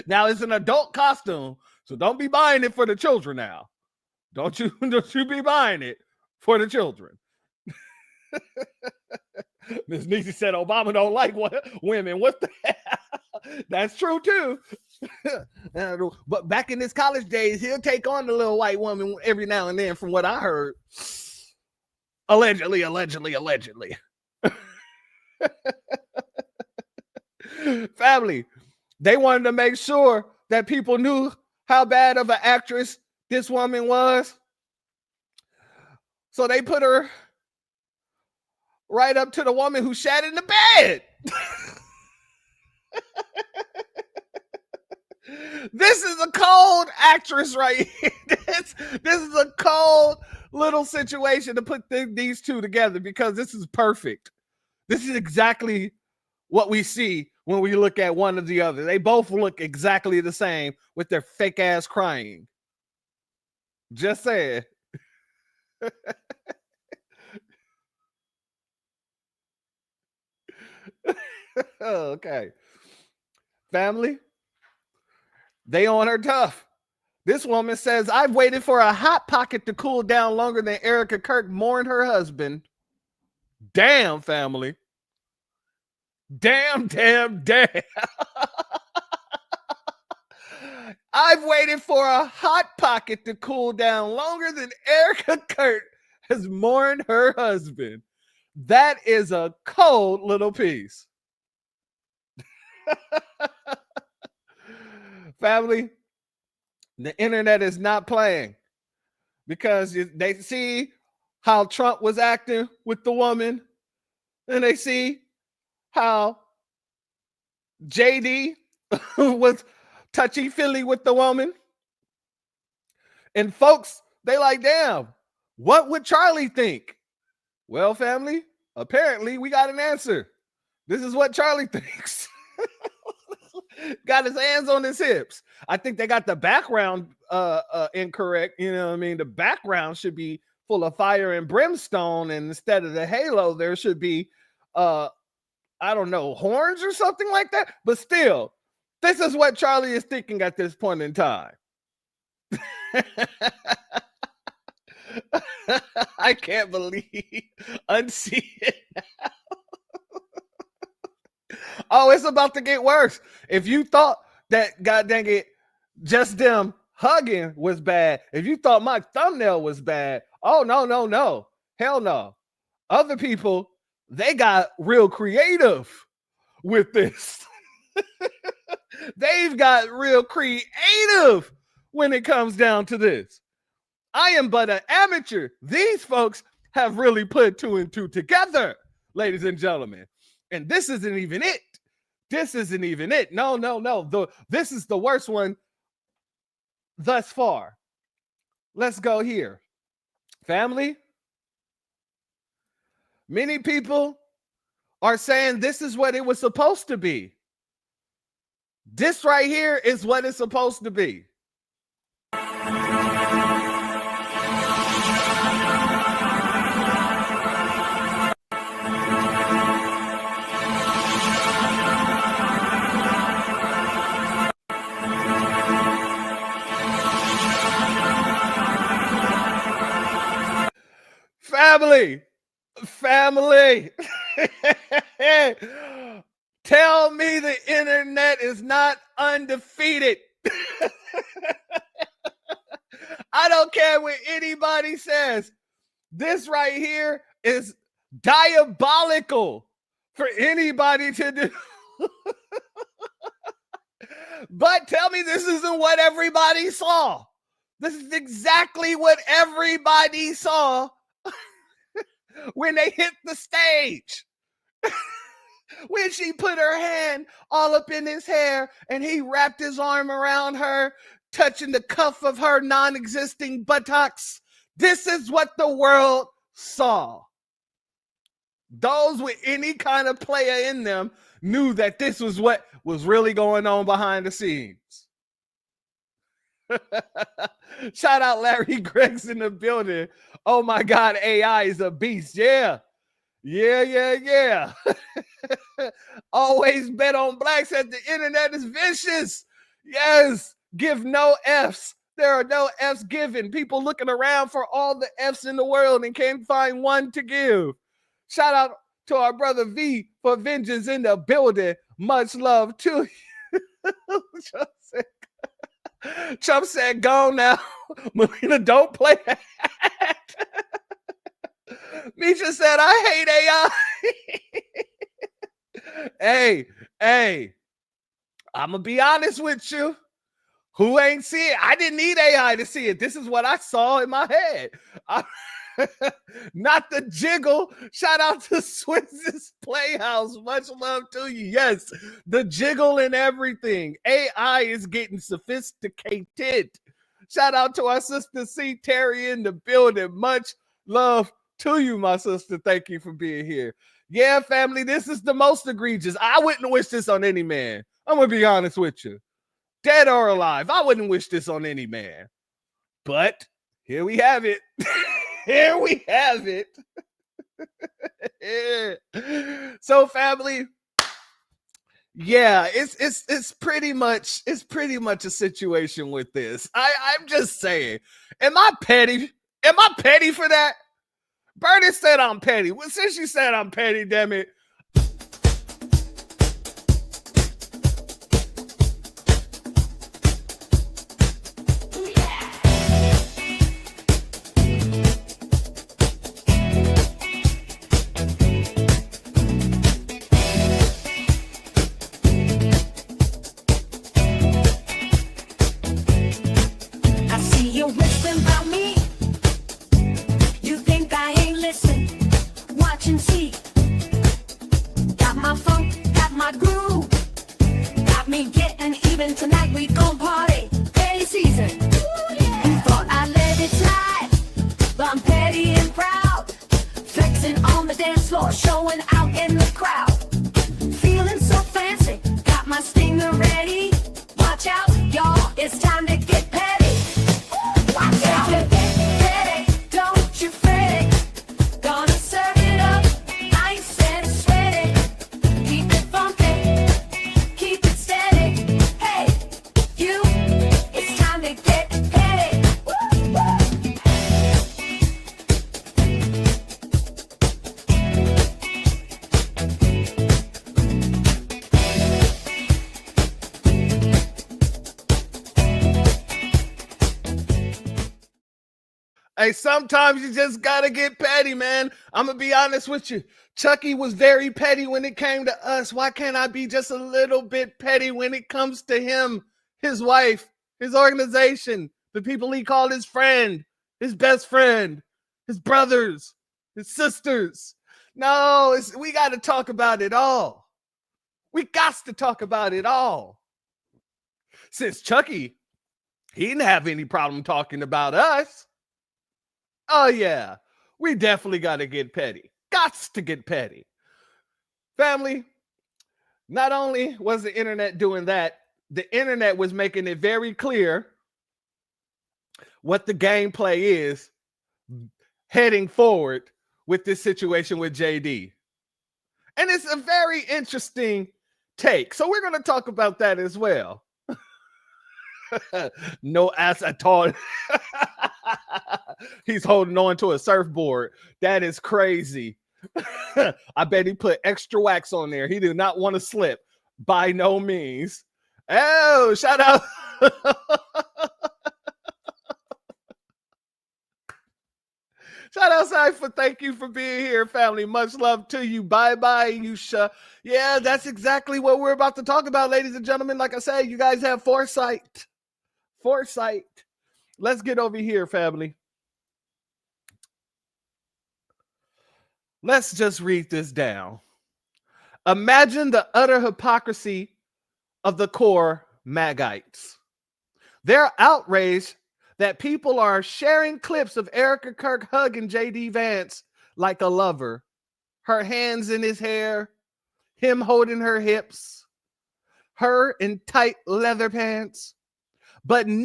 Now it's an adult costume, so don't be buying it for the children now. Don't you be buying it for the children. Miss Niecy said Obama don't like women. What the hell? That's true too. But back in his college days, he'll take on the little white woman every now and then, from what I heard. Allegedly. Family, they wanted to make sure that people knew how bad of an actress this woman was. So they put her right up to the woman who shat in the bed. This is a cold actress right here. This is a cold little situation to put these two together, because this is perfect. This is exactly what we see when we look at one or the other. They both look exactly the same with their fake ass crying. Just saying. Okay. Family, they on her tough. This woman says, I've waited for a hot pocket to cool down longer than Erica Kirk mourned her husband. Damn, family. Damn. I've waited for a hot pocket to cool down longer than Erica Kirk has mourned her husband. That is a cold little piece. Family, the internet is not playing, because they see how Trump was acting with the woman, and they see how JD was touchy-feely with the woman. And folks, they like, damn, what would Charlie think? Well, family, apparently we got an answer. This is what Charlie thinks. Got his hands on his hips. I think they got the background incorrect. You know what I mean? The background should be full of fire and brimstone, and instead of the halo, there should be I don't know, horns or something like that. But still, this is what Charlie is thinking at this point in time. I can't believe unsee it now. Oh, it's about to get worse. If you thought that, god dang it, just them hugging was bad, if you thought my thumbnail was bad, oh no, hell no. Other people, they got real creative with this. They've got real creative when it comes down to this. I am but an amateur. These folks have really put two and two together, ladies and gentlemen. And this isn't even it. This isn't even it. No. This is the worst one thus far. Let's go here. Family, many people are saying this is what it was supposed to be. This right here is what it's supposed to be. Family. Tell me the internet is not undefeated. I don't care what anybody says. This right here is diabolical for anybody to do. But tell me this isn't what everybody saw. This is exactly what everybody saw when they hit the stage. When she put her hand all up in his hair and he wrapped his arm around her, touching the cuff of her non-existing buttocks. This is what the world saw. Those with any kind of player in them knew that this was what was really going on behind the scenes. Shout out Larry Greg's in the building. Oh my God, AI is a beast. Yeah. Yeah. Always bet on blacks that the internet is vicious. Yes, give no F's. There are no F's given. People looking around for all the F's in the world and can't find one to give. Shout out to our brother V for vengeance in the building. Much love to you. Trump said, go now. Melina, don't play that. Misha said, I hate AI. hey, I'm going to be honest with you. Who ain't see it? I didn't need AI to see it. This is what I saw in my head. Not the jiggle. Shout out to Switz's Playhouse. Much love to you. Yes, the jiggle and everything. AI is getting sophisticated. Shout out to our sister C. Terry in the building. Much love to you, my sister. Thank you for being here. Yeah, family, this is the most egregious. I wouldn't wish this on any man. I'm going to be honest with you. Dead or alive, I wouldn't wish this on any man. But here we have it. Here we have it. So, family, yeah, it's pretty much a situation with this. I'm just saying, am I petty? Am I petty for that? Bernie said I'm petty. Well, since you said I'm petty, damn it. Hey, sometimes you just gotta get petty, man. I'm gonna be honest with you. Chucky was very petty when it came to us. Why can't I be just a little bit petty when it comes to him, his wife, his organization, the people he called his friend, his best friend, his brothers, his sisters? No, we got to talk about it all. We got to talk about it all. Since Chucky, he didn't have any problem talking about us. Oh, yeah, we definitely got to get petty. Gots to get petty. Family, not only was the internet doing that, the internet was making it very clear what the gameplay is heading forward with this situation with JD. And it's a very interesting take. So we're going to talk about that as well. No ass at all. He's holding on to a surfboard. That is crazy. I bet he put extra wax on there. He did not want to slip. By no means. Oh, shout out. Shout out, Cypher. Thank you for being here, family. Much love to you. Bye-bye, Yusha. Yeah, that's exactly what we're about to talk about, ladies and gentlemen. Like I said, you guys have foresight. Foresight. Let's get over here, family. Let's just read this down. Imagine the utter hypocrisy of the core Magites. They're outraged that people are sharing clips of Erica Kirk hugging JD Vance like a lover. Her hands in his hair, him holding her hips, her in tight leather pants. But you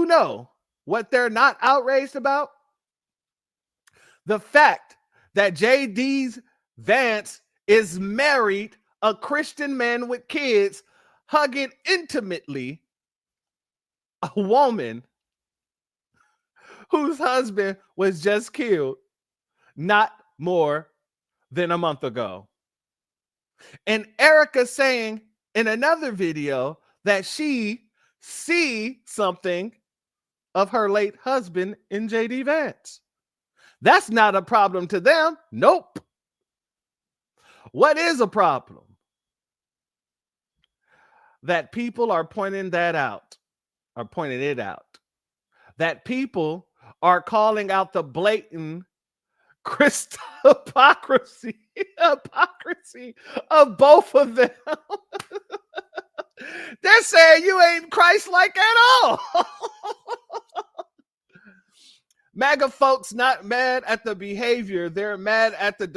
know what they're not outraged about? the fact that JD Vance is married, a Christian man with kids, hugging intimately a woman whose husband was just killed not more than a month ago. And Erica saying in another video that she see something of her late husband in JD Vance. That's not a problem to them. Nope. What is a problem? That people are pointing that out, are pointing it out. That people are calling out the blatant hypocrisy of both of them. They're saying you ain't Christ-like at all. MAGA folks not mad at the behavior. They're mad at the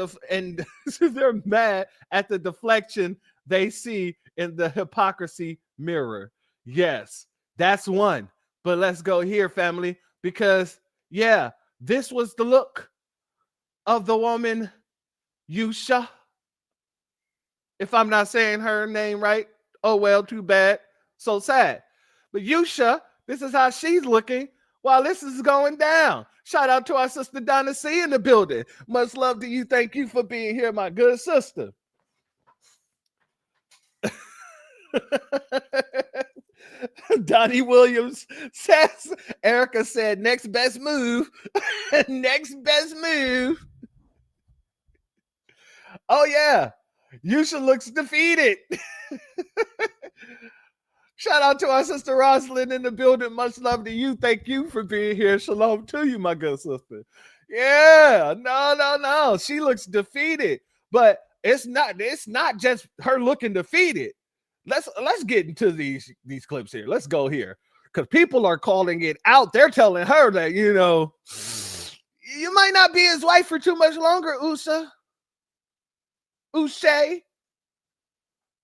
they're mad at the deflection they see in the hypocrisy mirror. Yes, that's one. But let's go here, family, because yeah, this was the look of the woman Yusha. If I'm not saying her name right, oh well, too bad. So sad. But Yusha, this is how she's looking while this is going down. Shout out to our sister Donna C in the building. Much love to you. Thank you for being here, my good sister. Donnie Williams says, Erica said, next best move. Next best move. Oh, yeah. Yusha looks defeated. Shout out to our sister Rosalind in the building. Much love to you. Thank you for being here. Shalom to you, my good sister. Yeah, no. She looks defeated, but it's not just her looking defeated. Let's get into these clips here. Let's go here because people are calling it out. They're telling her that you might not be his wife for too much longer, Usha,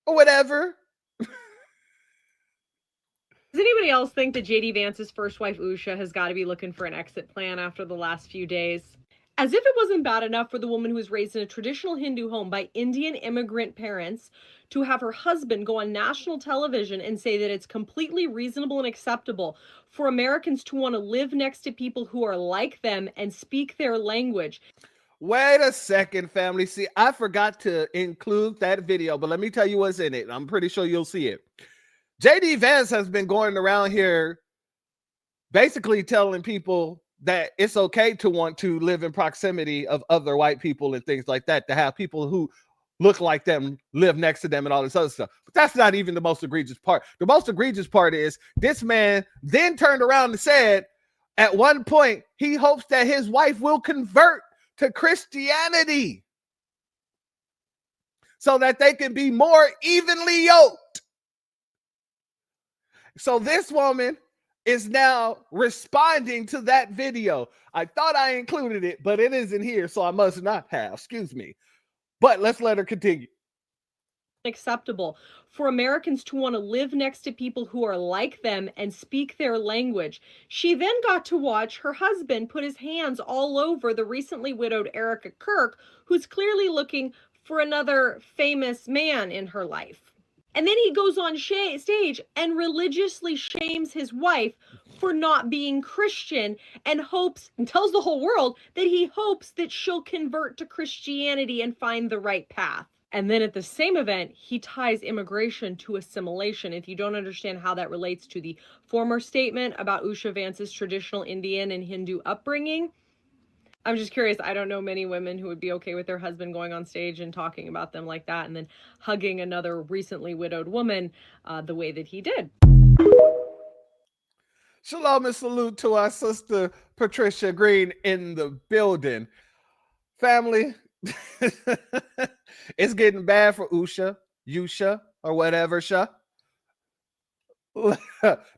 or whatever. Does anybody else think that JD Vance's first wife, Usha, has got to be looking for an exit plan after the last few days? As if it wasn't bad enough for the woman who was raised in a traditional Hindu home by Indian immigrant parents to have her husband go on national television and say that it's completely reasonable and acceptable for Americans to want to live next to people who are like them and speak their language. Wait a second, family. See, I forgot to include that video, but let me tell you what's in it. I'm pretty sure you'll see it. JD Vance has been going around here basically telling people that it's okay to want to live in proximity of other white people and things like that, to have people who look like them live next to them and all this other stuff. But that's not even the most egregious part. The most egregious part is this man then turned around and said at one point he hopes that his wife will convert to Christianity so that they can be more evenly yoked. So this woman is now responding to that video. I thought I included it, but it isn't here, so I must not have. Excuse me. But let's let her continue. Acceptable for Americans to want to live next to people who are like them and speak their language. She then got to watch her husband put his hands all over the recently widowed Erica Kirk, who's clearly looking for another famous man in her life. And then he goes on stage and religiously shames his wife for not being Christian and tells the whole world that he hopes that she'll convert to Christianity and find the right path. And then at the same event, he ties immigration to assimilation. If you don't understand how that relates to the former statement about Usha Vance's traditional Indian and Hindu upbringing, I'm just curious. I don't know many women who would be okay with their husband going on stage and talking about them like that and then hugging another recently widowed woman the way that he did. Shalom and salute to our sister Patricia Green in the building. Family, it's getting bad for Yusha, or whatever, Sha.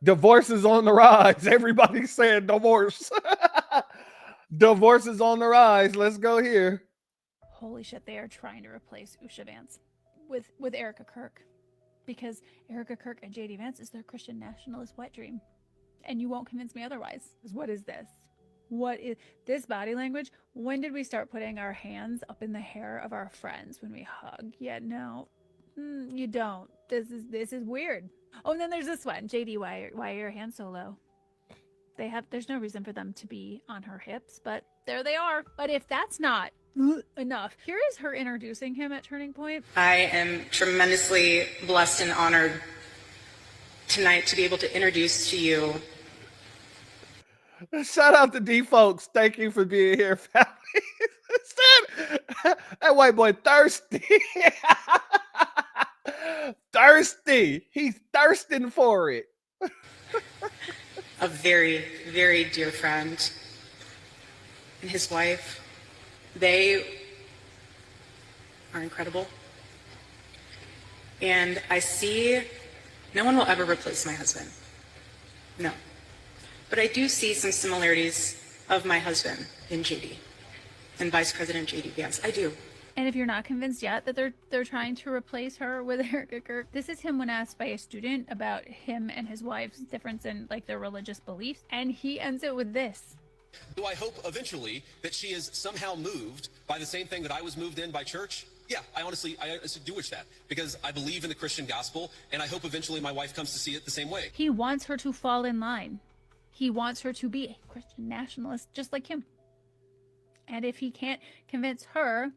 Divorce is on the rise. Everybody's saying divorce. Divorce is on the rise. Let's go here. Holy shit, they are trying to replace Usha Vance with Erica Kirk, because Erica Kirk and JD Vance is their Christian nationalist wet dream. And you won't convince me otherwise. What is this? What is this body language? When did we start putting our hands up in the hair of our friends when we hug? Yeah, no, you don't. This is weird. Oh, and then there's this one, JD. Why are your hands so low? There's no reason for them to be on her hips, but there they are. But if that's not enough, here is her introducing him at Turning Point. I am tremendously blessed and honored tonight to be able to introduce to you. Shout out to D folks. Thank you for being here, family. That white boy thirsty. Thirsty. He's thirsting for it. A very, very dear friend and his wife. They are incredible. And I see no one will ever replace my husband. No. But I do see some similarities of my husband in JD and Vice President JD Vance. I do. And if you're not convinced yet that they're trying to replace her with Erica Kirk, this is him when asked by a student about him and his wife's difference in like their religious beliefs, and he ends it with this. Do I hope eventually that she is somehow moved by the same thing that I was moved in by church? Yeah, I honestly do wish that, because I believe in the Christian gospel, and I hope eventually my wife comes to see it the same way. He wants her to fall in line. He wants her to be a Christian nationalist just like him. And if he can't convince her,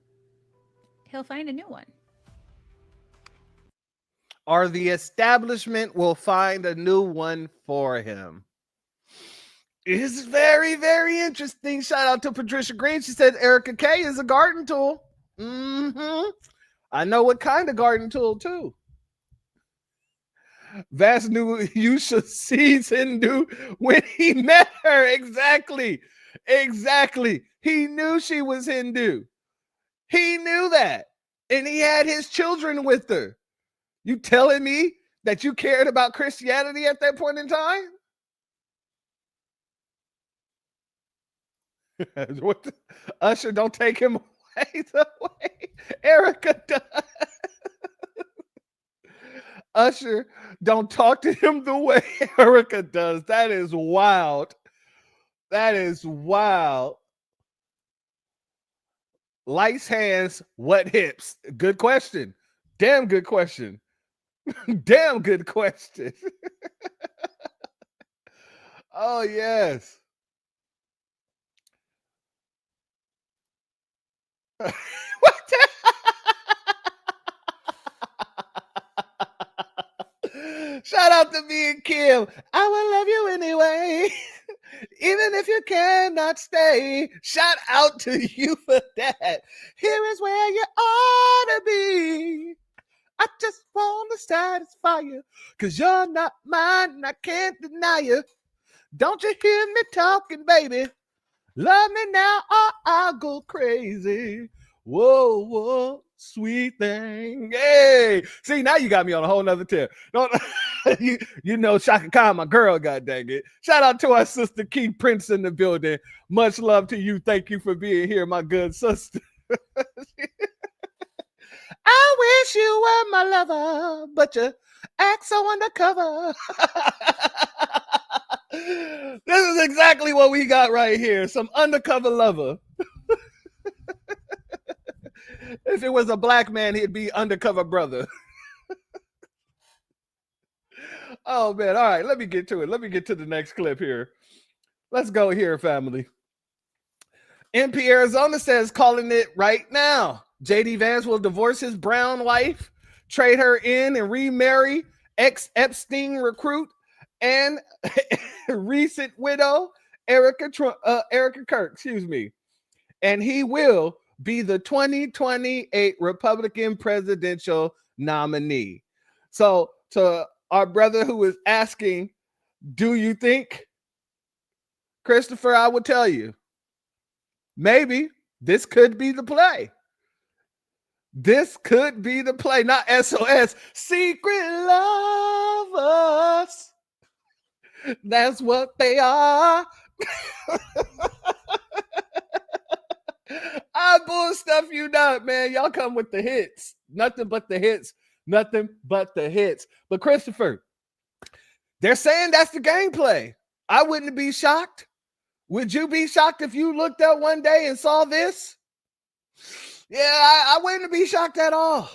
he'll find a new one. Or the establishment will find a new one for him. It's very, very interesting. Shout out to Patricia Green. She said Erica K is a garden tool. I know what kind of garden tool too. Vance knew you should see Hindu when he met her. Exactly. He knew she was Hindu. He knew that. And he had his children with her. You telling me that you cared about Christianity at that point in time? What Usher, don't take him away the way Erica does. Usher, don't talk to him the way Erica does. That is wild. Lights, hands, what hips? Good question. Damn good question. Damn good question. Oh, yes. What the? Shout out to me and Kim. I will love you anyway, even if you cannot stay. Shout out to you for that. Here is where you ought to be. I just want to satisfy you, because you're not mine and I can't deny you. Don't you hear me talking, baby? Love me now or I'll go crazy. Whoa, sweet thing. Hey, see, now you got me on a whole nother tip. Don't you know Shaka Khan, my girl, god dang it. Shout out to our sister Key Prince in the building. Much love to you. Thank you for being here, my good sister. I wish you were my lover, but you act so undercover. This is exactly what we got right here. Some undercover lover. If it was a black man, he'd be undercover brother. Oh, man. All right, let me get to it. Let me get to the next clip here. Let's go here, family. MP Arizona says, calling it right now. JD Vance will divorce his brown wife, trade her in and remarry ex-Epstein recruit and recent widow Erica Kirk, and he will be the 2028 Republican presidential nominee. So to our brother who is asking, do you think, Christopher, I would tell you, maybe this could be the play. This could be the play, not SOS, secret lovers. That's what they are. I bull stuff you not, man. Y'all come with the hits. Nothing but the hits. Nothing but the hits. But Christopher, they're saying that's the gameplay. I wouldn't be shocked. Would you be shocked if you looked up one day and saw this? Yeah, I wouldn't be shocked at all.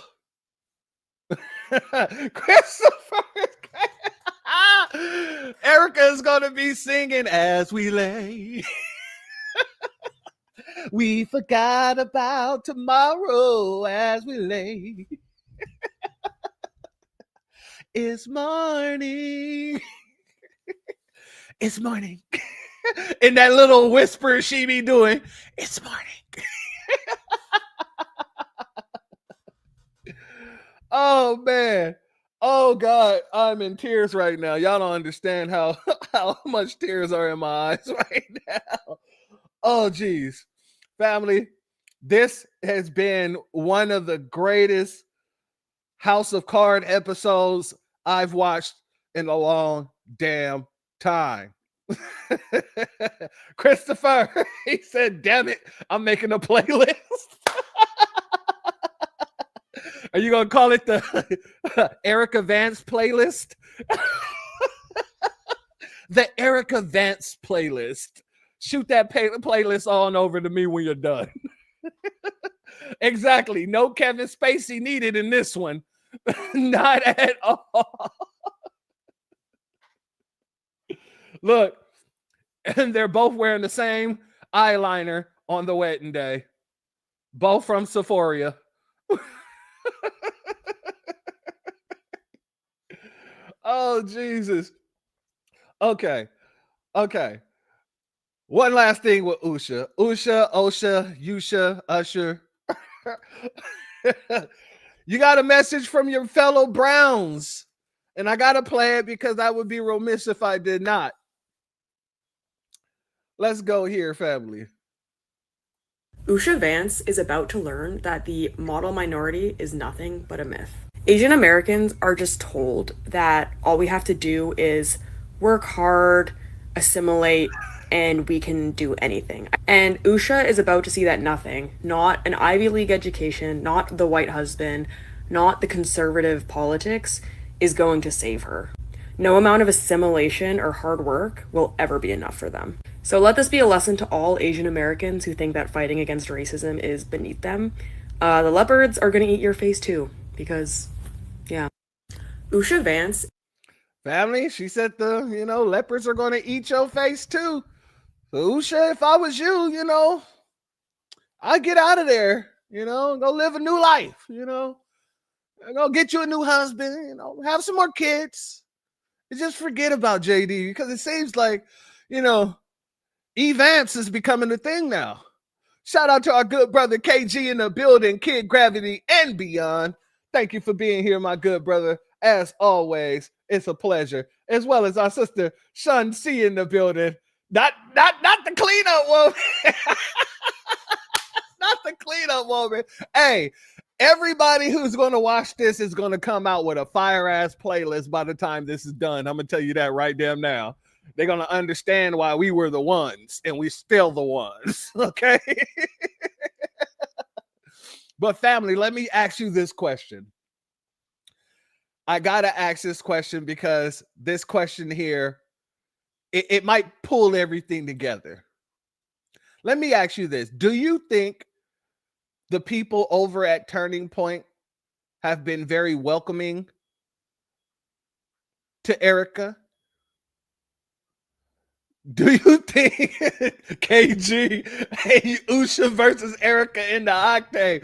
Christopher, Erica is going to be singing As We Lay. We forgot about tomorrow as we lay. It's morning. It's morning. In that little whisper she be doing, it's morning. Oh, man. Oh, God. I'm in tears right now. Y'all don't understand how much tears are in my eyes right now. Oh, geez. Family, this has been one of the greatest House of Card episodes I've watched in a long damn time. Christopher, he said, damn it, I'm making a playlist. Are you going to call it the Erica Vance playlist? The Erica Vance playlist. Shoot that playlist on over to me when you're done. Exactly. No Kevin Spacey needed in this one. Not at all. Look, and they're both wearing the same eyeliner on the wedding day. Both from Sephora. Oh, Jesus. Okay. One last thing with Usha. Usha, Yusha, Usher. You got a message from your fellow Browns. And I got to play it because I would be remiss if I did not. Let's go here, family. Usha Vance is about to learn that the model minority is nothing but a myth. Asian Americans are just told that all we have to do is work hard, assimilate, and we can do anything. And Usha is about to see that nothing, not an Ivy League education, not the white husband, not the conservative politics, is going to save her. No amount of assimilation or hard work will ever be enough for them. So let this be a lesson to all Asian Americans who think that fighting against racism is beneath them. The leopards are going to eat your face too, because, yeah. Usha Vance. Family, she said leopards are going to eat your face too. So Usha, if I was you, I'd get out of there, go live a new life, go get you a new husband, have some more kids. And just forget about JD because it seems like, E Vance is becoming a thing now. Shout out to our good brother KG in the building, Kid Gravity and beyond. Thank you for being here, my good brother. As always, it's a pleasure. As well as our sister Shun C in the building. Not the cleanup woman. Not the cleanup woman. Hey, everybody who's going to watch this is going to come out with a fire-ass playlist by the time this is done. I'm going to tell you that right damn now. They're going to understand why we were the ones, and we're still the ones, okay? But family, let me ask you this question. I got to ask this question because this question here, it might pull everything together. Let me ask you this. Do you think the people over at Turning Point have been very welcoming to Erica? Do you think KG, hey, Usha versus Erica in the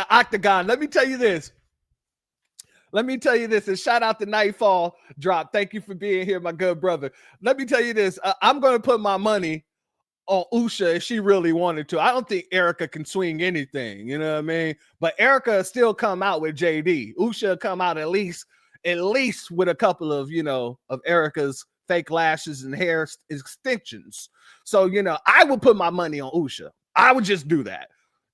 octagon? Let me tell you this. And shout out to Nightfall Drop. Thank you for being here, my good brother. Let me tell you this. I'm going to put my money on Usha if she really wanted to. I don't think Erica can swing anything, you know what I mean? But Erica still come out with JD. Usha come out at least with a couple of, of Erica's fake lashes and hair extensions. So, I would put my money on Usha. I would just do that.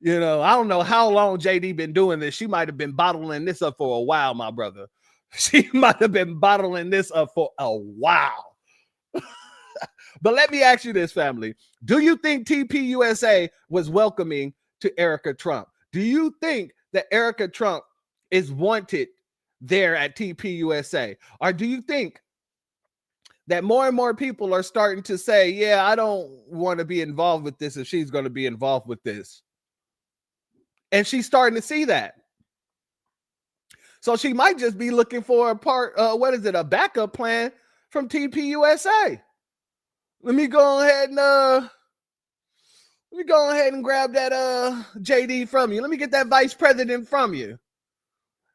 I don't know how long JD been doing this. She might have been bottling this up for a while, my brother. She might have been bottling this up for a while. But let me ask you this, family. Do you think TPUSA was welcoming to Erica Trump? Do you think that Erica Trump is wanted there at TPUSA? Or do you think that more and more people are starting to say, yeah, I don't want to be involved with this if she's going to be involved with this. And she's starting to see that. So she might just be looking for a backup plan from TPUSA. Let me go ahead and grab that JD from you. Let me get that vice president from you.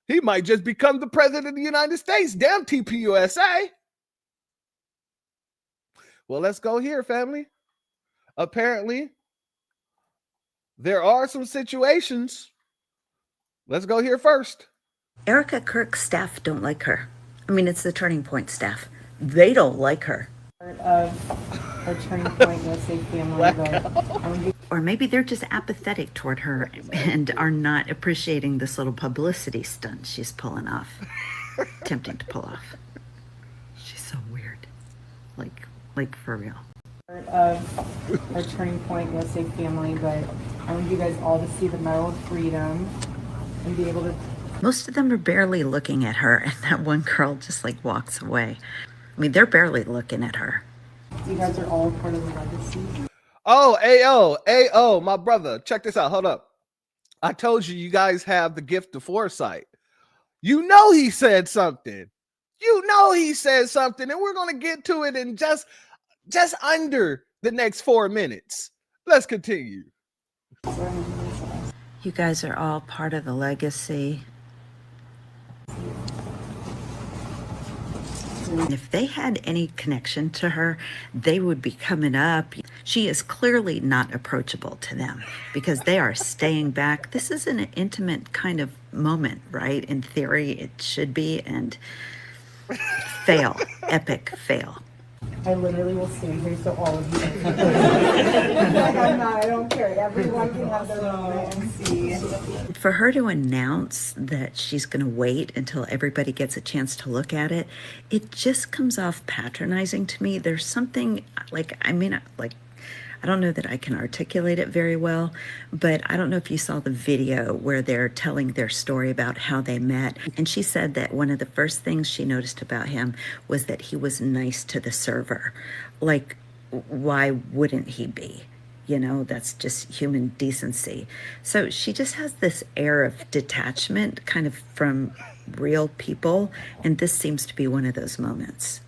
He might just become the president of the United States. Damn TPUSA. Well, let's go here, family. Apparently, there are some situations. Let's go here first. Erica Kirk's staff don't like her. I mean, it's the Turning Point staff. They don't like her. Of a Turning Point USA family, but Or maybe they're just apathetic toward her and are not appreciating this little publicity stunt she's pulling off. Attempting to pull off. She's so weird. Like for real. of a Turning Point USA family, but I want you guys all to see the Medal of Freedom and be able to. Most of them are barely looking at her, and that one girl just like walks away. I mean, they're barely looking at her. You guys are all part of the legacy. Oh, AO, my brother. Check this out. Hold up. I told you, you guys have the gift of foresight. You know he said something. And we're going to get to it in just under the next 4 minutes. Let's continue. You guys are all part of the legacy. And if they had any connection to her, they would be coming up. She is clearly not approachable to them because they are staying back. This is an intimate kind of moment, right? In theory, it should be, and fail, epic fail. I literally will stand here so all of you can. I don't care. Everyone can have their moment and see. For her to announce that she's going to wait until everybody gets a chance to look at it, it just comes off patronizing to me. There's something I don't know that I can articulate it very well, but I don't know if you saw the video where they're telling their story about how they met. And she said that one of the first things she noticed about him was that he was nice to the server. Like, why wouldn't he be? You know, that's just human decency. So she just has this air of detachment kind of from real people. And this seems to be one of those moments.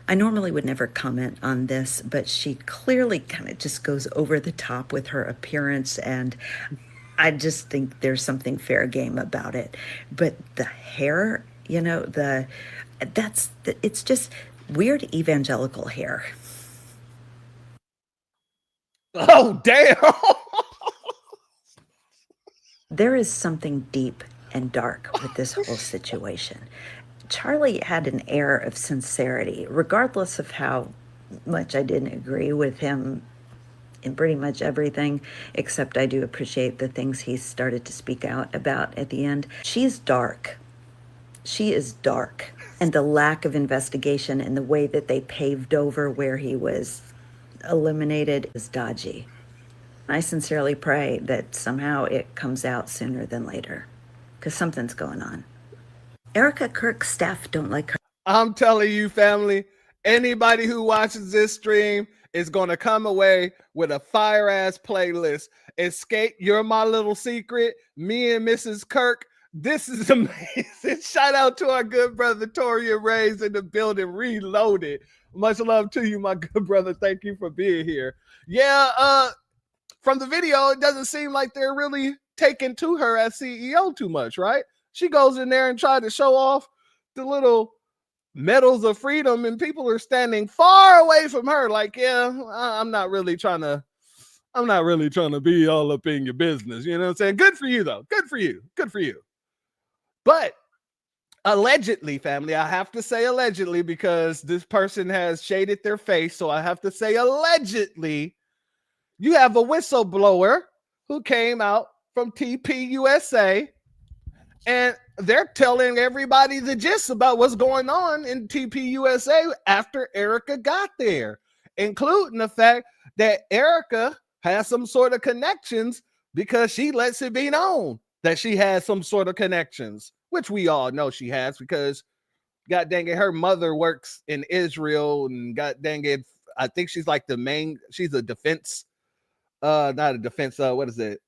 I normally would never comment on this, but she clearly kind of just goes over the top with her appearance, and I just think there's something fair game about it. But the hair, you know, it's just weird evangelical hair. Oh, damn. There is something deep and dark with this whole situation. Charlie had an air of sincerity, regardless of how much I didn't agree with him in pretty much everything, except I do appreciate the things he started to speak out about at the end. She's dark. She is dark. And the lack of investigation and the way that they paved over where he was eliminated is dodgy. I sincerely pray that somehow it comes out sooner than later, because something's going on. Erica Kirk's staff don't like her. I'm telling you, family, anybody who watches this stream is going to come away with a fire-ass playlist. Escape, You're My Little Secret, Me and Mrs. Kirk. This is amazing. Shout out to our good brother, Toria Reyes, in the building, Reloaded. Much love to you, my good brother. Thank you for being here. Yeah, from the video, it doesn't seem like they're really taking to her as CEO too much, right? She goes in there and tries to show off the little medals of freedom, and people are standing far away from her. Like, yeah, I'm not really trying to be all up in your business. You know what I'm saying? Good for you, though. Good for you. But allegedly, family, I have to say allegedly because this person has shaded their face. So I have to say allegedly, you have a whistleblower who came out from TPUSA. And they're telling everybody the gist about what's going on in TPUSA after Erica got there, including the fact that Erica has some sort of connections because she lets it be known that she has some sort of connections, which we all know she has because God dang it, her mother works in Israel, and God dang it, I think she's like she's a defense, not a defense, what is it?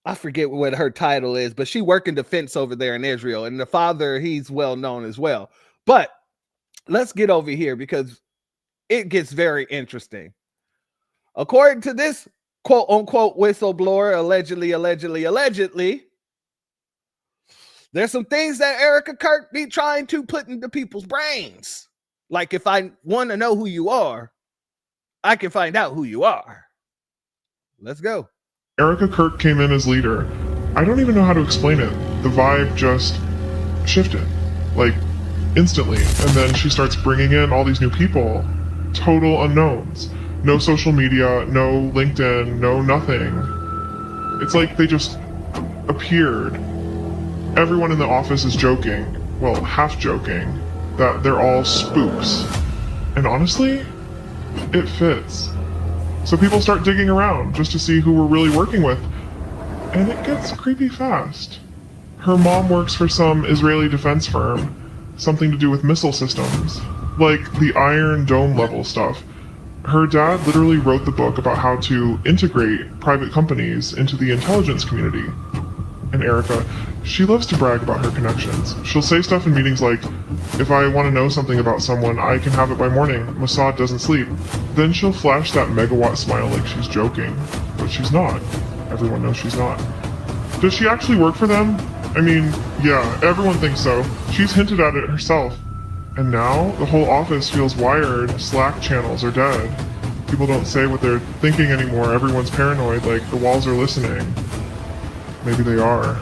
I forget what her title is, but she work in defense over there in Israel. And the father, he's well known as well. But let's get over here because it gets very interesting. According to this quote unquote whistleblower, allegedly, there's some things that Erica Kirk be trying to put into people's brains. Like, if I want to know who you are, I can find out who you are. Let's go. Erica Kirk came in as leader. I don't even know how to explain it. The vibe just shifted, like instantly. And then she starts bringing in all these new people, total unknowns. No social media, no LinkedIn, no nothing. It's like they just appeared. Everyone in the office is joking, well, half joking, that they're all spooks. And honestly, it fits. So people start digging around just to see who we're really working with. And it gets creepy fast. Her mom works for some Israeli defense firm, something to do with missile systems, like the Iron Dome level stuff. Her dad literally wrote the book about how to integrate private companies into the intelligence community. And Erica, she loves to brag about her connections. She'll say stuff in meetings like, if I want to know something about someone, I can have it by morning. Mossad doesn't sleep. Then she'll flash that megawatt smile like she's joking. But she's not. Everyone knows she's not. Does she actually work for them? I mean, yeah, everyone thinks so. She's hinted at it herself. And now, the whole office feels wired. Slack channels are dead. People don't say what they're thinking anymore. Everyone's paranoid, like the walls are listening. Maybe they are.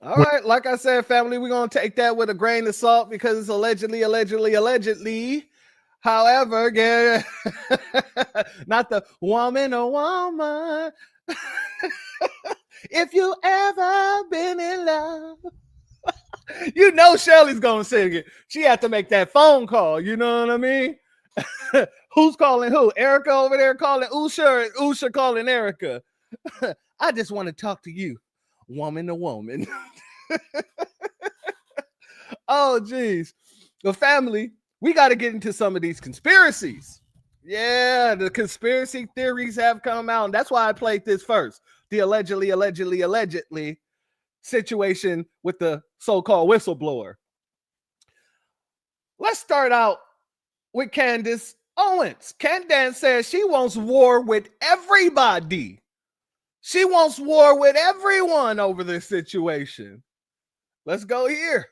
All right, like I said, family, we're going to take that with a grain of salt because it's allegedly. However, yeah, not the woman or woman. If you ever been in love, you know Shelly's going to sing it. She had to make that phone call. You know what I mean? Who's calling who? Erica over there calling Usha, or Usha calling Erica? I just want to talk to you, woman to woman. Oh, geez. The family, we got to get into some of these conspiracies. Yeah, the conspiracy theories have come out. And that's why I played this first. The allegedly situation with the so-called whistleblower. Let's start out with Candace Owens. Candace says she wants war with everybody. She wants war with everyone over this situation. Let's go here.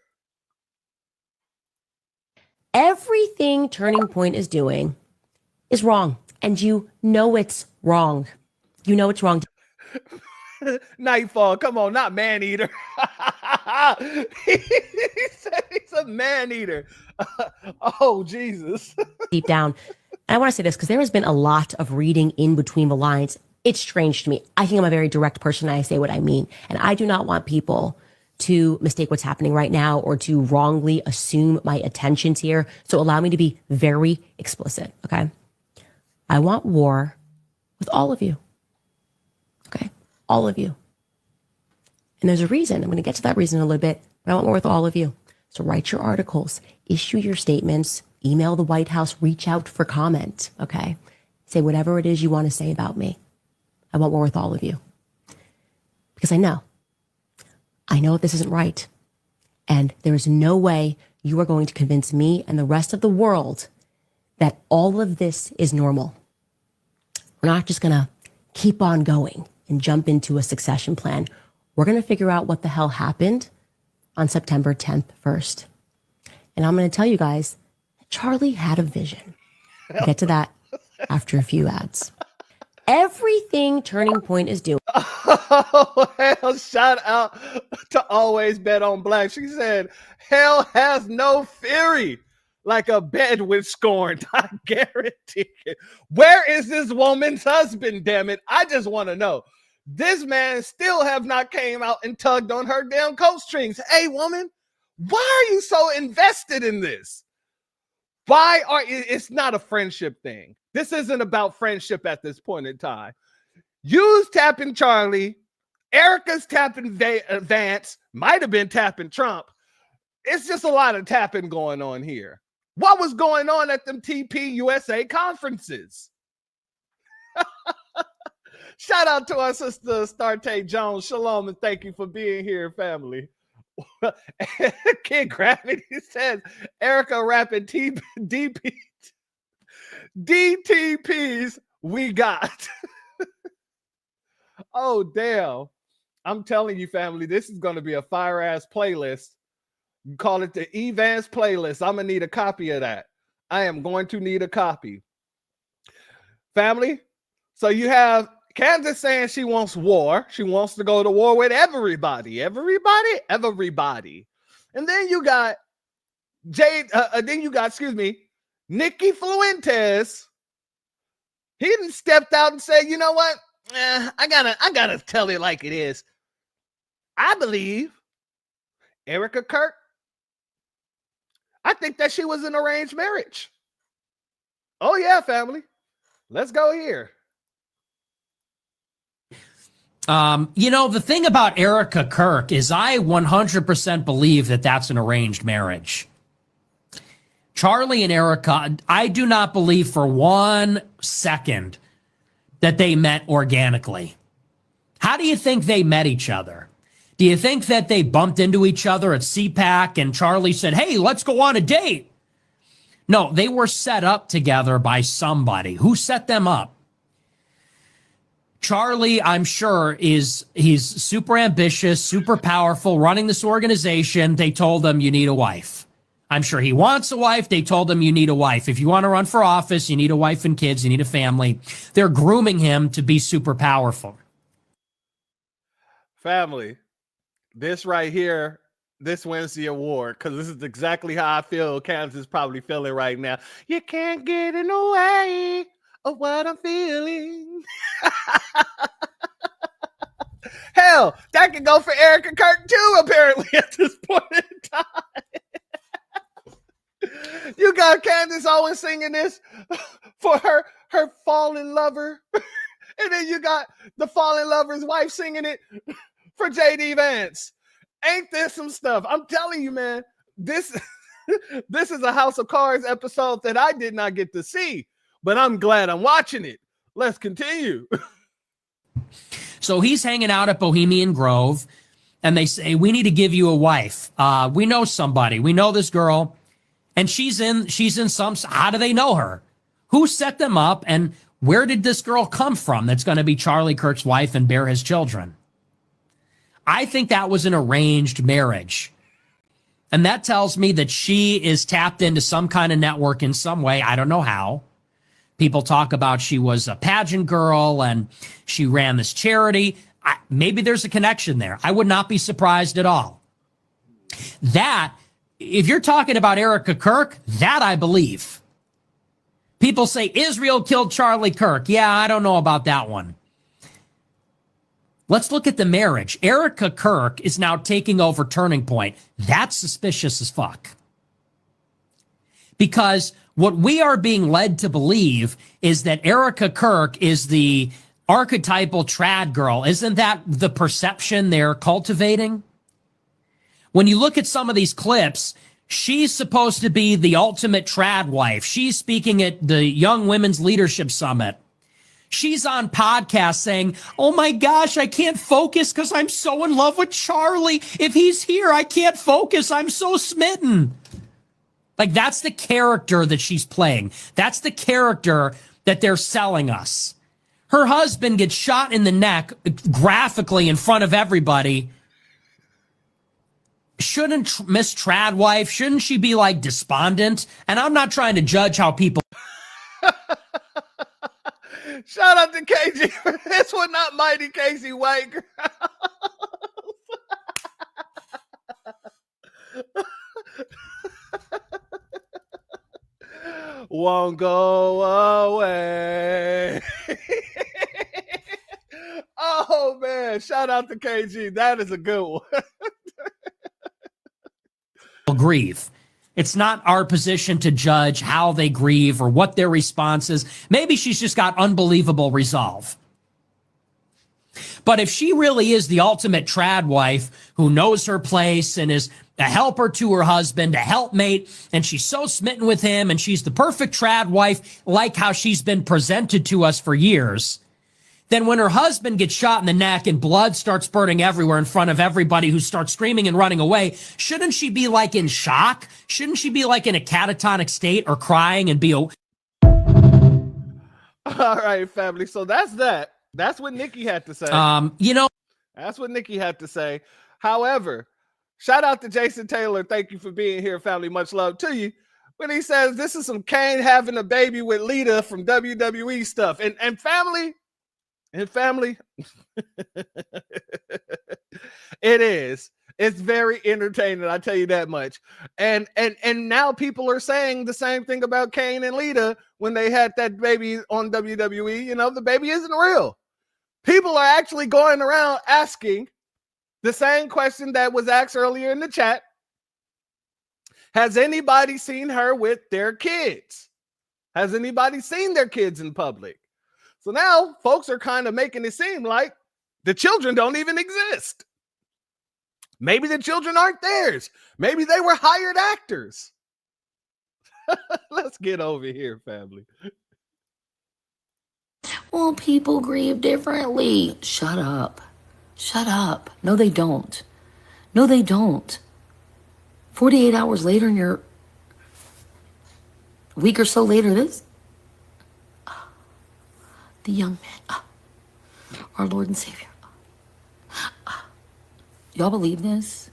Everything Turning Point is doing is wrong. And you know it's wrong. You know it's wrong. Nightfall, come on, not man-eater. He said he's a man-eater. Oh, Jesus. Deep down. And I want to say this because there has been a lot of reading in between the lines. It's strange to me. I think I'm a very direct person and I say what I mean. And I do not want people to mistake what's happening right now or to wrongly assume my intentions here. So allow me to be very explicit, okay? I want war with all of you, okay? All of you. And there's a reason. I'm going to get to that reason in a little bit, but I want war with all of you. So write your articles, issue your statements, email the White House, reach out for comment, okay? Say whatever it is you want to say about me. I want war with all of you. Because I know this isn't right. And there is no way you are going to convince me and the rest of the world that all of this is normal. We're not just going to keep on going and jump into a succession plan. We're going to figure out what the hell happened on September 10th first. And I'm going to tell you guys, Charlie had a vision. We'll get to that after a few ads. Everything Turning Point is doing. Oh, hell, shout out to Always Bet on Black. She said, hell has no fury like a bed with scorn. I guarantee it. Where is this woman's husband, damn it? I just want to know. This man still have not came out and tugged on her damn coat strings. Hey, woman, why are you so invested in this? It's not a friendship thing. This isn't about friendship at this point in time. You's tapping Charlie. Erica's tapping Vance. Might have been tapping Trump. It's just a lot of tapping going on here. What was going on at them TP USA conferences? Shout out to our sister Starte Jones. Shalom and thank you for being here, family. Kid Gravity says Erica rapping DTPs we got. Oh, damn. I'm telling you, family, this is going to be a fire ass playlist. You call it the Evans playlist. I'm going to need a copy of that. I am going to need a copy. Family, so you have Kansas saying she wants war. She wants to go to war with everybody. Everybody. And then you got Nikki Fuentes. He done stepped out and said, you know what? I gotta tell it like it is. I believe Erica Kirk. I think that she was an arranged marriage. Oh yeah, family. Let's go here. The thing about Erica Kirk is I 100% believe that that's an arranged marriage. Charlie and Erica, I do not believe for 1 second that they met organically. How do you think they met each other? Do you think that they bumped into each other at CPAC and Charlie said, hey, let's go on a date? No, they were set up together by somebody. Who set them up? Charlie, I'm sure, he's super ambitious, super powerful, running this organization. They told him you need a wife. I'm sure he wants a wife. They told him you need a wife. If you want to run for office, you need a wife and kids. You need a family. They're grooming him to be super powerful. Family, this right here, this wins the award because this is exactly how I feel Kansas is probably feeling right now. You can't get in the way of what I'm feeling. Hell, that could go for Erica Kirk too, apparently, at this point in time. You got Candace Owens singing this for her fallen lover. And then you got the fallen lover's wife singing it for JD Vance. Ain't this some stuff? I'm telling you, man, this is a House of Cards episode that I did not get to see, but I'm glad I'm watching it. Let's continue. So he's hanging out at Bohemian Grove, and they say, we need to give you a wife. We know somebody. We know this girl, and she's in some, how do they know her? Who set them up, and where did this girl come from that's going to be Charlie Kirk's wife and bear his children? I think that was an arranged marriage. And that tells me that she is tapped into some kind of network in some way. I don't know how. People talk about she was a pageant girl and she ran this charity. Maybe there's a connection there. I would not be surprised at all. That, if you're talking about Erica Kirk, that I believe. People say Israel killed Charlie Kirk. Yeah, I don't know about that one. Let's look at the marriage. Erica Kirk is now taking over Turning Point. That's suspicious as fuck. Because what we are being led to believe is that Erica Kirk is the archetypal trad girl. Isn't that the perception they're cultivating? When you look at some of these clips, she's supposed to be the ultimate trad wife. She's speaking at the Young Women's Leadership Summit. She's on podcasts saying, oh my gosh, I can't focus because I'm so in love with Charlie. If he's here, I can't focus. I'm so smitten. Like, that's the character that she's playing. That's the character that they're selling us. Her husband gets shot in the neck graphically in front of everybody. Shouldn't Miss Tradwife, shouldn't she be like despondent? And I'm not trying to judge how people. Shout out to KG for this one, not Mighty Casey White Girl. Won't go away. Oh man, shout out to KG. That is a good one. Grieve. It's not our position to judge how they grieve or what their response is. Maybe she's just got unbelievable resolve. But if she really is the ultimate trad wife who knows her place and is a helper to her husband, a helpmate, and she's so smitten with him, and she's the perfect trad wife, like how she's been presented to us for years, then when her husband gets shot in the neck and blood starts spurting everywhere in front of everybody who starts screaming and running away, shouldn't she be like in shock? Shouldn't she be like in a catatonic state or crying and be a... All right, family. So that's that. That's what Nikki had to say. That's what Nikki had to say. However, shout out to Jason Taylor. Thank you for being here, family. Much love to you. When he says this is some Kane having a baby with Lita from WWE stuff. And family, it is. It's very entertaining, I tell you that much. And now people are saying the same thing about Kane and Lita when they had that baby on WWE. You know, the baby isn't real. People are actually going around asking the same question that was asked earlier in the chat. Has anybody seen her with their kids? Has anybody seen their kids in public? So now folks are kind of making it seem like the children don't even exist. Maybe the children aren't theirs. Maybe they were hired actors. Let's get over here, family. Well, people grieve differently. Shut up. Shut up. No, they don't. No, they don't. 48 hours later and you're a week or so later, this. The young man, our Lord and Savior. Y'all believe this?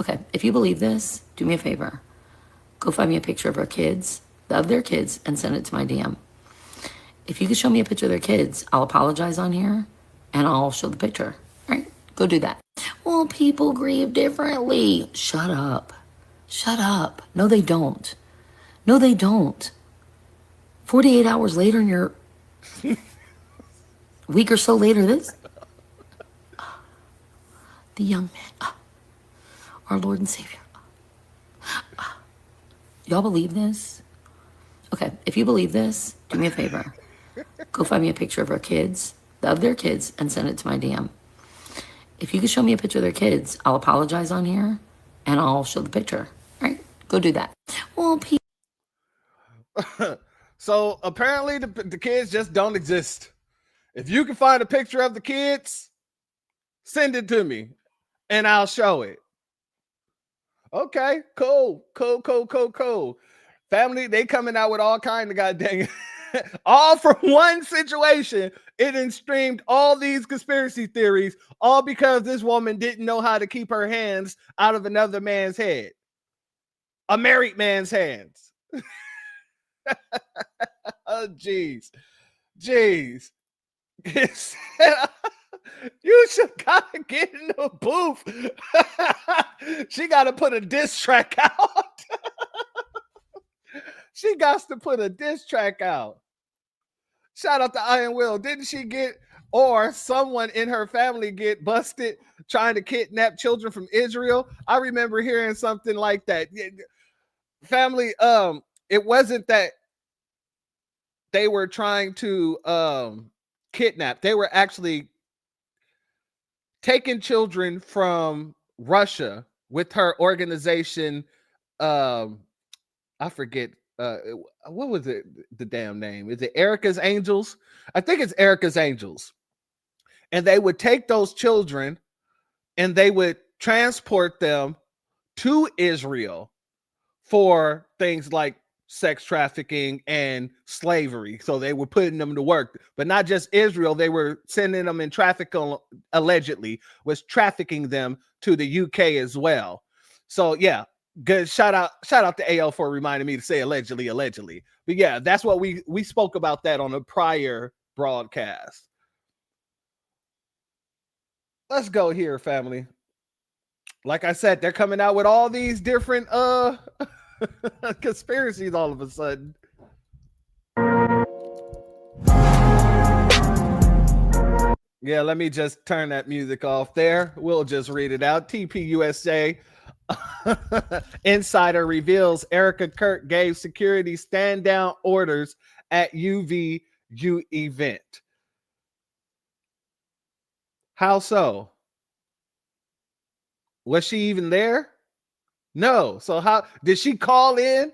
Okay, if you believe this, do me a favor. Go find me a picture of our kids, of their kids, and send it to my DM. If you could show me a picture of their kids, I'll apologize on here, and I'll show the picture. All right, go do that. Well, people grieve differently. Shut up. Shut up. No, they don't. No, they don't. 48 hours later and you're a week or so later, this. The young man, our Lord and Savior. Y'all believe this? Okay, if you believe this, do me a favor. Go find me a picture of our kids, of their kids, and send it to my DM. If you could show me a picture of their kids, I'll apologize on here, and I'll show the picture. All right, go do that. Well, So apparently the kids just don't exist. If you can find a picture of the kids, send it to me and I'll show it. Okay, cool. Family, they coming out with all kind of goddamn all from one situation. It then streamed all these conspiracy theories, all because this woman didn't know how to keep her hands out of another man's head. A married man's hands. Oh, jeez. You should gotta get in the booth. She gotta put a diss track out. She got to put a diss track out. Shout out to Iron Will. Didn't she get, or someone in her family get busted trying to kidnap children from Israel? I remember hearing something like that. Family, it wasn't that they were trying to kidnap. They were actually taking children from Russia with her organization. I forget. What was it? The damn name? Is it Erica's Angels? I think it's Erica's Angels. And they would take those children and they would transport them to Israel for things like sex trafficking and slavery. So they were putting them to work, but not just Israel. They were sending them in traffic, allegedly was trafficking them to the UK as well. So yeah, good. Shout out to AL for reminding me to say allegedly. But yeah, that's what we spoke about that on a prior broadcast. Let's go here, family. Like I said, they're coming out with all these different conspiracies all of a sudden. Yeah, let me just turn that music off there. We'll just read it out. TPUSA insider reveals Erica Kirk gave security stand down orders at UVU event. How so? Was she even there? No. So how did she call in?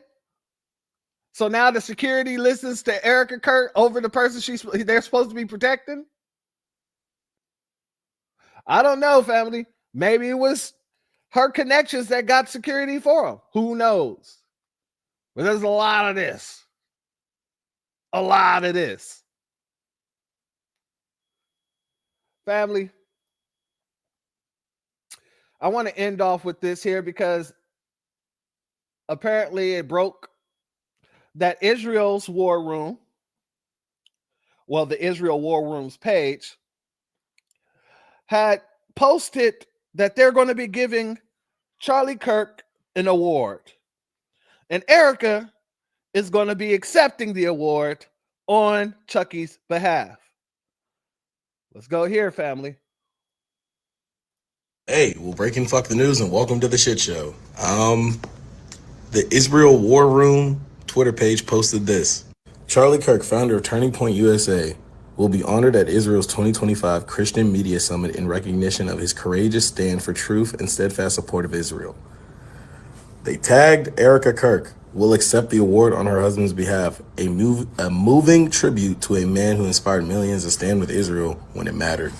So now the security listens to Erica Kirk over the person they're supposed to be protecting? I don't know, family. Maybe it was her connections that got security for him. Who knows? But there's a lot of this. A lot of this. Family, I want to end off with this here because apparently it broke that Israel's war room, well, the Israel War Room's page, had posted that they're going to be giving Charlie Kirk an award. And Erica is going to be accepting the award on Chucky's behalf. Let's go here, family. Hey, well, breaking fuck the news and welcome to the shit show. The Israel War Room Twitter page posted this. Charlie Kirk, founder of Turning Point USA, will be honored at Israel's 2025 Christian Media Summit in recognition of his courageous stand for truth and steadfast support of Israel. They tagged Erica Kirk, will accept the award on her husband's behalf, a moving tribute to a man who inspired millions to stand with Israel when it mattered.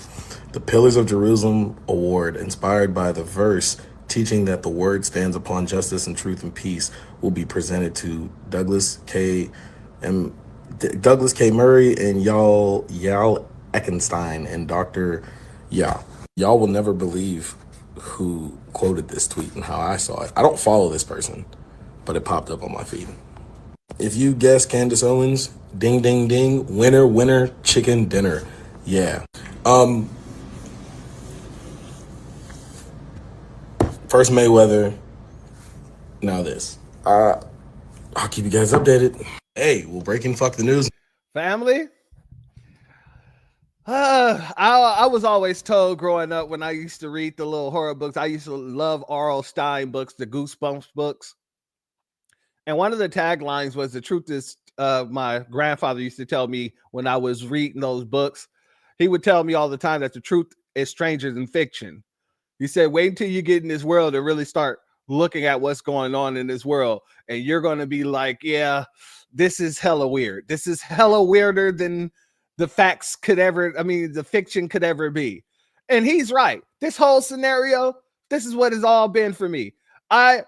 The Pillars of Jerusalem Award, inspired by the verse teaching that the word stands upon justice and truth and peace, will be presented to Douglas K. Murray and Yal Eckenstein and Dr. Y'all will never believe who quoted this tweet and how I saw it. I don't follow this person, but it popped up on my feed. If you guessed Candace Owens, ding, ding, ding, winner, winner, chicken dinner. Yeah. First Mayweather, now this. I'll keep you guys updated. Hey, well, breaking fuck the news. Family, I was always told growing up when I used to read the little horror books, I used to love R.L. Stine books, the Goosebumps books. And one of the taglines was, the truth is, my grandfather used to tell me when I was reading those books, he would tell me all the time that the truth is stranger than fiction. He said, wait until you get in this world and really start looking at what's going on in this world. And you're going to be like, yeah, this is hella weird. This is hella weirder than the facts could ever, the fiction could ever be. And he's right. This whole scenario, this is what it's all been for me. I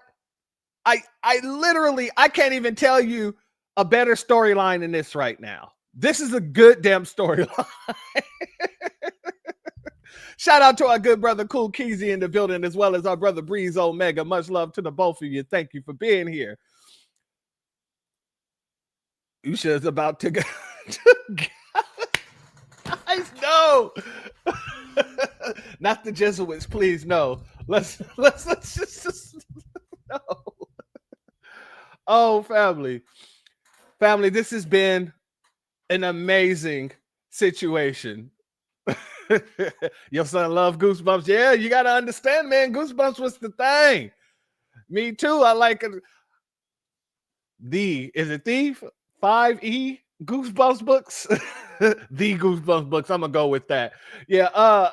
literally, I can't even tell you a better storyline than this right now. This is a good damn storyline. Shout out to our good brother Cool Keezy in the building, as well as our brother Breeze Omega. Much love to the both of you. Thank you for being here. Usha is about to go. Guys, no. Not the Jesuits, please. No. Let's just no. Oh, family. Family, this has been an amazing situation. Your son love Goosebumps. Yeah, you got to understand, man. Goosebumps was the thing. Me too. I like it. Is it the 5E Goosebumps books? The Goosebumps books. I'm going to go with that. Yeah.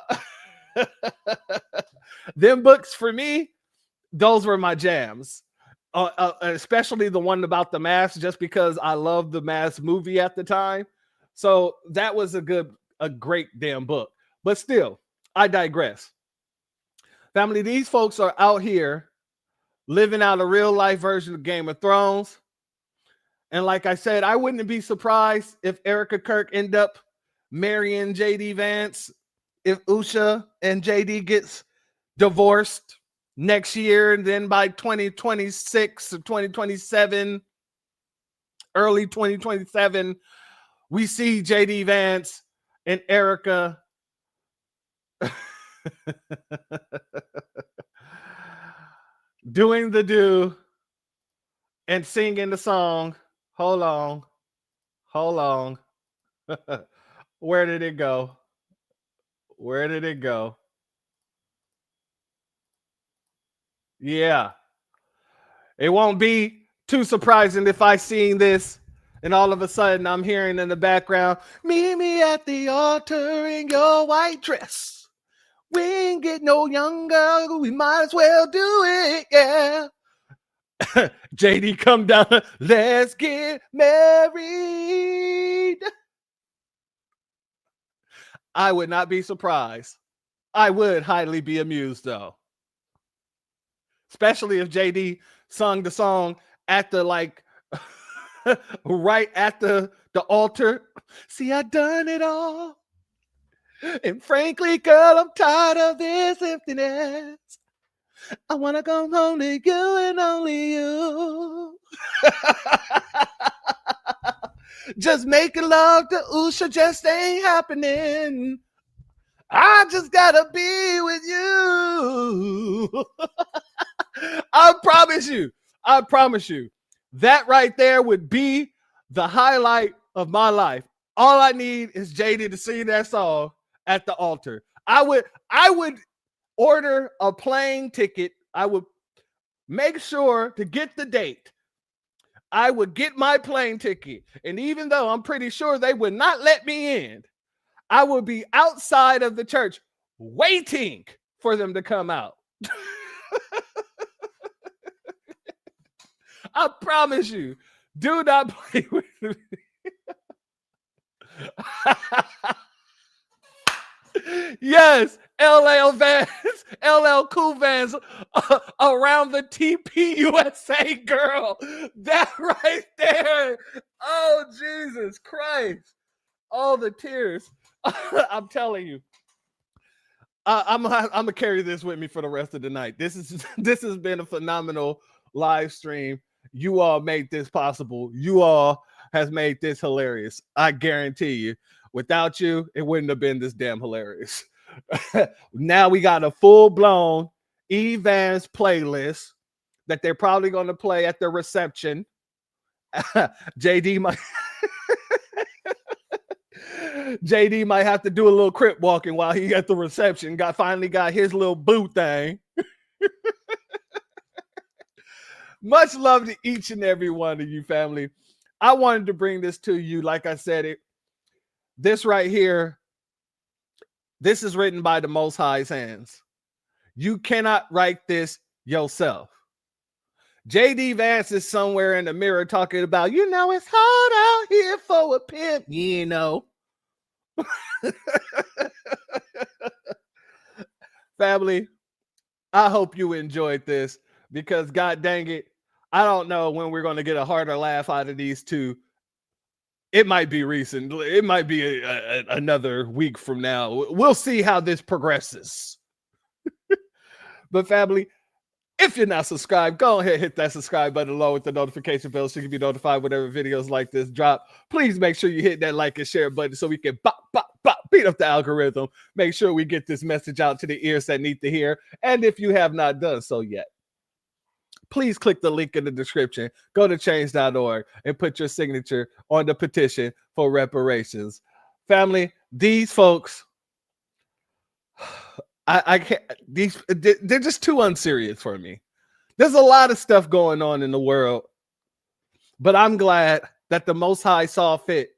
Them books for me, those were my jams. Especially the one about the mask, just because I loved the Mask movie at the time. So that was a great damn book. But still, I digress. Family, these folks are out here living out a real life version of Game of Thrones. And like I said, I wouldn't be surprised if Erica Kirk end up marrying JD Vance, if Usha and JD gets divorced next year, and then by 2026 or 2027, early 2027, we see JD Vance and Erica doing the do and singing the song. Hold on. Where did it go? Yeah. It won't be too surprising if I seen this and all of a sudden I'm hearing in the background, meet me at the altar in your white dress. We ain't get no younger. We might as well do it. Yeah. JD, come down. Let's get married. I would not be surprised. I would highly be amused, though. Especially if JD sung the song at the, like, right at the altar. See, I done it all. And frankly, girl, I'm tired of this emptiness. I want to come home to you and only you. Just making love to Usha just ain't happening. I just gotta be with you. I promise you, that right there would be the highlight of my life. All I need is JD to sing that song at the altar. I would order a plane ticket. I would make sure to get the date. I would get my plane ticket. And even though I'm pretty sure they would not let me in, I would be outside of the church waiting for them to come out. I promise you, do not play with me. Yes, LL Vans, LL Cool Vans around the TPUSA girl. That right there. Oh, Jesus Christ. All the tears. I'm telling you. I'm gonna carry this with me for the rest of the night. This has been a phenomenal live stream. You all made this possible. You all has made this hilarious. I guarantee you. Without you, it wouldn't have been this damn hilarious. Now we got a full-blown Evans playlist that they're probably going to play at the reception. JD might have to do a little crip walking while he at the reception. Finally got his little boo thing. Much love to each and every one of you, family. I wanted to bring this to you. Like I said, this right here, this is written by the Most High's hands. You cannot write this yourself. JD Vance is somewhere in the mirror talking about, it's hard out here for a pimp, Family, I hope you enjoyed this because, God dang it, I don't know when we're going to get a harder laugh out of these two. It might be recent. It might be another week from now. We'll see how this progresses. But family, if you're not subscribed, go ahead and hit that subscribe button along with the notification bell so you can be notified whenever videos like this drop. Please make sure you hit that like and share button so we can beat up the algorithm. Make sure we get this message out to the ears that need to hear. And if you have not done so yet, please click the link in the description. Go to change.org and put your signature on the petition for reparations. Family, these folks, I can't, they're just too unserious for me. There's a lot of stuff going on in the world, but I'm glad that the Most High saw fit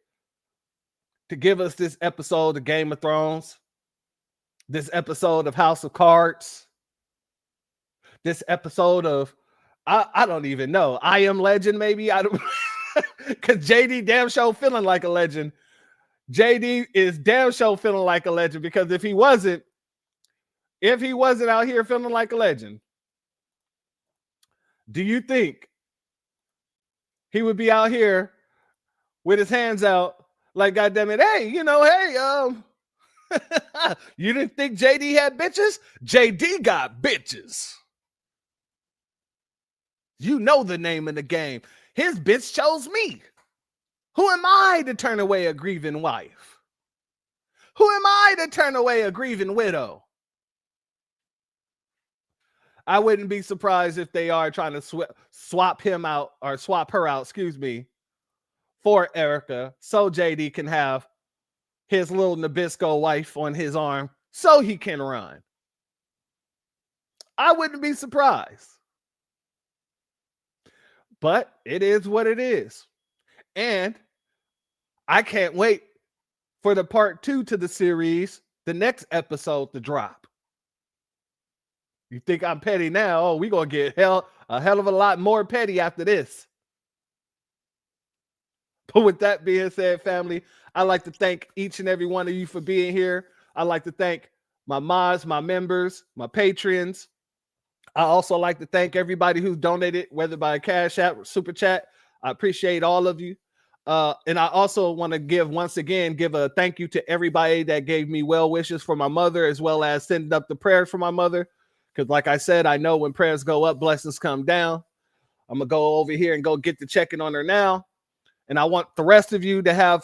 to give us this episode of Game of Thrones, this episode of House of Cards, this episode of I don't even know. I Am Legend, maybe. I don't, because JD damn show feeling like a legend. JD is damn show feeling like a legend, because if he wasn't out here feeling like a legend, do you think he would be out here with his hands out like, goddamn it, hey, you didn't think JD had bitches? JD got bitches. You know the name of the game. His bitch chose me. Who am I to turn away a grieving wife? Who am I to turn away a grieving widow? I wouldn't be surprised if they are trying to swap her out, for Erica, so JD can have his little Nabisco wife on his arm so he can run. I wouldn't be surprised. But it is what it is. And I can't wait for the part 2 to the series, the next episode to drop. You think I'm petty now? Oh, we gonna get a hell of a lot more petty after this. But with that being said, family, I'd like to thank each and every one of you for being here. I'd like to thank my mods, my members, my patrons. I also like to thank everybody who's donated, whether by Cash App or Super Chat. I appreciate all of you. And I also want to give a thank you to everybody that gave me well wishes for my mother, as well as sending up the prayers for my mother. Because like I said, I know when prayers go up, blessings come down. I'm going to go over here and go get to checking on her now. And I want the rest of you to have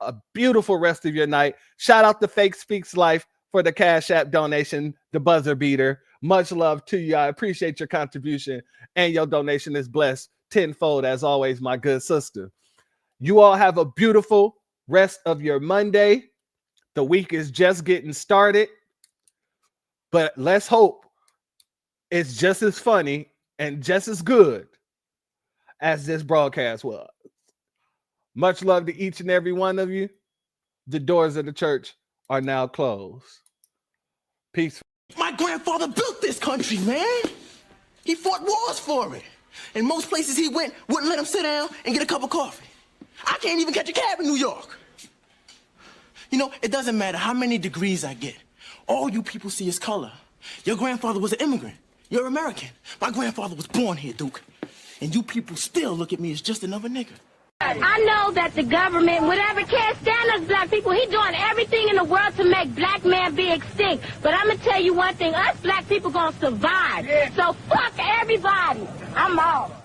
a beautiful rest of your night. Shout out to Fake Speaks Life for the Cash App donation, the buzzer beater. Much love to you. I appreciate your contribution, and your donation is blessed tenfold, as always, my good sister. You all have a beautiful rest of your Monday. The week is just getting started, but let's hope it's just as funny and just as good as this broadcast was. Much love to each and every one of you. The doors of the church are now closed. Peace. My grandfather built this country, man. He fought wars for it. And most places he went wouldn't let him sit down and get a cup of coffee. I can't even catch a cab in New York. You know, it doesn't matter how many degrees I get. All you people see is color. Your grandfather was an immigrant. You're American. My grandfather was born here, Duke. And you people still look at me as just another nigga. I know that the government, whatever can't stand us black people, he doing everything in the world to make black man be extinct. But I'm going to tell you one thing, us black people going to survive. So fuck everybody. I'm out.